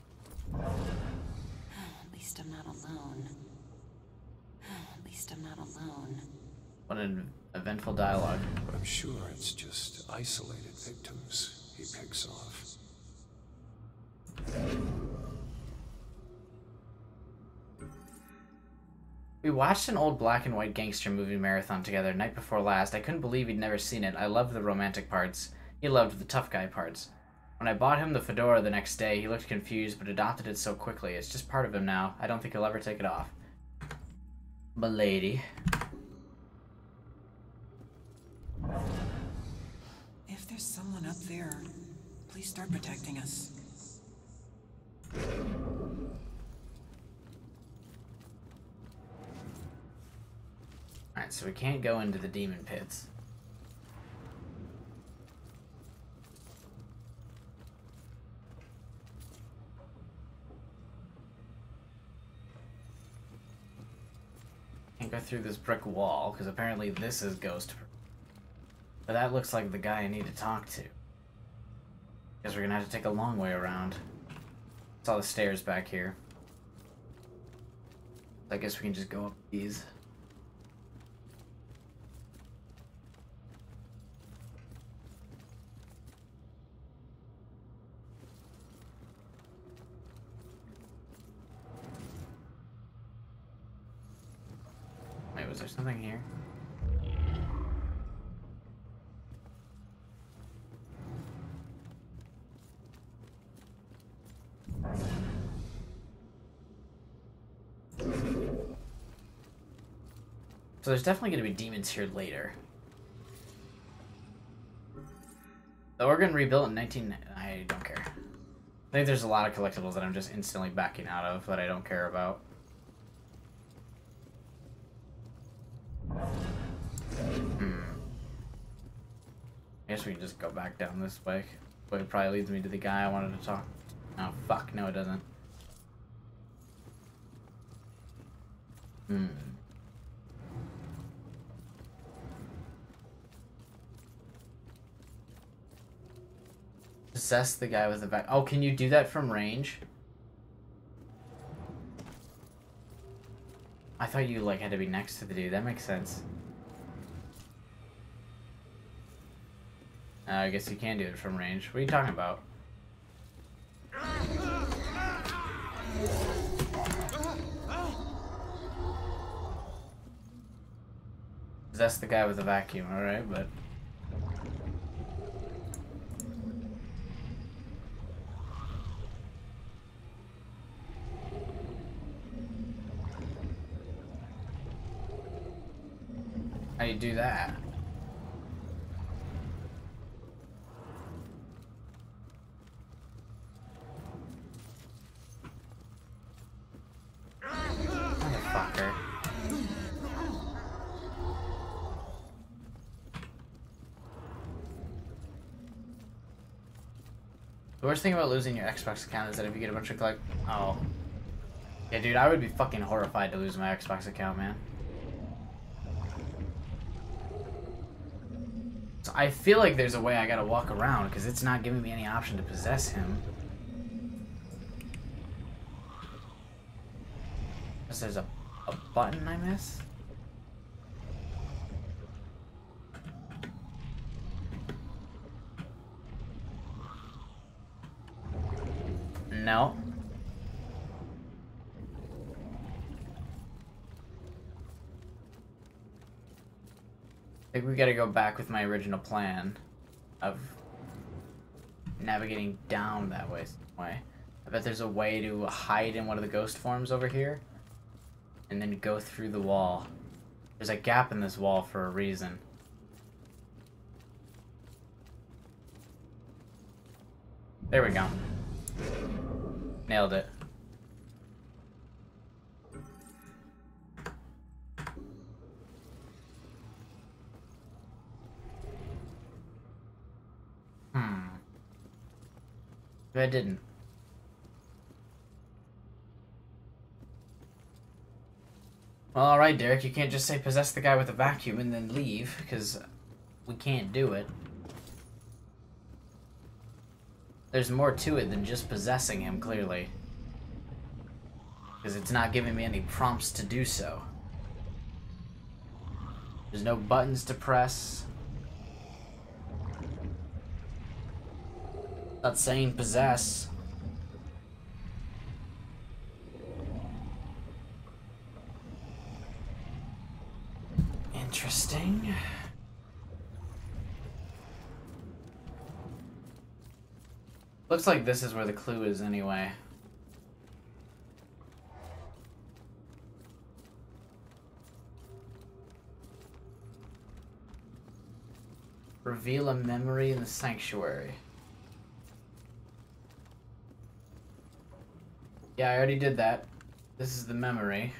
At least I'm not alone. At least I'm not alone. What an eventful dialogue. I'm sure it's just isolated victims he picks off. We watched an old black and white gangster movie marathon together night before last. I couldn't believe he'd never seen it. I loved the romantic parts. He loved the tough guy parts. When I bought him the fedora the next day, he looked confused but adopted it so quickly. It's just part of him now. I don't think he'll ever take it off. Milady. If there's someone up there, please start protecting us. Alright, so we can't go into the demon pits. Can't go through this brick wall, because apparently this is ghost. But that looks like the guy I need to talk to. Guess we're gonna have to take a long way around. Saw the stairs back here. I guess we can just go up these. Wait, was there something here? So there's definitely going to be demons here later. The organ rebuilt in I don't care. I think there's a lot of collectibles that I'm just instantly backing out of that I don't care about. I guess we can just go back down this way. But it probably leads me to the guy I wanted to talk. Oh, fuck. No, it doesn't. Possess the guy with the back. Oh, can you do that from range? I thought you, like, had to be next to the dude. That makes sense. I guess you can do it from range. What are you talking about? Possess the guy with the vacuum, alright, but... How do you do that? Motherfucker. The worst thing about losing your Xbox account is that if you get a bunch of oh. Yeah, dude, I would be fucking horrified to lose my Xbox account, man. So I feel like there's a way I gotta walk around, because it's not giving me any option to possess him. Unless there's a button I miss? No. I think we gotta go back with my original plan of navigating down that way. I bet there's a way to hide in one of the ghost forms over here and then go through the wall. There's a gap in this wall for a reason. There we go. Nailed it. I didn't. Well, alright, Derek, you can't just say possess the guy with the vacuum and then leave, because we can't do it. There's more to it than just possessing him, clearly. Because it's not giving me any prompts to do so. There's no buttons to press. Not saying possess. Interesting. Looks like this is where the clue is anyway. Reveal a memory in the sanctuary. Yeah, I already did that. This is the memory.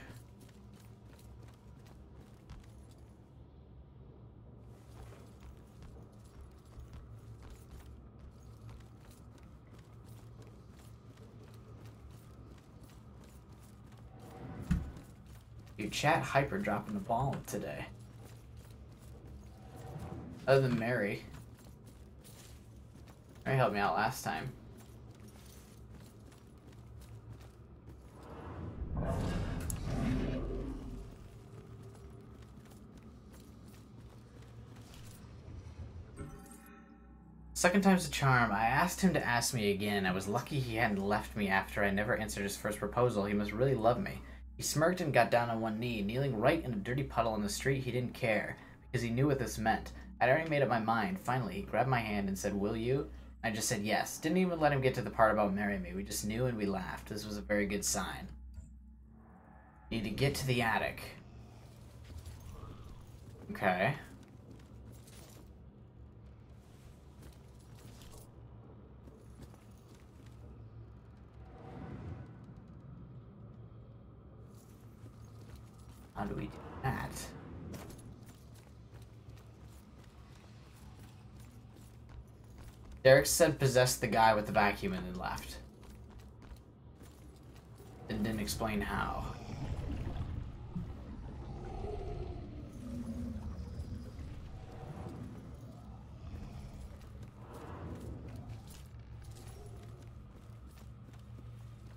Dude, chat hyper dropping the ball today. Other than Mary. Mary helped me out last time. Second time's a charm. I asked him to ask me again. I was lucky he hadn't left me after I never answered his first proposal. He must really love me. He smirked and got down on one knee, kneeling right in a dirty puddle on the street. He didn't care, because he knew what this meant. I'd already made up my mind. Finally, he grabbed my hand and said, "Will you?" I just said yes. Didn't even let him get to the part about marrying me. We just knew and we laughed. This was a very good sign. Need to get to the attic. Okay. How do we do that? Derek said possess the guy with the vacuum and then left. And didn't explain how.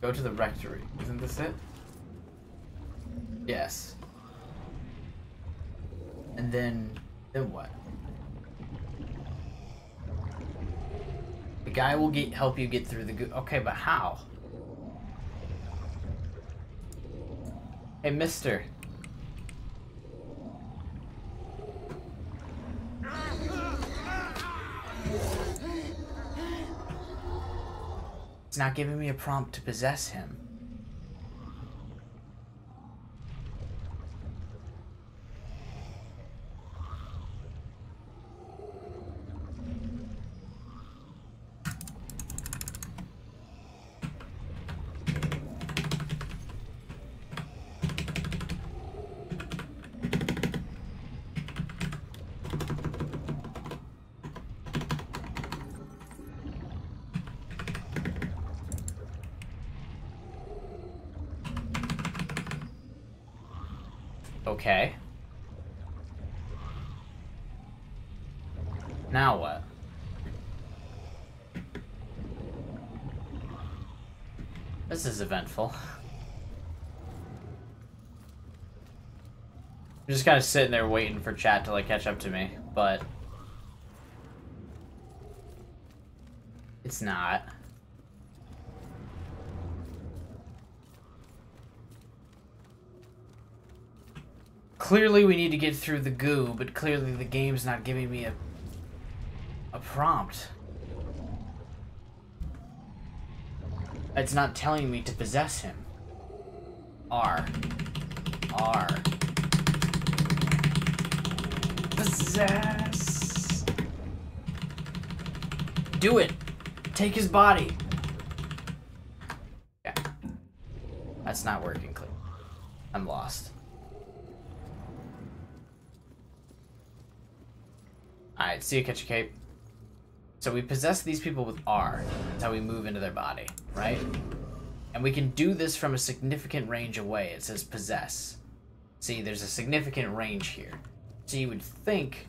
Go to the rectory. Isn't this it? Yes. And then what? The guy will help you get through the okay, but how? Hey, mister. It's not giving me a prompt to possess him. Okay. Now what? This is eventful. I'm just kind of sitting there waiting for chat to like catch up to me, but it's not. Clearly we need to get through the goo, but clearly the game's not giving me a prompt. It's not telling me to possess him. R. Possess. Do it. Take his body. Yeah. That's not working clear. I'm lost. Alright, see you, catch your cape. So we possess these people with R. That's how we move into their body, right? And we can do this from a significant range away. It says possess. See, there's a significant range here. So you would think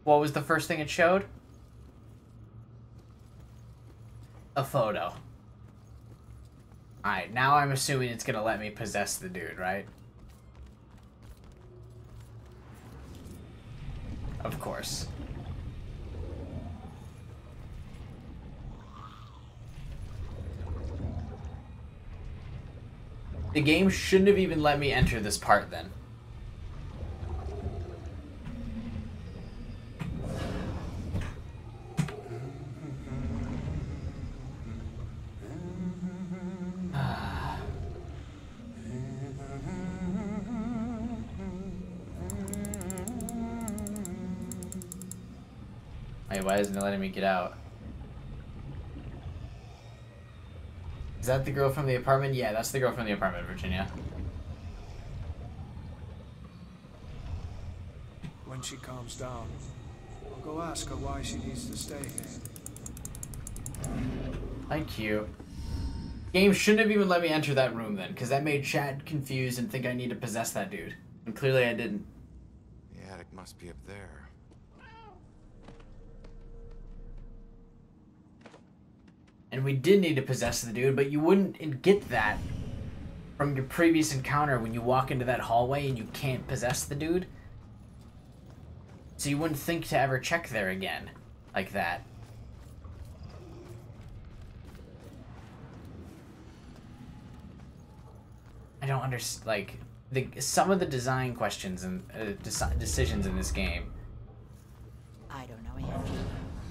What was the first thing it showed? A photo. Alright, now I'm assuming it's gonna let me possess the dude, right? Of course. The game shouldn't have even let me enter this part then. Wait, why isn't it letting me get out? Is that the girl from the apartment? Yeah, that's the girl from the apartment, Virginia. When she calms down, I'll go ask her why she needs to stay here. Thank you. Game shouldn't have even let me enter that room then, because that made Chad confused and think I need to possess that dude. And clearly I didn't. The attic must be up there. And we did need to possess the dude, but you wouldn't get that from your previous encounter when you walk into that hallway and you can't possess the dude. So you wouldn't think to ever check there again, like that. I don't understand, like, some of the design questions and decisions in this game. I don't know, Angie.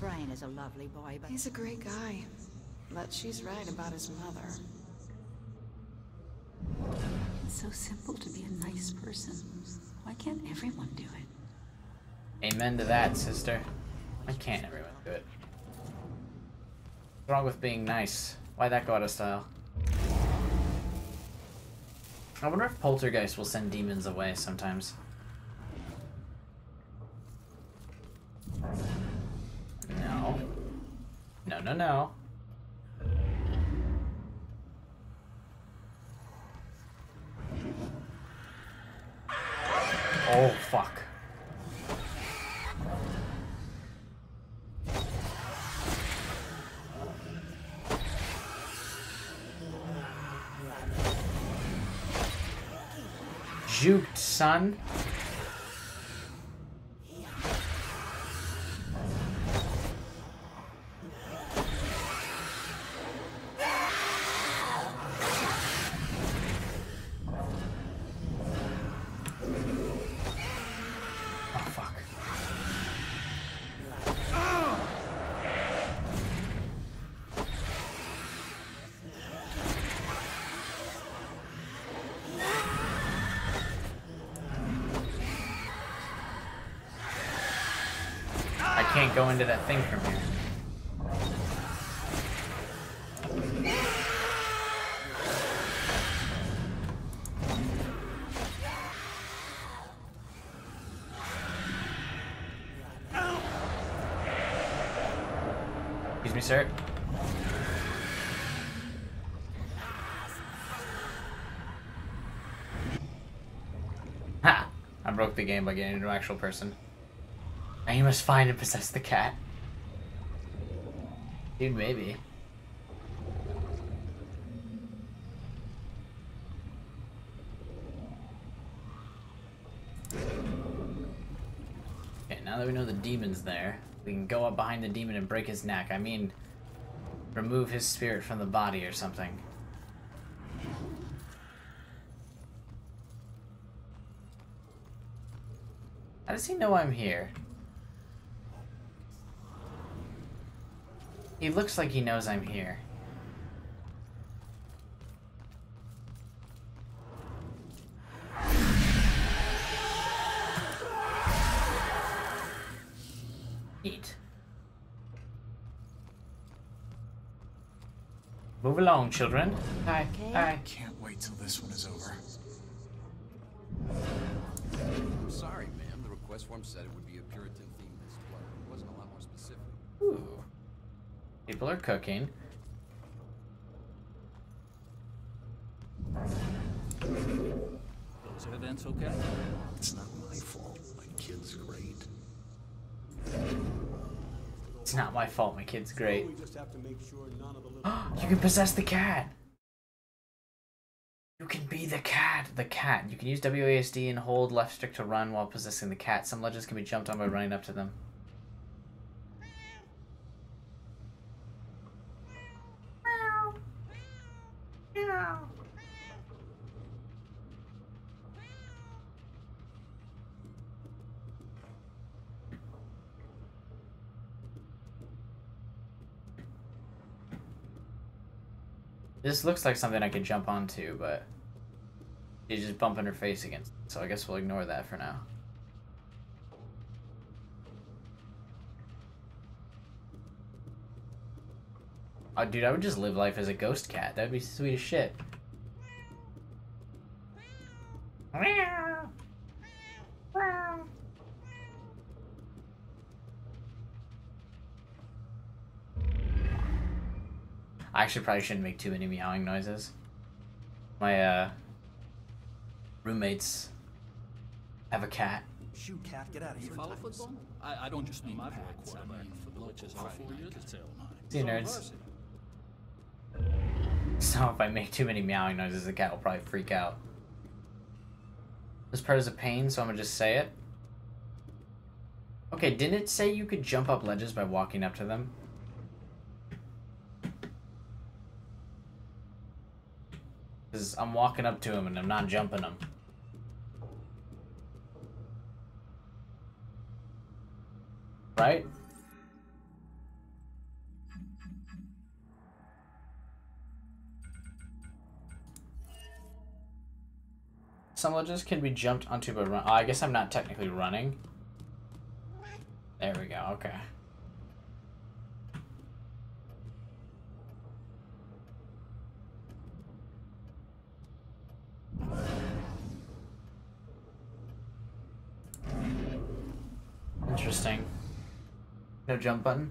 Brian is a lovely boy, but... He's a great guy. But she's right about his mother. It's so simple to be a nice person. Why can't everyone do it? Amen to that, sister. Why can't everyone do it? What's wrong with being nice? Why'd that go out of style? I wonder if Poltergeist will send demons away sometimes. No. No, no, no. Oh, fuck. Juked, son. Can't go into that thing from here. Excuse me, sir. Ha! I broke the game by getting into an actual person. Now you must find and possess the cat. Dude, maybe. Okay, now that we know the demon's there, we can go up behind the demon and break his neck. I mean, remove his spirit from the body or something. How does he know I'm here? He looks like he knows I'm here. Eat. Move along, children. Hi. Okay. Hi. Can't wait till this one is over. I'm sorry, ma'am. The request form said it would be a Puritan theme this flood. It wasn't a lot more specific. Ooh. People are cooking. Those events okay? It's not my fault. My kid's great. It's not my fault, my kid's great. We just have to make sure none of the You can possess the cat! You can be the cat! The cat. You can use WASD and hold left stick to run while possessing the cat. Some ledges can be jumped on by running up to them. This looks like something I could jump onto, but she's just bumping her face against it, so I guess we'll ignore that for now. Oh, dude, I would just live life as a ghost cat. That'd be sweet as shit. I actually probably shouldn't make too many meowing noises. My roommates have a cat. Shoo, cat, get out of here. Follow football? I don't just mean my pets. I mean for the witches all 4 years. See you, nerds. So if I make too many meowing noises, the cat will probably freak out. This part is a pain, so I'm gonna just say it. Okay, didn't it say you could jump up ledges by walking up to them? Because I'm walking up to him and I'm not jumping him. Right? Some ledges can be jumped onto by run. Oh, I guess I'm not technically running. There we go, okay. Interesting. No jump button?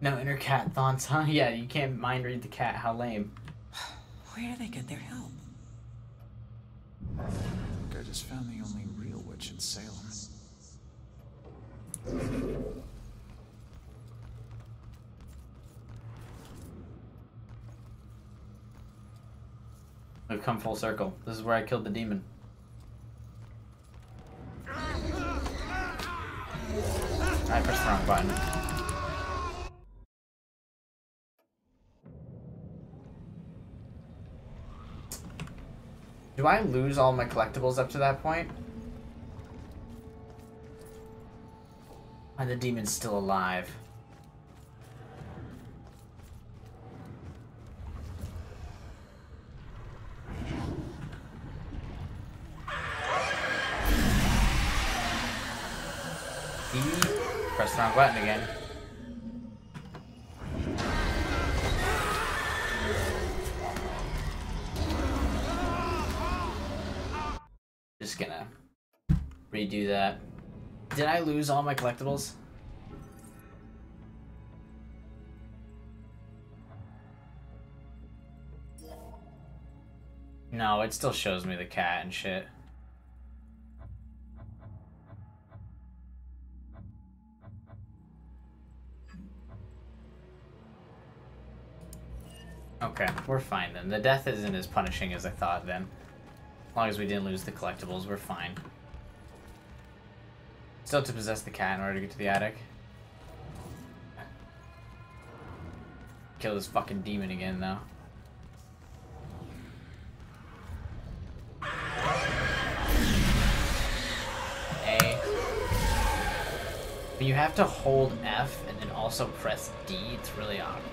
No inner cat thoughts, huh? Yeah, you can't mind read the cat. How lame. Where do they get their help? I think I just found the only real witch in Salem. We've come full circle. This is where I killed the demon. I pressed the wrong button. Do I lose all my collectibles up to that point? And the demon's still alive. Press the wrong button again. Just gonna redo that. Did I lose all my collectibles? No, it still shows me the cat and shit. Okay, we're fine then. The death isn't as punishing as I thought then. As long as we didn't lose the collectibles, we're fine. Still have to possess the cat in order to get to the attic. Kill this fucking demon again though. A. But you have to hold F and then also press D. It's really awkward.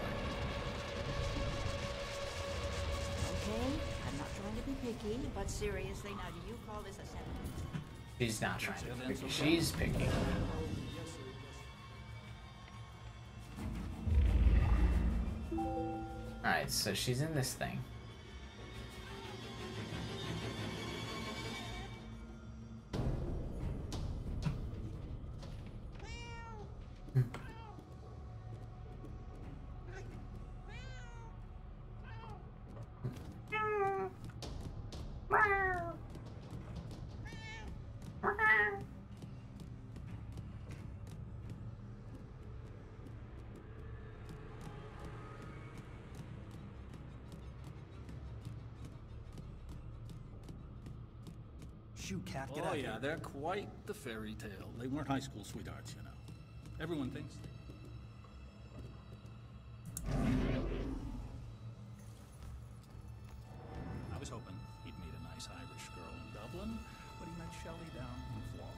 I'm not trying to be picky, but seriously, now do you call this a sentence? She's not trying to be picky. She's picky. Alright, so she's in this thing. you, Cat. Get Oh out yeah, here. they're quite the fairy tale. They weren't high school sweethearts, you know. Everyone thinks they. I was hoping he'd meet a nice Irish girl in Dublin, but he met Shelley down in Florence.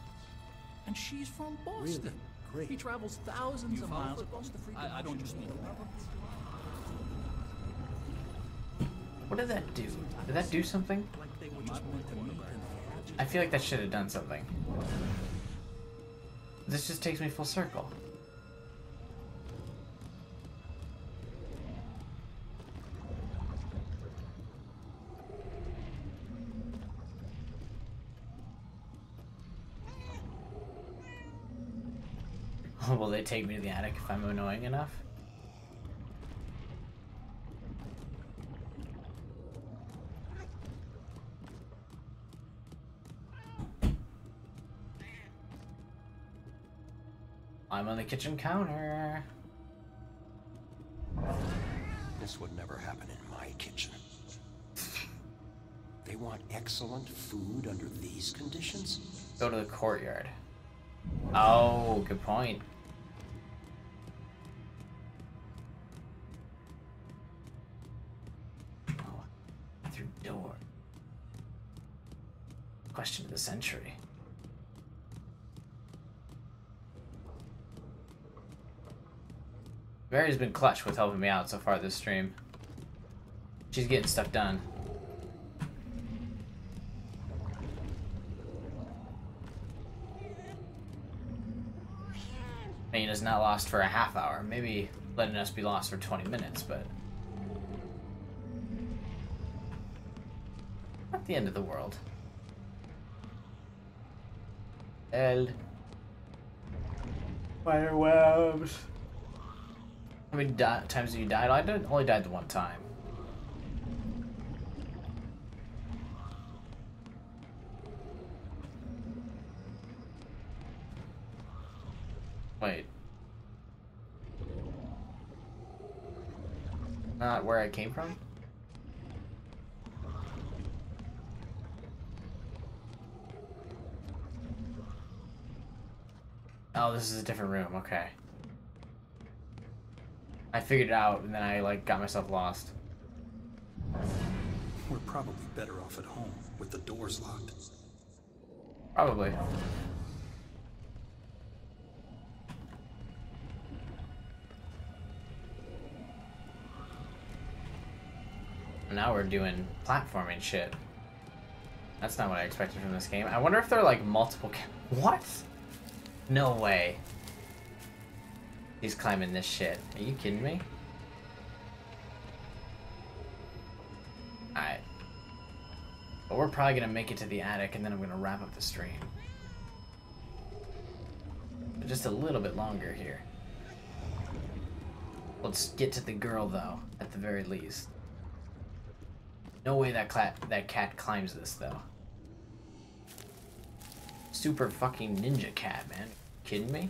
And she's from Boston. Really? Great. He travels thousands of miles across the freedom. I don't just mean What did that do? Did that do something? I feel like that should have done something. This just takes me full circle. Will they take me to the attic if I'm annoying enough? I'm on the kitchen counter. This would never happen in my kitchen. They want excellent food under these conditions? Go to the courtyard. Oh, good point. Oh, through door. Question of the century. Mary's been clutch with helping me out so far this stream. She's getting stuff done. Naina's not lost for a half hour. Maybe letting us be lost for 20 minutes, but not the end of the world. Spider webs. How many times have you died? I only died the one time. Wait. Not where I came from? Oh, this is a different room, okay. I figured it out and then I like got myself lost. We're probably better off at home with the doors locked. Probably. Now we're doing platforming shit. That's not what I expected from this game. I wonder if they're like multiple what? No way. He's climbing this shit. Are you kidding me? Alright. But we're probably gonna make it to the attic and then I'm gonna wrap up the stream. But just a little bit longer here. Let's get to the girl though, at the very least. No way that cat climbs this though. Super fucking ninja cat, man. Kidding me?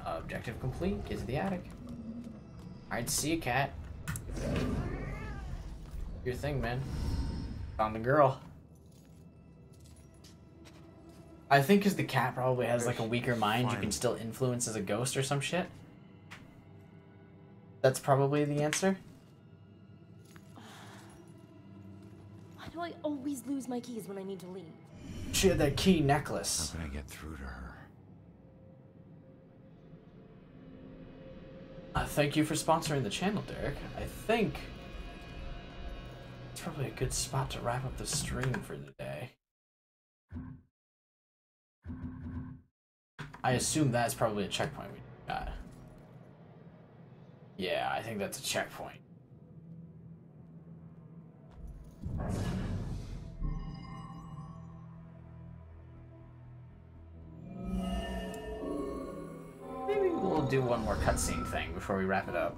Objective complete. Get to the attic. Alright, see you, cat. Your thing, man. Found the girl. I think because the cat probably has like a weaker mind, you can still influence as a ghost or some shit. That's probably the answer. Why do I always lose my keys when I need to leave? She had that key necklace. How can I get through to her? Thank you for sponsoring the channel, Derek. I think it's probably a good spot to wrap up the stream for the day. I assume that's probably a checkpoint we got. Yeah, I think that's a checkpoint. Maybe we'll do one more cutscene thing before we wrap it up.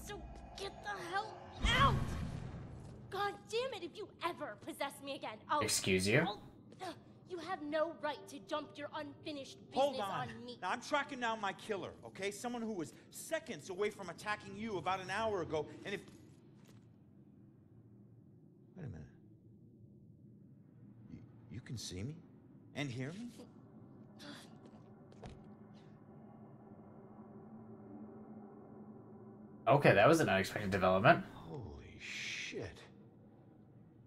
So get the hell out! God damn it! If you ever possess me again, I'll... Excuse you? You have no right to dump your unfinished business Hold on. me. Now, I'm tracking down my killer, okay? Someone who was seconds away from attacking you about an hour ago, and if... Wait a minute. You can see me? And hear me? Okay, that was an unexpected development. Holy shit.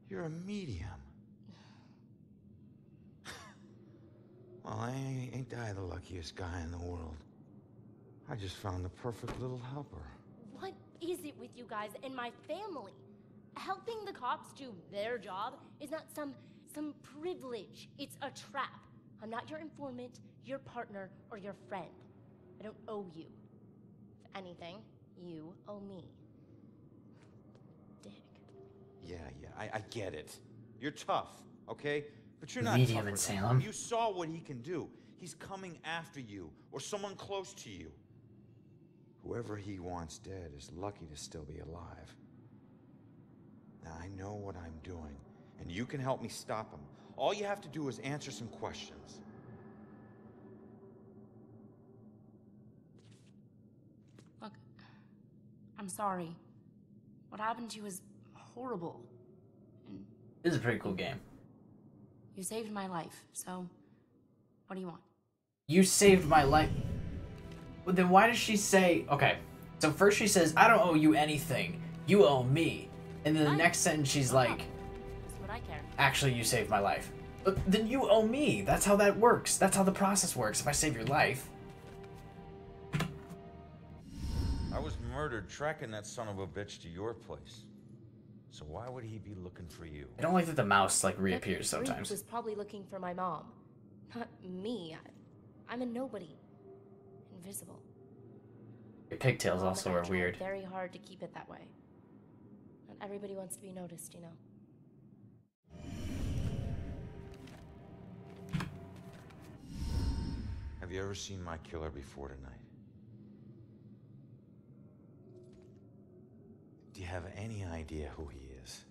You're a medium. Well, ain't I the luckiest guy in the world? I just found the perfect little helper. What is it with you guys and my family? Helping the cops do their job is not some privilege. It's a trap. I'm not your informant, your partner, or your friend. I don't owe you. If anything, you owe me. Dick. Yeah, I get it. You're tough, okay? But you're not Medium tougher in than Salem. him. You saw what he can do. He's coming after you, or someone close to you. Whoever he wants dead is lucky to still be alive. Now, I know what I'm doing, and you can help me stop him. All you have to do is answer some questions. Look, I'm sorry. What happened to you was horrible. And This is a pretty cool game. you saved my life, so what do you want? You saved my life. Well, then why does she say... Okay, so first she says, I don't owe you anything. You owe me. And then the next sentence she's like, That's what I care. actually, you saved my life. But then you owe me. That's how that works. That's how the process works. If I save your life. I was murdered tracking that son of a bitch to your place. So why would he be looking for you? I don't like that the mouse, like, reappears That freak sometimes. was probably looking for my mom. Not me. I'm a nobody. Invisible. Your pigtails Mom also and I are tried weird. very hard to keep it that way. Not everybody wants to be noticed, you know. Have you ever seen my killer before tonight? Do you have any idea who he is?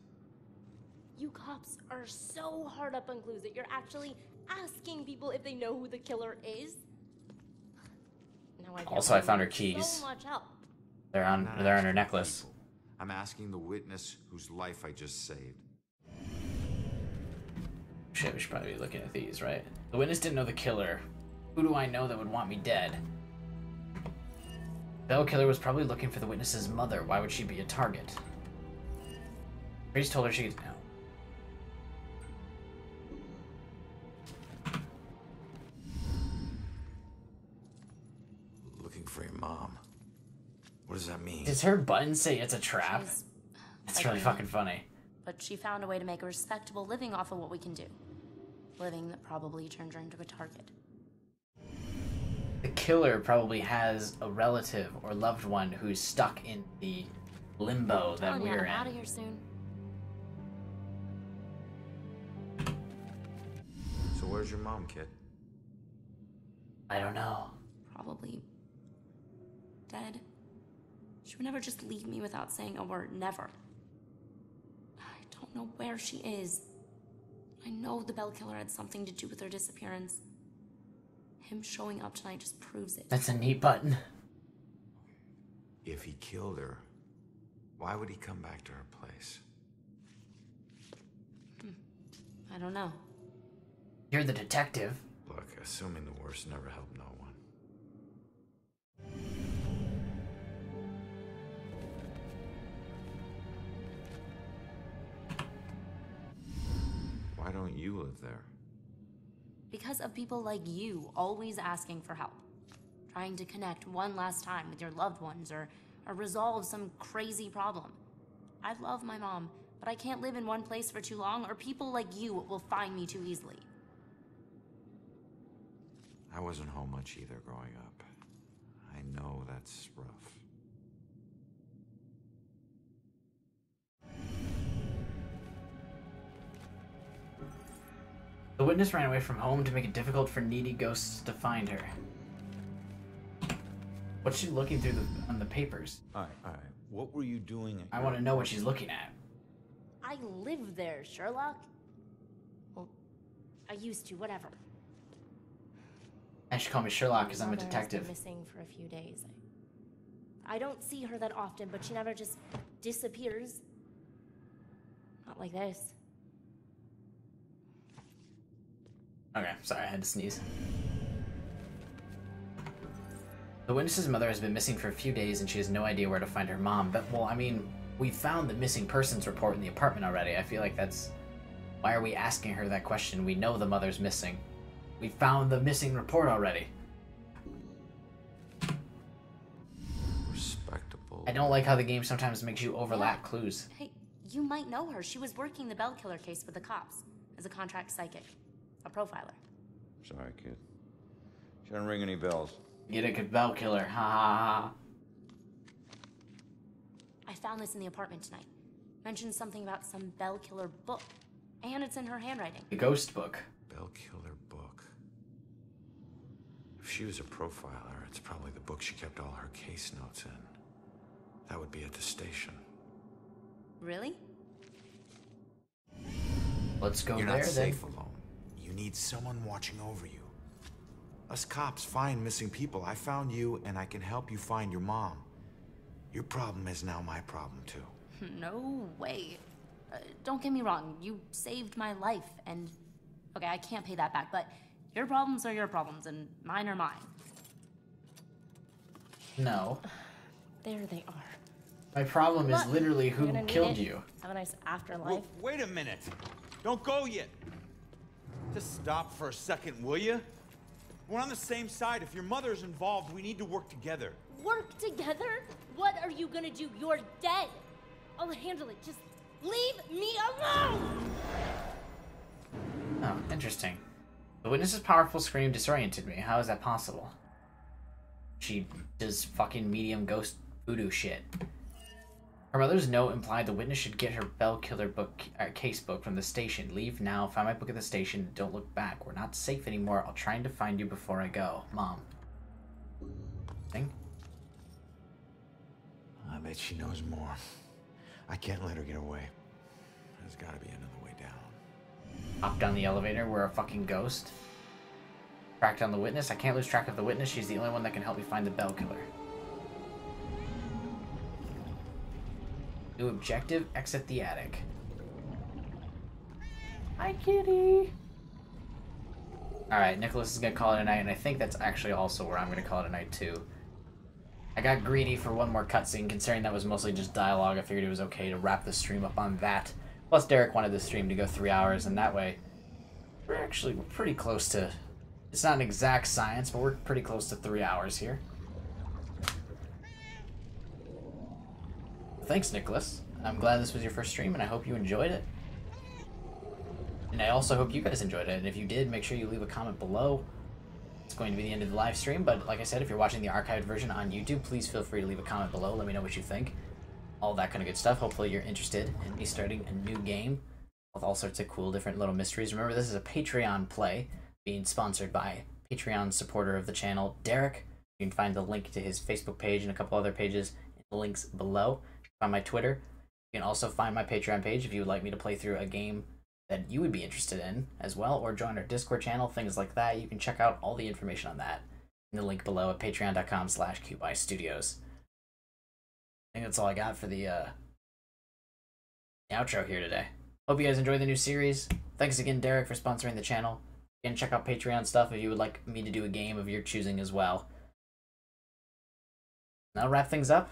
You cops are so hard up on clues that you're actually asking people if they know who the killer is. Now I Also, I found her need keys. So much help. They're on her necklace. I'm asking the witness whose life I just saved. Shit, we should probably be looking at these, right? The witness didn't know the killer. Who do I know that would want me dead? Bell killer was probably looking for the witness's mother. Why would she be a target? Priest told her she could know. Looking for your mom. What does that mean? Does her button say it's a trap? She's That's like really me, fucking funny. But she found a way to make a respectable living off of what we can do. Living that probably turned her into a target. The killer probably has a relative or loved one who's stuck in the limbo that Telling you, we're I'm out in. of here soon. So where's your mom, kid? I don't know. Probably dead. She would never just leave me without saying a word. Never. I don't know where she is. I know the Bell killer had something to do with her disappearance. Him showing up tonight just proves it. That's a neat button. If he killed her, why would he come back to her place? I don't know. You're the detective. Look, assuming the worst never helped no one. Why don't you live there? Because of people like you always asking for help. Trying to connect one last time with your loved ones or resolve some crazy problem. I love my mom, but I can't live in one place for too long or people like you will find me too easily. I wasn't home much either growing up. I know that's rough. The witness ran away from home to make it difficult for needy ghosts to find her. What's she looking through on the papers? Alright. What were you doing? I want to know what she's looking at. I live there, Sherlock. Well, I used to, whatever. I should call me Sherlock because I'm a Mother has been detective. missing for a few days. I don't see her that often, but she never just disappears. Not like this. Okay, sorry, I had to sneeze. The witness's mother has been missing for a few days and she has no idea where to find her mom. But, well, I mean, we found the missing persons report in the apartment already. I feel like that's... Why are we asking her that question? We know the mother's missing. We found the missing report already. Respectable. I don't like how the game sometimes makes you overlap clues. Hey, you might know her. She was working the Bell Killer case with the cops as a contract psychic, a profiler. Sorry, kid. She doesn't ring any bells. Get a good Bell Killer, ha ha ha. I found this in the apartment tonight. Mentioned something about some Bell Killer book, and it's in her handwriting. The ghost book. Bell Killer book. If she was a profiler, it's probably the book she kept all her case notes in. That would be at the station. Really? Let's go You're there, not then. safe alone. You need someone watching over you. Us cops find missing people. I found you, and I can help you find your mom. Your problem is now my problem, too. No way. Don't get me wrong, you saved my life, and... Okay, I can't pay that back, but your problems are your problems, and mine are mine. No. There they are. My problem is Look, literally you're who gonna need killed it. you. Have a nice afterlife. Well, wait a minute. Don't go yet. Just stop for a second, will you? We're on the same side. If your mother's involved, we need to work together. Work together? What are you gonna do? You're dead. I'll handle it. Just leave me alone! Oh, interesting. The witness's powerful scream disoriented me. How is that possible? She does fucking medium ghost voodoo shit. Her mother's note implied the witness should get her Bell Killer book, case book from the station. Leave now, find my book at the station, don't look back. We're not safe anymore. I'll try to find you before I go. Mom. Thing? I bet she knows more. I can't let her get away. There's gotta be another way down. Hop down the elevator, we're a fucking ghost. Track down the witness. I can't lose track of the witness. She's the only one that can help me find the Bell Killer. New objective, exit the attic. Hi, kitty. Alright, Nicholas is gonna call it a night, and I think that's actually also where I'm gonna call it a night too. I got greedy for one more cutscene, considering that was mostly just dialogue. I figured it was okay to wrap the stream up on that. Plus, Derek wanted the stream to go 3 hours, and that way, we're pretty close to... It's not an exact science, but we're pretty close to 3 hours here. Thanks, Nicholas. I'm glad this was your first stream, and I hope you enjoyed it. And I also hope you guys enjoyed it, and if you did, make sure you leave a comment below. It's going to be the end of the live stream, but like I said, if you're watching the archived version on YouTube, please feel free to leave a comment below. Let me know what you think. All that kind of good stuff. Hopefully you're interested in me starting a new game with all sorts of cool different little mysteries. Remember, this is a Patreon play being sponsored by Patreon supporter of the channel, Derek. You can find the link to his Facebook page and a couple other pages in the links below. On my Twitter. You can also find my Patreon page if you would like me to play through a game that you would be interested in as well, or join our Discord channel, things like that. You can check out all the information on that in the link below at patreon.com/QBuyStudios. I think that's all I got for the outro here today. Hope you guys enjoyed the new series. Thanks again, Derek, for sponsoring the channel. Again, check out Patreon stuff if you would like me to do a game of your choosing as well. That'll wrap things up.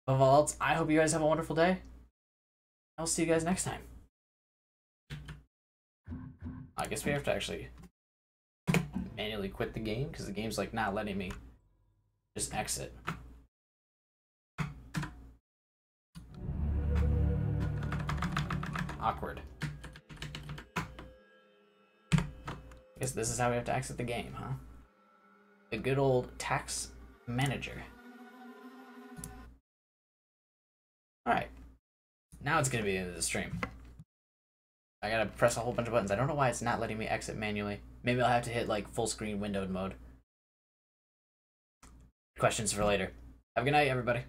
Above all else, I hope you guys have a wonderful day. I'll see you guys next time. I guess we have to actually manually quit the game because the game's like not letting me just exit. Awkward. I guess this is how we have to exit the game, huh? The good old tax manager. Alright. Now it's gonna be the end of the stream. I gotta press a whole bunch of buttons. I don't know why it's not letting me exit manually. Maybe I'll have to hit like full screen windowed mode. Questions for later. Have a good night, everybody.